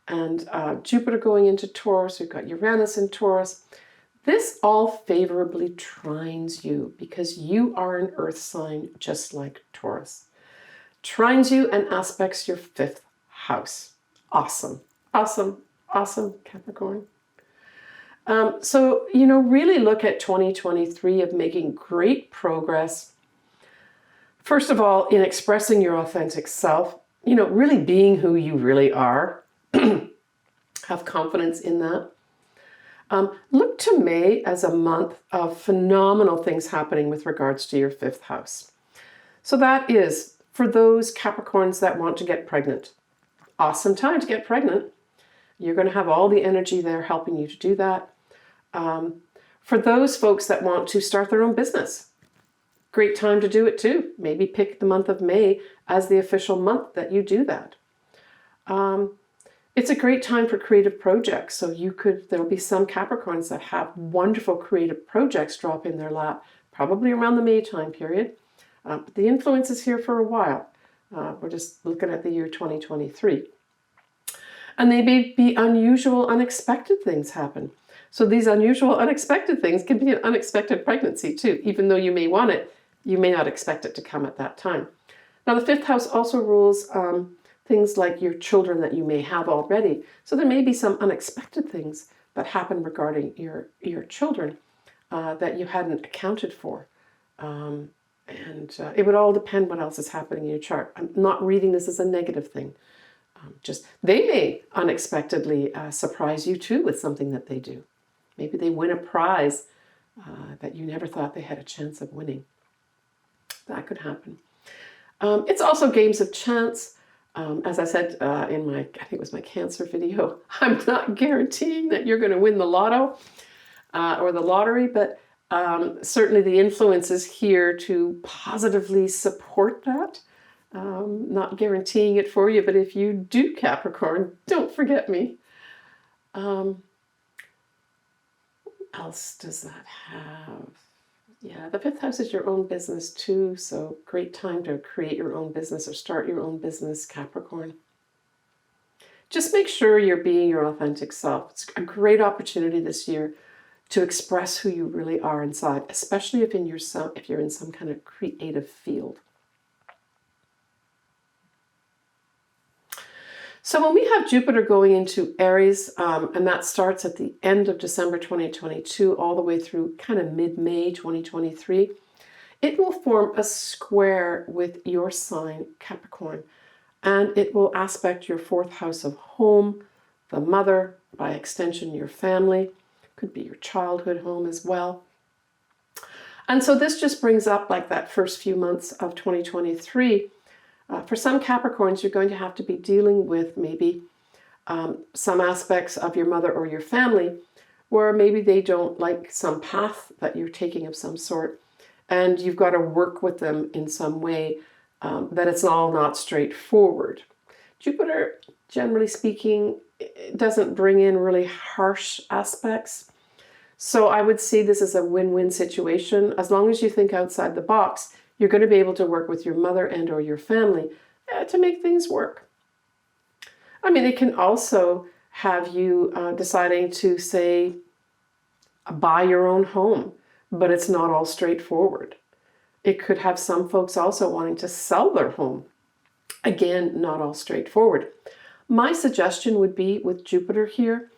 and Jupiter going into Taurus. We've got Uranus in Taurus. This all favorably trines you because you are an earth sign just like Taurus. Trines you and aspects your 5th house. Awesome, awesome, awesome, Capricorn. So, really look at 2023 of making great progress. First of all, in expressing your authentic self, really being who you really are. Have confidence in that. Look to May as a month of phenomenal things happening with regards to your 5th house. So that is for those Capricorns that want to get pregnant. Awesome time to get pregnant. You're going to have all the energy there helping you to do that. For those folks that want to start their own business, great time to do it too. Maybe pick the month of May as the official month that you do that. It's a great time for creative projects. So there'll be some Capricorns that have wonderful creative projects drop in their lap, probably around the May time period. But the influence is here for a while. We're just looking at the year 2023. And they may be unusual, unexpected things happen. So these unusual, unexpected things can be an unexpected pregnancy too. Even though you may want it, you may not expect it to come at that time. Now the 5th house also rules things like your children that you may have already. So there may be some unexpected things that happen regarding your children that you hadn't accounted for. And it would all depend what else is happening in your chart. I'm not reading this as a negative thing. Just they may unexpectedly surprise you too with something that they do. Maybe they win a prize that you never thought they had a chance of winning. That could happen. It's also games of chance. As I said in I think it was my Cancer video, I'm not guaranteeing that you're going to win the lotto or the lottery, but certainly the influence is here to positively support that. Not guaranteeing it for you, but if you do, Capricorn, don't forget me. What else does that have? Yeah, the 5th house is your own business too, so great time to create your own business or start your own business, Capricorn. Just make sure you're being your authentic self. It's a great opportunity this year to express who you really are inside, especially if you're in some kind of creative field. So when we have Jupiter going into Aries, and that starts at the end of December 2022 all the way through kind of mid-May 2023, it will form a square with your sign, Capricorn, and it will aspect your 4th house of home, the mother, by extension your family, could be your childhood home as well. And so this just brings up like that first few months of 2023. For some Capricorns, you're going to have to be dealing with maybe some aspects of your mother or your family where maybe they don't like some path that you're taking of some sort, and you've got to work with them in some way that it's all not straightforward. Jupiter, generally speaking, doesn't bring in really harsh aspects. So I would see this as a win-win situation. As long as you think outside the box, you're going to be able to work with your mother and or your family to make things work. I mean, it can also have you deciding to, say, buy your own home, but it's not all straightforward. It could have some folks also wanting to sell their home. Again, not all straightforward. My suggestion would be with Jupiter here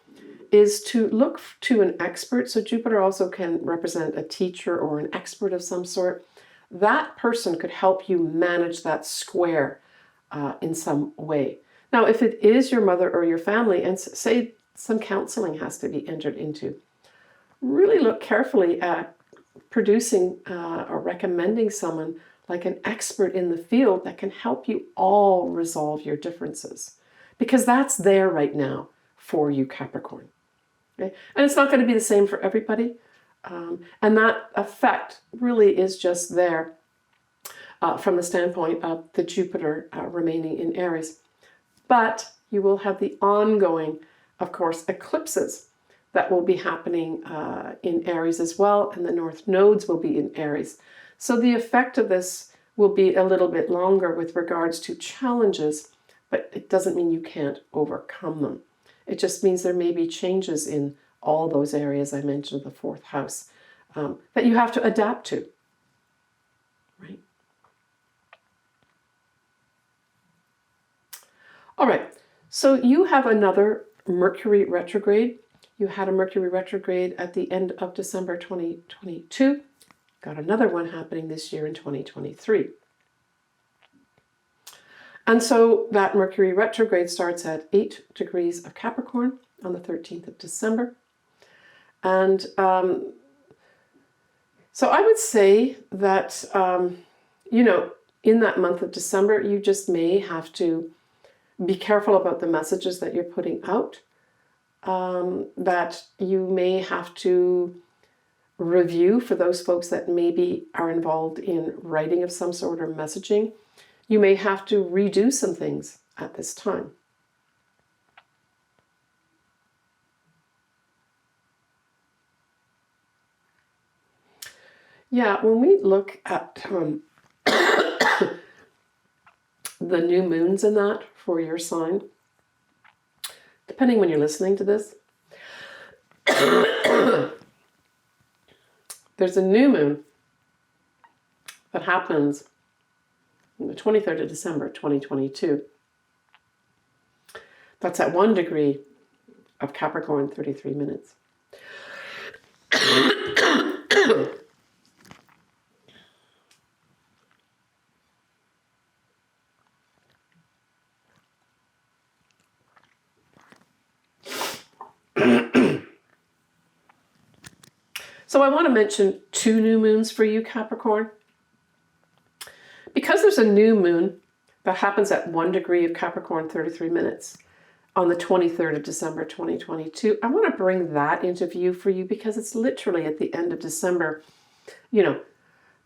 is to look to an expert. So Jupiter also can represent a teacher or an expert of some sort. That person could help you manage that square in some way. Now, if it is your mother or your family, and say some counseling has to be entered into, really look carefully at producing or recommending someone like an expert in the field that can help you all resolve your differences. Because that's there right now for you, Capricorn. Okay? And it's not going to be the same for everybody. And that effect really is just there from the standpoint of the Jupiter remaining in Aries. But you will have the ongoing, of course, eclipses that will be happening in Aries as well, and the north nodes will be in Aries. So the effect of this will be a little bit longer with regards to challenges, but it doesn't mean you can't overcome them. It just means there may be changes in all those areas I mentioned, the fourth house, that you have to adapt to, right? All right, so you have another Mercury retrograde. You had a Mercury retrograde at the end of December 2022. Got another one happening this year in 2023. And so that Mercury retrograde starts at 8 degrees of Capricorn on the 13th of December. And so I would say that, you know, in that month of December, you just may have to be careful about the messages that you're putting out, that you may have to review for those folks that maybe are involved in writing of some sort or messaging. You may have to redo some things at this time. Yeah, when we look at the new moons in that for your sign, depending when you're listening to this, there's a new moon that happens on the 23rd of December, 2022. That's at 1 degree of Capricorn, 33 minutes. So I want to mention 2 new moons for you, Capricorn. Because there's a new moon that happens at 1 degree of Capricorn, 33 minutes on the 23rd of December, 2022, I want to bring that into view for you because it's literally at the end of December, you know,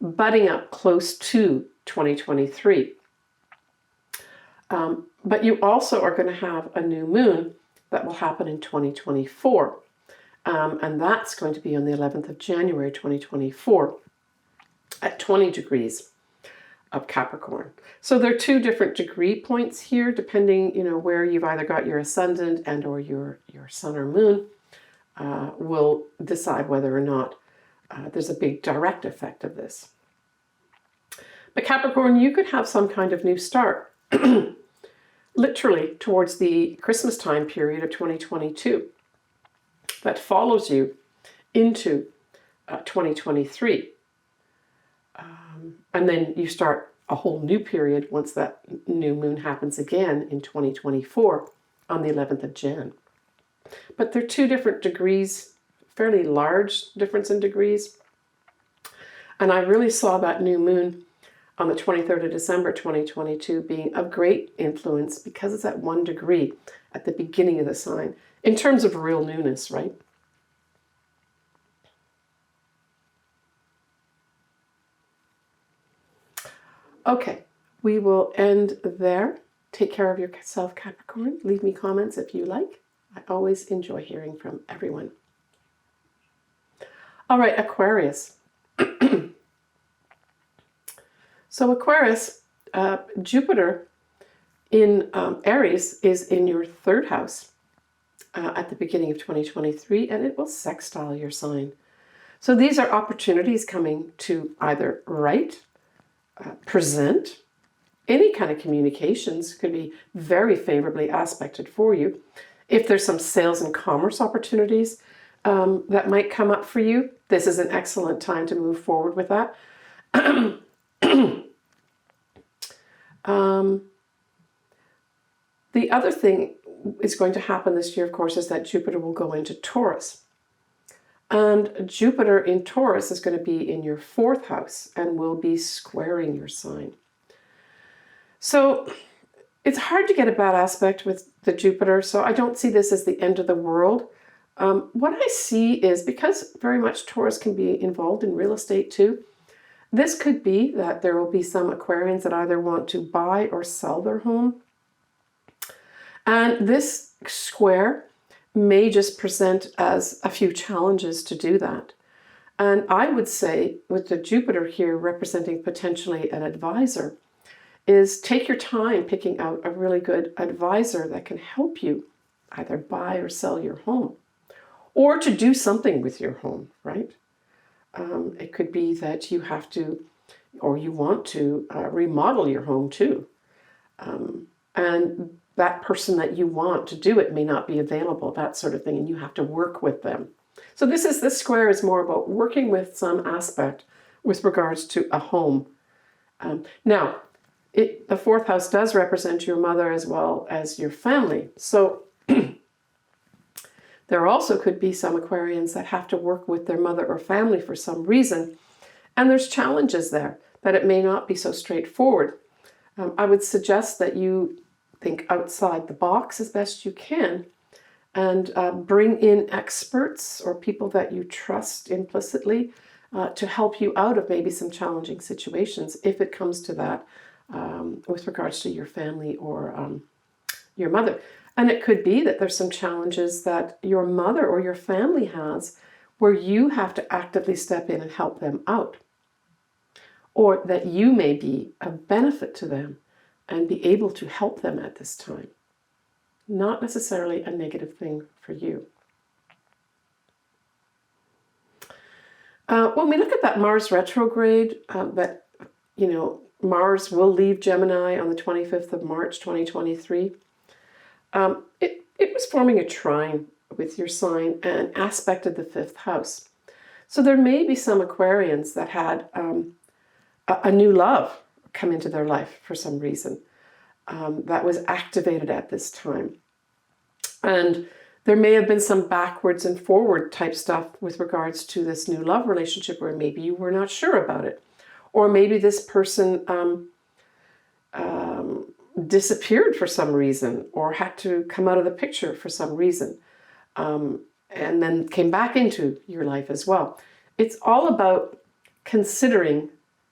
butting up close to 2023. But you also are going to have a new moon that will happen in 2024. And that's going to be on the 11th of January, 2024 at 20 degrees of Capricorn. So there are 2 different degree points here, depending, you know, where you've either got your ascendant and or your sun or moon will decide whether or not there's a big direct effect of this. But Capricorn, you could have some kind of new start, literally towards the Christmas time period of 2022. That follows you into 2023. And then you start a whole new period once that new moon happens again in 2024 on the 11th of Jan. But they're 2 different degrees, fairly large difference in degrees. And I really saw that new moon on the 23rd of December 2022 being of great influence because it's at 1 degree at the beginning of the sign. In terms of real newness, right? Okay, we will end there. Take care of yourself, Capricorn. Leave me comments if you like. I always enjoy hearing from everyone. All right, Aquarius. So Aquarius, Jupiter in Aries is in your third house at the beginning of 2023, and it will sextile your sign. So these are opportunities coming to either write, present, any kind of communications could be very favorably aspected for you. If there's some sales and commerce opportunities that might come up for you, this is an excellent time to move forward with that. The other thing is going to happen this year, of course, is that Jupiter will go into Taurus. And Jupiter in Taurus is going to be in your fourth house and will be squaring your sign. So it's hard to get a bad aspect with the Jupiter, so I don't see this as the end of the world. What I see is, because very much Taurus can be involved in real estate too, this could be that there will be some Aquarians that either want to buy or sell their home. And this square may just present as a few challenges to do that. And I would say, with the Jupiter here representing potentially an advisor, is take your time picking out a really good advisor that can help you either buy or sell your home, or to do something with your home, right? It could be that you have to, or you want to remodel your home too. And that person that you want to do it may not be available, that sort of thing, and you have to work with them. So this square is more about working with some aspect with regards to a home. Now, the fourth house does represent your mother as well as your family. So there also could be some Aquarians that have to work with their mother or family for some reason. And there's challenges there, that it may not be so straightforward. I would suggest that you think outside the box as best you can and bring in experts or people that you trust implicitly to help you out of maybe some challenging situations if it comes to that with regards to your family or your mother. And it could be that there's some challenges that your mother or your family has where you have to actively step in and help them out, or that you may be a benefit to them and be able to help them at this time. Not necessarily a negative thing for you. When we look at that Mars retrograde, Mars will leave Gemini on the 25th of March, 2023. It was forming a trine with your sign and aspected the fifth house. So there may be some Aquarians that had a new love come into their life for some reason that was activated at this time. And there may have been some backwards and forward type stuff with regards to this new love relationship where maybe you were not sure about it. Or maybe this person disappeared for some reason or had to come out of the picture for some reason and then came back into your life as well. It's all about considering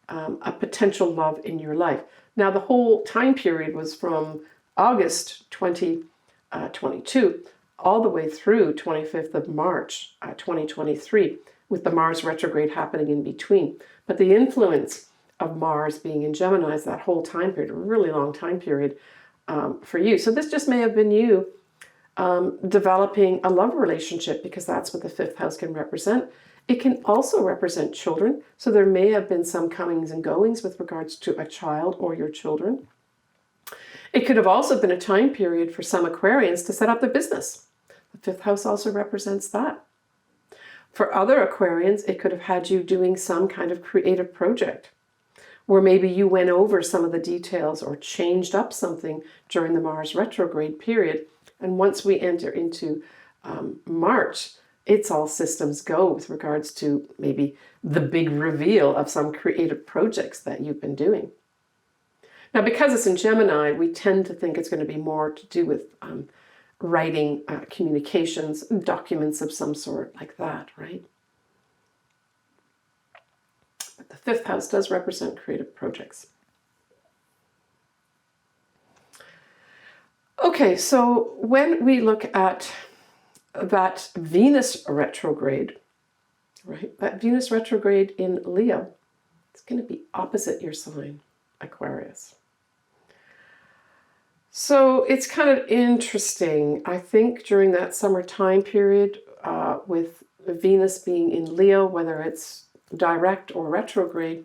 a potential love in your life. Now, the whole time period was from August 2022 all the way through 25th of March 2023, with the Mars retrograde happening in between. But the influence of Mars being in Gemini is that whole time period, a really long time period for you. So this just may have been you developing a love relationship, because that's what the fifth house can represent. It can also represent children. So there may have been some comings and goings with regards to a child or your children. It could have also been a time period for some Aquarians to set up their business. The fifth house also represents that. For other Aquarians, it could have had you doing some kind of creative project where maybe you went over some of the details or changed up something during the Mars retrograde period. And once we enter into March, it's all systems go with regards to maybe the big reveal of some creative projects that you've been doing. Now, because it's in Gemini, we tend to think it's going to be more to do with writing, communications, documents of some sort like that, right? But the fifth house does represent creative projects. Okay, so when we look at that Venus retrograde, right? That Venus retrograde in Leo, it's going to be opposite your sign, Aquarius. So it's kind of interesting. I think during that summer time period, with Venus being in Leo, whether it's direct or retrograde,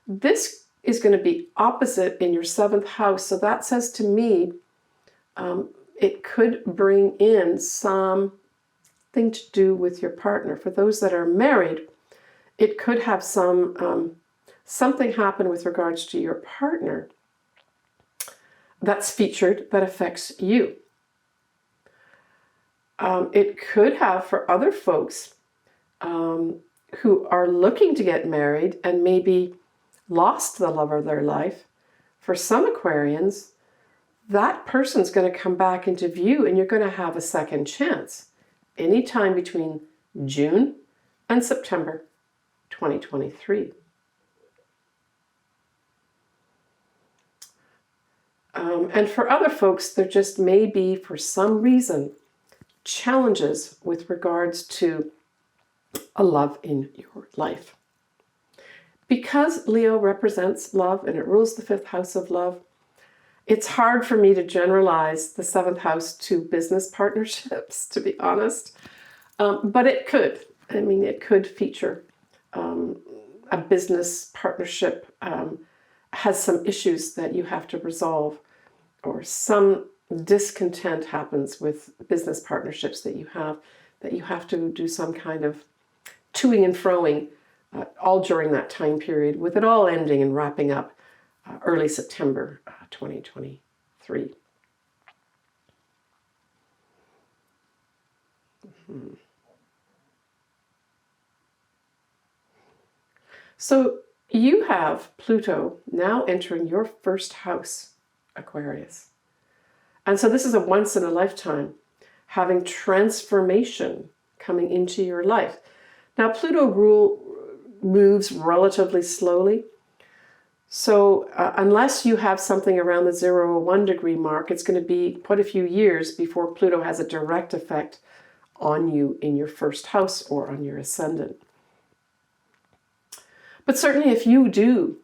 this is going to be opposite in your 7th house. So that says to me, it could bring in something to do with your partner. For those that are married, it could have something happen with regards to your partner that's featured that affects you. It could have for other folks who are looking to get married and maybe lost the love of their life. For some Aquarians, that person's going to come back into view and you're going to have a second chance anytime between June and September 2023. And for other folks, there just may be, for some reason, challenges with regards to a love in your life. Because Leo represents love and it rules the 5th house of love, it's hard for me to generalize the 7th house to business partnerships, to be honest. But it could. I mean, it could feature a business partnership has some issues that you have to resolve, or some discontent happens with business partnerships that you have to do some kind of toing and froing all during that time period, with it all ending and wrapping up early September 2023. So you have Pluto now entering your 1st house, Aquarius. And so this is a once in a lifetime, having transformation coming into your life. Now Pluto moves relatively slowly. So unless you have something around the 0 or 1 degree mark, it's going to be quite a few years before Pluto has a direct effect on you in your 1st house or on your ascendant. But certainly if you do,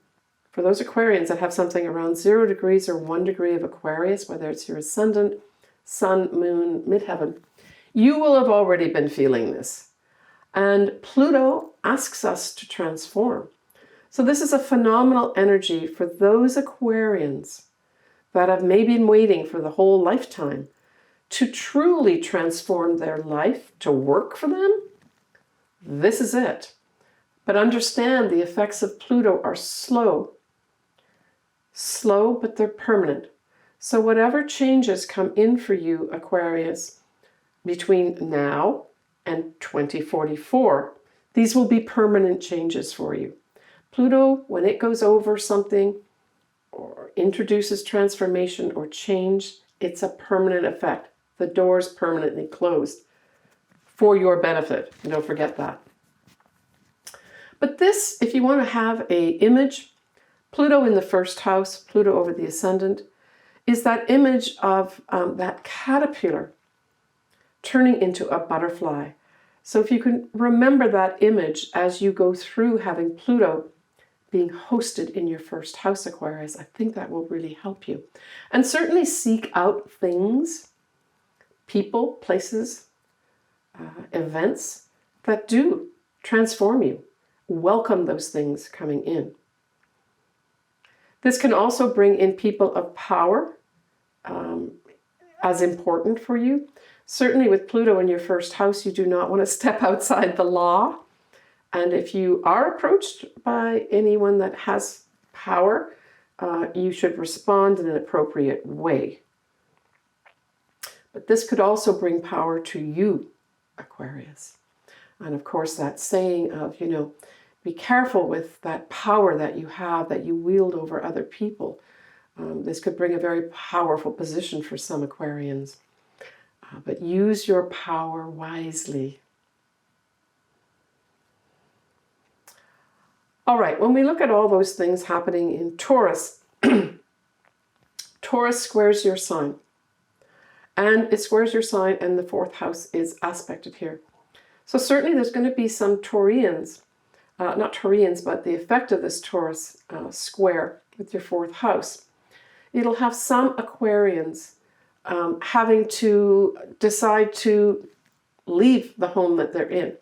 for those Aquarians that have something around 0 degrees or 1 degree of Aquarius, whether it's your ascendant, sun, moon, midheaven, you will have already been feeling this. And Pluto asks us to transform. So this is a phenomenal energy for those Aquarians that have maybe been waiting for the whole lifetime to truly transform their life, to work for them. This is it. But understand the effects of Pluto are slow. Slow, but they're permanent. So whatever changes come in for you, Aquarius, between now and 2044, these will be permanent changes for you. Pluto, when it goes over something or introduces transformation or change, it's a permanent effect. The door's permanently closed for your benefit. Don't forget that. But this, if you want to have an image, Pluto in the 1st house, Pluto over the ascendant, is that image of that caterpillar turning into a butterfly. So if you can remember that image as you go through having Pluto being hosted in your 1st house, Aquarius, I think that will really help you. And certainly seek out things, people, places, events that do transform you. Welcome those things coming in. This can also bring in people of power as important for you. Certainly with Pluto in your 1st house, you do not want to step outside the law. And if you are approached by anyone that has power, you should respond in an appropriate way. But this could also bring power to you, Aquarius. And of course, that saying of, be careful with that power that you have, that you wield over other people. This could bring a very powerful position for some Aquarians. But use your power wisely. All right, when we look at all those things happening in Taurus, Taurus squares your sign. And it squares your sign, and the 4th house is aspected here. So certainly there's going to be some Taurians, not Taurians, but the effect of this Taurus square with your 4th house. It'll have some Aquarians having to decide to leave the home that they're in,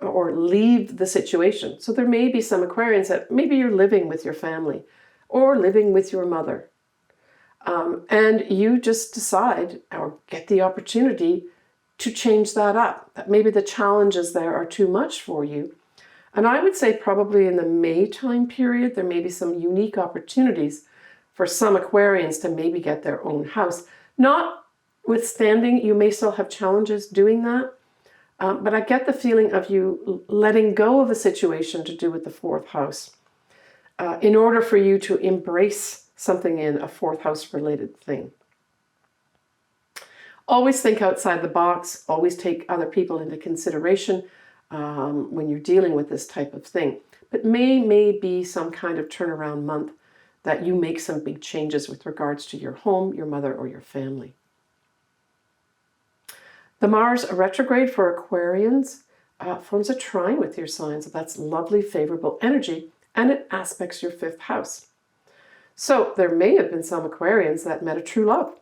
or leave the situation. So there may be some Aquarians that maybe you're living with your family or living with your mother. And you just decide or get the opportunity to change that up. That maybe the challenges there are too much for you. And I would say probably in the May time period, there may be some unique opportunities for some Aquarians to maybe get their own house. Notwithstanding, you may still have challenges doing that. But I get the feeling of you letting go of a situation to do with the 4th house in order for you to embrace something in a 4th house related thing. Always think outside the box. Always take other people into consideration when you're dealing with this type of thing. But may be some kind of turnaround month that you make some big changes with regards to your home, your mother, or your family. The Mars retrograde for Aquarians forms a trine with your sign, so that's lovely, favorable energy, and it aspects your 5th house. So there may have been some Aquarians that met a true love,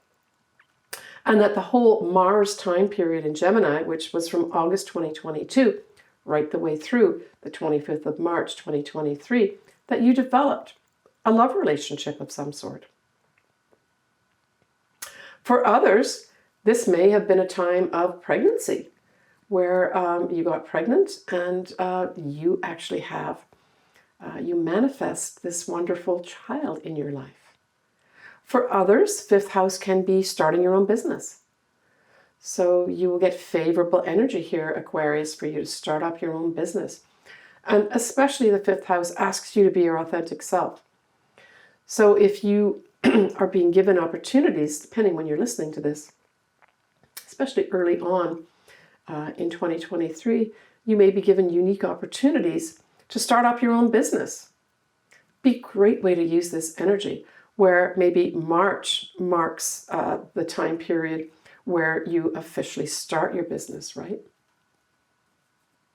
and that the whole Mars time period in Gemini, which was from August 2022, right the way through the 25th of March 2023, that you developed a love relationship of some sort. For others, this may have been a time of pregnancy where you got pregnant and you actually have, you manifest this wonderful child in your life. For others, 5th house can be starting your own business. So you will get favorable energy here, Aquarius, for you to start up your own business. And especially the 5th house asks you to be your authentic self. So if you are being given opportunities, depending when you're listening to this, especially early on in 2023, you may be given unique opportunities to start up your own business. Be a great way to use this energy, where maybe March marks the time period where you officially start your business, right?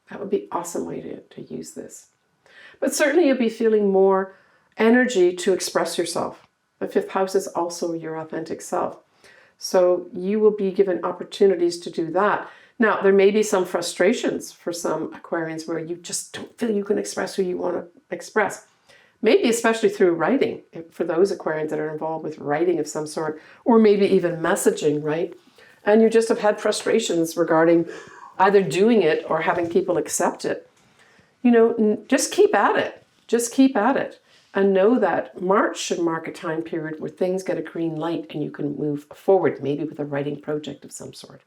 That would be an awesome way to use this. But certainly you'll be feeling more energy to express yourself. The 5th house is also your authentic self. So you will be given opportunities to do that. Now, there may be some frustrations for some Aquarians where you just don't feel you can express who you want to express. Maybe especially through writing, for those Aquarians that are involved with writing of some sort, or maybe even messaging, right? And you just have had frustrations regarding either doing it or having people accept it. You know, just keep at it. Just keep at it. And know that March should mark a time period where things get a green light and you can move forward, maybe with a writing project of some sort.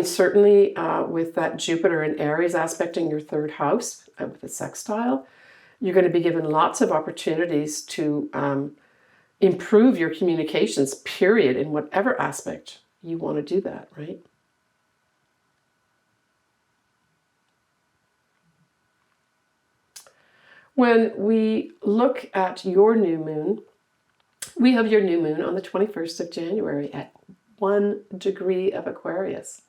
Certainly with that Jupiter and Aries aspecting your 3rd house with a sextile, you're going to be given lots of opportunities to improve your communications, period, in whatever aspect you want to do that, right? When we look at your new moon, we have your new moon on the 21st of January at 1 degree of Aquarius.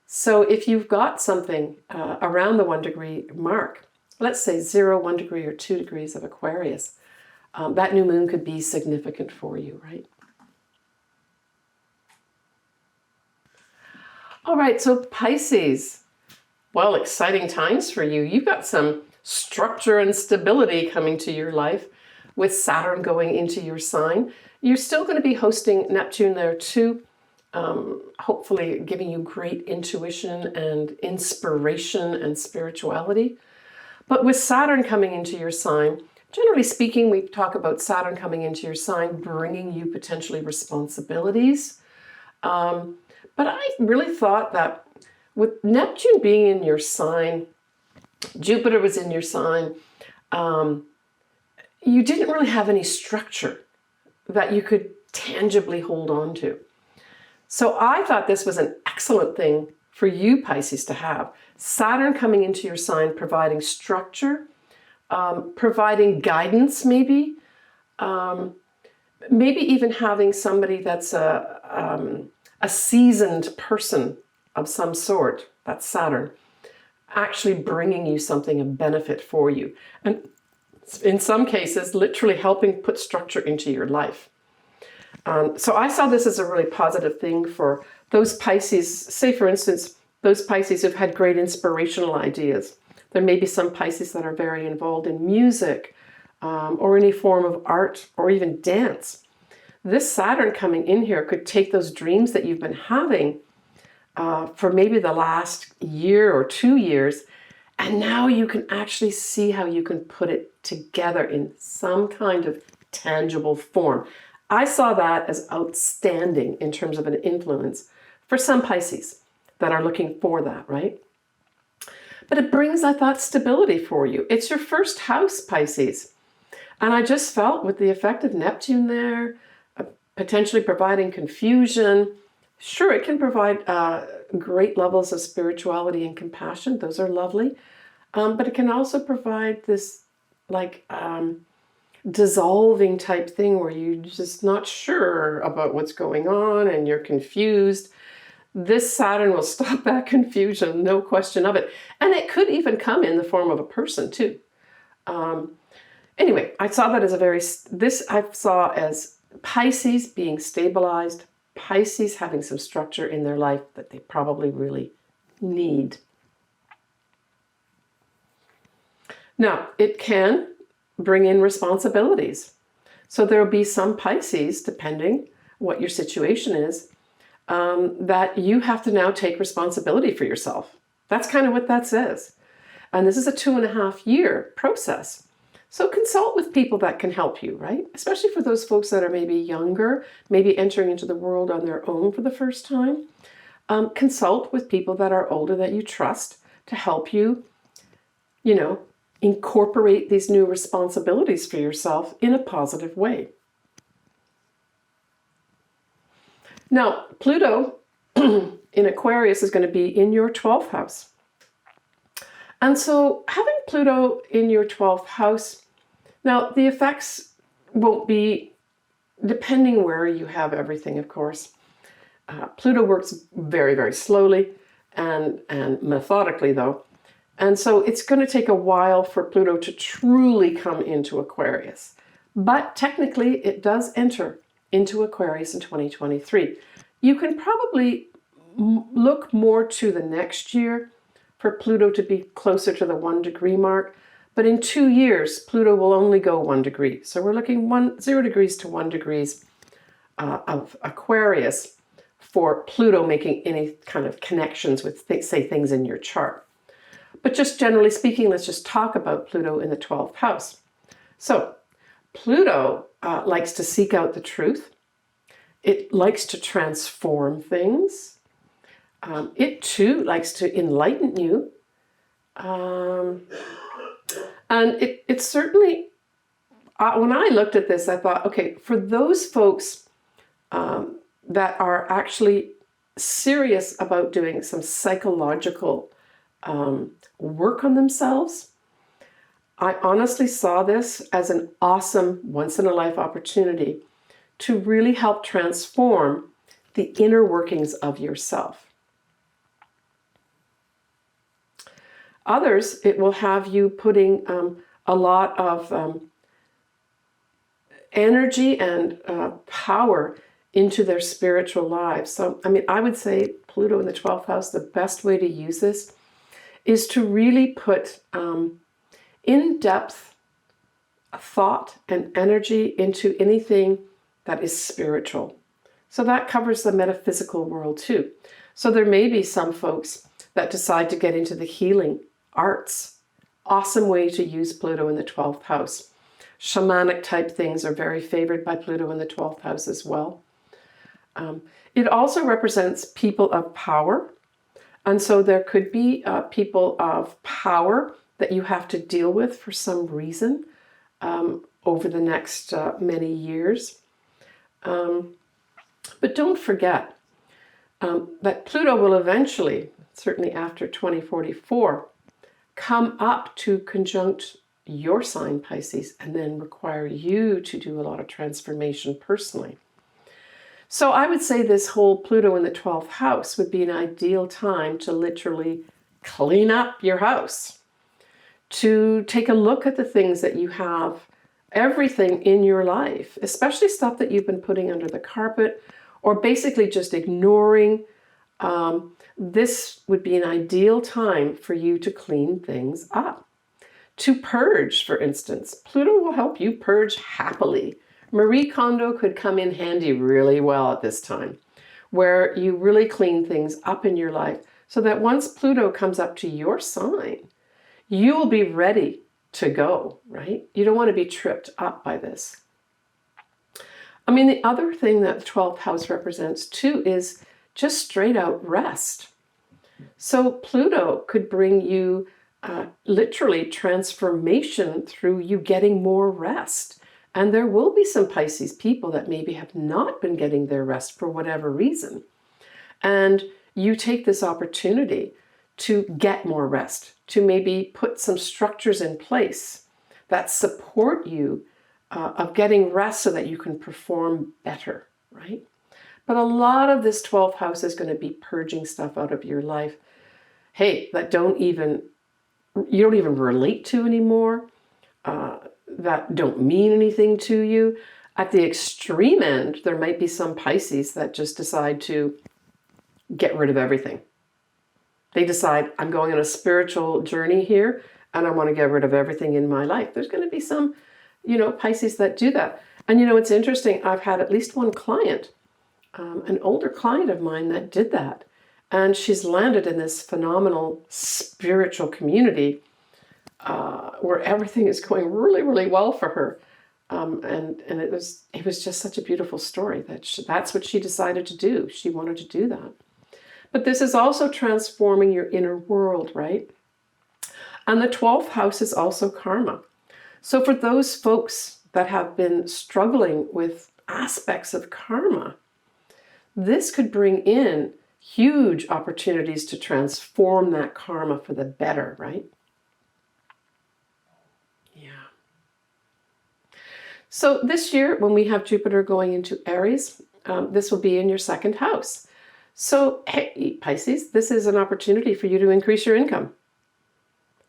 So if you've got something around the 1 degree mark, let's say 0, 1 degree, or 2 degrees of Aquarius, that new moon could be significant for you, right? All right, so Pisces. Well, exciting times for you. You've got some structure and stability coming to your life with Saturn going into your sign. You're still going to be hosting Neptune there too, hopefully giving you great intuition and inspiration and spirituality. But with Saturn coming into your sign, generally speaking, we talk about Saturn coming into your sign, bringing you potentially responsibilities. But I really thought that with Neptune being in your sign, Jupiter was in your sign, you didn't really have any structure that you could tangibly hold on to. So I thought this was an excellent thing for you, Pisces, to have. Saturn coming into your sign, providing structure, providing guidance maybe, maybe even having somebody that's a seasoned person of some sort, that's Saturn, actually bringing you something of benefit for you. And in some cases, literally helping put structure into your life. So I saw this as a really positive thing for those Pisces, say for instance, those Pisces who've had great inspirational ideas. There may be some Pisces that are very involved in music or any form of art or even dance. This Saturn coming in here could take those dreams that you've been having for maybe the last year or 2 years, and now you can actually see how you can put it together in some kind of tangible form. I saw that as outstanding in terms of an influence for some Pisces that are looking for that, right? But it brings, I thought, stability for you. It's your first house, Pisces. And I just felt with the effect of Neptune there, potentially providing confusion. Sure, it can provide great levels of spirituality and compassion. Those are lovely. But it can also provide this like dissolving type thing where you're just not sure about what's going on and you're confused. This Saturn will stop that confusion, no question of it. And it could even come in the form of a person too. Anyway, I saw that as I saw as Pisces being stabilized, Pisces having some structure in their life that they probably really need. Now, it can bring in responsibilities. So there will be some Pisces, depending what your situation is, that you have to now take responsibility for yourself. That's kind of what that says. And this is a 2.5-year process. So consult with people that can help you, right? Especially for those folks that are maybe younger, maybe entering into the world on their own for the first time. Consult with people that are older that you trust to help you, incorporate these new responsibilities for yourself in a positive way. Now, Pluto in Aquarius is going to be in your 12th house. And so having Pluto in your 12th house, now the effects won't be, depending where you have everything, of course. Pluto works very, very slowly and methodically, though. And so it's going to take a while for Pluto to truly come into Aquarius. But technically, it does enter into Aquarius in 2023. You can probably look more to the next year for Pluto to be closer to the 1 degree mark. But in 2 years, Pluto will only go 1 degree. So we're looking 0 degrees to 1 degrees of Aquarius for Pluto making any kind of connections with, say, things in your chart. But just generally speaking, let's just talk about Pluto in the 12th house. So Pluto likes to seek out the truth. It likes to transform things. It too likes to enlighten you. And it certainly, when I looked at this, I thought, okay, for those folks that are actually serious about doing some psychological work on themselves, I honestly saw this as an awesome once-in-a-life opportunity to really help transform the inner workings of yourself. Others, it will have you putting a lot of energy and power into their spiritual lives. So, I mean, I would say Pluto in the 12th house, the best way to use this is to really put in-depth thought and energy into anything that is spiritual. So that covers the metaphysical world too. So there may be some folks that decide to get into the healing arts. Awesome way to use Pluto in the 12th house. Shamanic type things are very favored by Pluto in the 12th house as well. It also represents people of power. And so there could be people of power that you have to deal with for some reason over the next many years. But don't forget that Pluto will eventually, certainly after 2044, come up to conjunct your sign, Pisces, and then require you to do a lot of transformation personally. So I would say this whole Pluto in the 12th house would be an ideal time to literally clean up your house, to take a look at the things that you have, everything in your life, especially stuff that you've been putting under the carpet or basically just ignoring. This would be an ideal time for you to clean things up. To purge, for instance. Pluto will help you purge happily. Marie Kondo could come in handy really well at this time, where you really clean things up in your life so that once Pluto comes up to your sign, you will be ready to go, right? You don't want to be tripped up by this. I mean, the other thing that the 12th house represents too is just straight out rest. So Pluto could bring you literally transformation through you getting more rest. And there will be some Pisces people that maybe have not been getting their rest for whatever reason. And you take this opportunity to get more rest, to maybe put some structures in place that support you of getting rest so that you can perform better, right? But a lot of this 12th house is going to be purging stuff out of your life, hey, that you don't even relate to anymore, that don't mean anything to you. At the extreme end, there might be some Pisces that just decide to get rid of everything. They decide, I'm going on a spiritual journey here, and I want to get rid of everything in my life. There's going to be some, Pisces that do that. And it's interesting, I've had at least one client, an older client of mine that did that. And she's landed in this phenomenal spiritual community where everything is going really, really well for her. And it was just such a beautiful story that's what she decided to do. She wanted to do that. But this is also transforming your inner world, right? And the 12th house is also karma. So for those folks that have been struggling with aspects of karma, this could bring in huge opportunities to transform that karma for the better, right? Yeah. So this year, when we have Jupiter going into Aries, this will be in your second house. So, hey, Pisces, this is an opportunity for you to increase your income.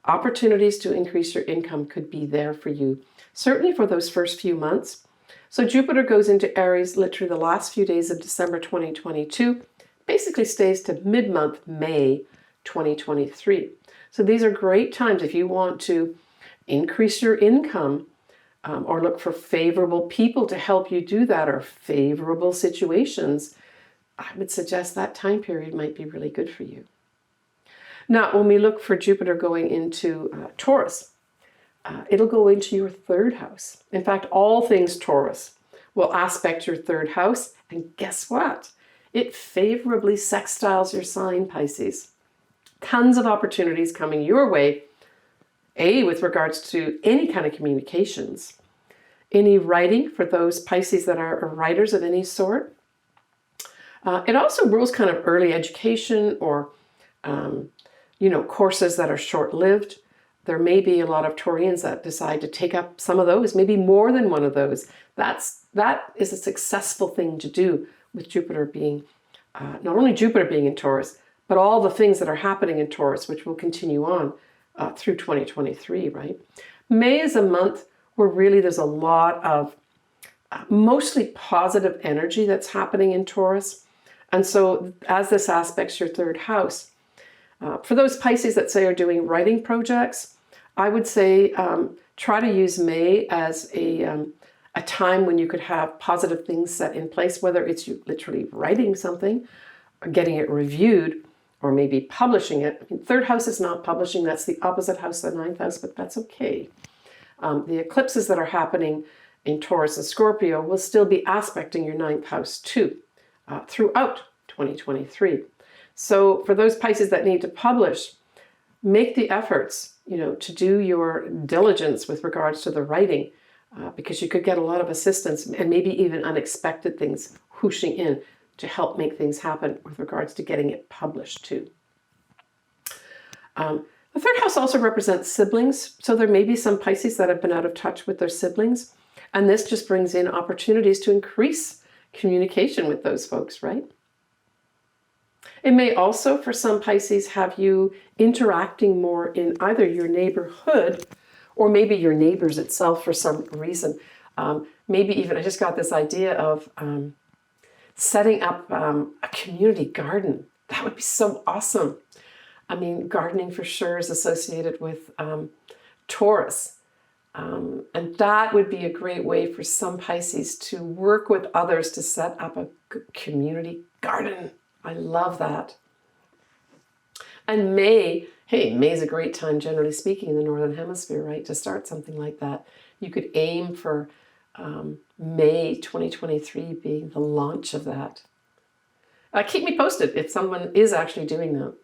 Opportunities to increase your income could be there for you, certainly for those first few months. So Jupiter goes into Aries literally the last few days of December 2022, basically stays to mid-month May 2023. So these are great times if you want to increase your income or look for favorable people to help you do that or favorable situations. I would suggest that time period might be really good for you. Now, when we look for Jupiter going into Taurus, it'll go into your third house. In fact, all things Taurus will aspect your third house. And guess what? It favorably sextiles your sign, Pisces. Tons of opportunities coming your way, with regards to any kind of communications. Any writing for those Pisces that are writers of any sort. It also rules kind of early education or, courses that are short-lived. There may be a lot of Taurians that decide to take up some of those, maybe more than one of those. That is a successful thing to do with Jupiter being, not only Jupiter being in Taurus, but all the things that are happening in Taurus, which will continue on through 2023, right? May is a month where really there's a lot of mostly positive energy that's happening in Taurus. And so as this aspects your third house, for those Pisces that say are doing writing projects, I would say try to use May as a time when you could have positive things set in place, whether it's you literally writing something, or getting it reviewed, or maybe publishing it. I mean, third house is not publishing, that's the opposite house, the ninth house, but that's okay. The eclipses that are happening in Taurus and Scorpio will still be aspecting your ninth house too, throughout 2023. So for those Pisces that need to publish, make the efforts, to do your diligence with regards to the writing, because you could get a lot of assistance and maybe even unexpected things whooshing in to help make things happen with regards to getting it published too. The third house also represents siblings. So there may be some Pisces that have been out of touch with their siblings. And this just brings in opportunities to increase communication with those folks, right? It may also, for some Pisces, have you interacting more in either your neighborhood or maybe your neighbors itself for some reason. Maybe even, I just got this idea of setting up a community garden. That would be so awesome. I mean, gardening for sure is associated with Taurus. And that would be a great way for some Pisces to work with others to set up a community garden. I love that. And May is a great time, generally speaking, in the Northern Hemisphere, right, to start something like that. You could aim for May 2023 being the launch of that. Keep me posted if someone is actually doing that.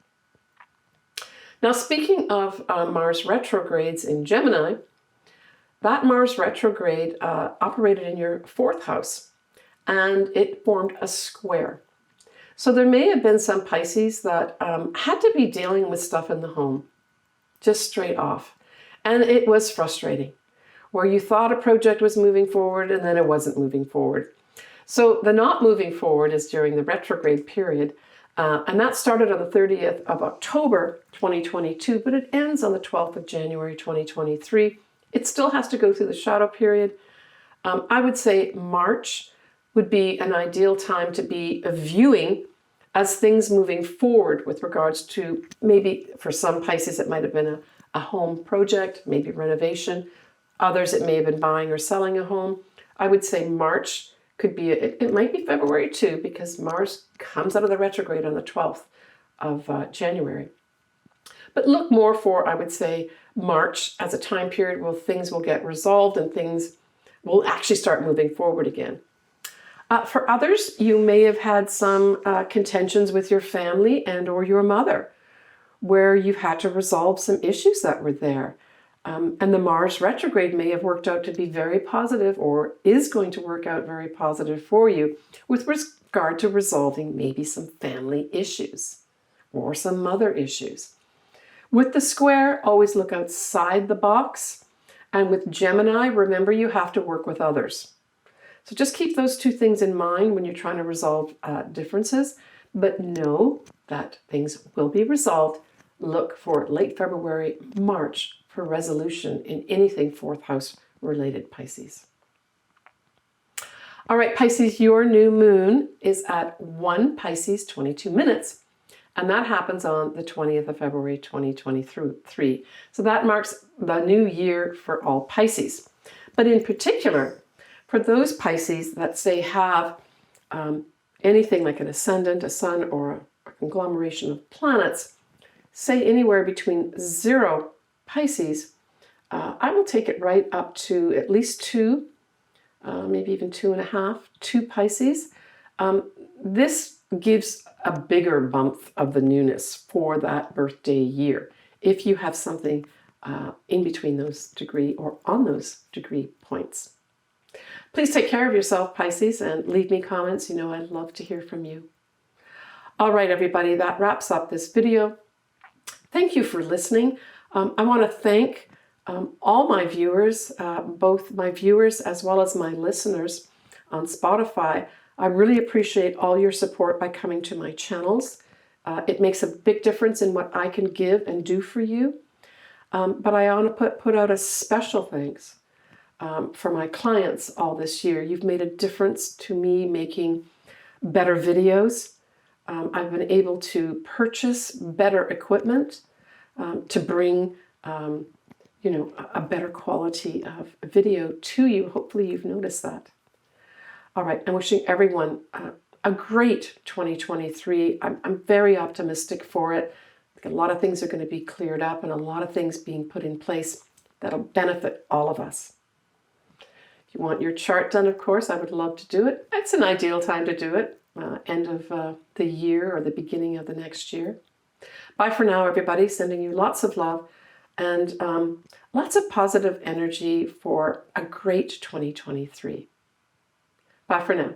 Now, speaking of Mars retrogrades in Gemini, that Mars retrograde operated in your fourth house, and it formed a square. So there may have been some Pisces that had to be dealing with stuff in the home, just straight off. And it was frustrating, where you thought a project was moving forward and then it wasn't moving forward. So the not moving forward is during the retrograde period. And that started on the 30th of October 2022, but it ends on the 12th of January 2023. It still has to go through the shadow period. I would say March would be an ideal time to be viewing as things moving forward with regards to, maybe for some Pisces it might have been a home project, maybe renovation. Others it may have been buying or selling a home. I would say March could be, it might be February too, because Mars comes out of the retrograde on the 12th of January. But look more for, I would say, March as a time period where things will get resolved and things will actually start moving forward again. For others, you may have had some contentions with your family and or your mother, where you've had to resolve some issues that were there. And the Mars retrograde may have worked out to be very positive, or is going to work out very positive for you with regard to resolving maybe some family issues or some mother issues. With the square, always look outside the box. And with Gemini, remember you have to work with others. So just keep those two things in mind when you're trying to resolve differences, but know that things will be resolved. Look for late February, March for resolution in anything fourth house related, Pisces. All right, Pisces, your new moon is at 1 Pisces 22 minutes, and that happens on the 20th of February 2023. So that marks the new year for all Pisces. But in particular, for those Pisces that say have anything like an ascendant, a sun, or a conglomeration of planets, say anywhere between 0 Pisces, I will take it right up to at least 2, maybe even 2.5, 2 Pisces. This gives a bigger bump of the newness for that birthday year, if you have something in between those degree or on those degree points. Please take care of yourself, Pisces, and leave me comments. You know I'd love to hear from you. All right, everybody, that wraps up this video. Thank you for listening. I want to thank all my viewers, both my viewers as well as my listeners on Spotify. I really appreciate all your support by coming to my channels. It makes a big difference in what I can give and do for you. But I want to put out a special thanks for my clients all this year. You've made a difference to me making better videos. I've been able to purchase better equipment to bring a better quality of video to you. Hopefully you've noticed that. All right, I'm wishing everyone a great 2023. I'm very optimistic for it. I think a lot of things are going to be cleared up and a lot of things being put in place that'll benefit all of us. If you want your chart done, of course, I would love to do it. It's an ideal time to do it, end of the year or the beginning of the next year. Bye for now, everybody. Sending you lots of love and lots of positive energy for a great 2023. Bye for now.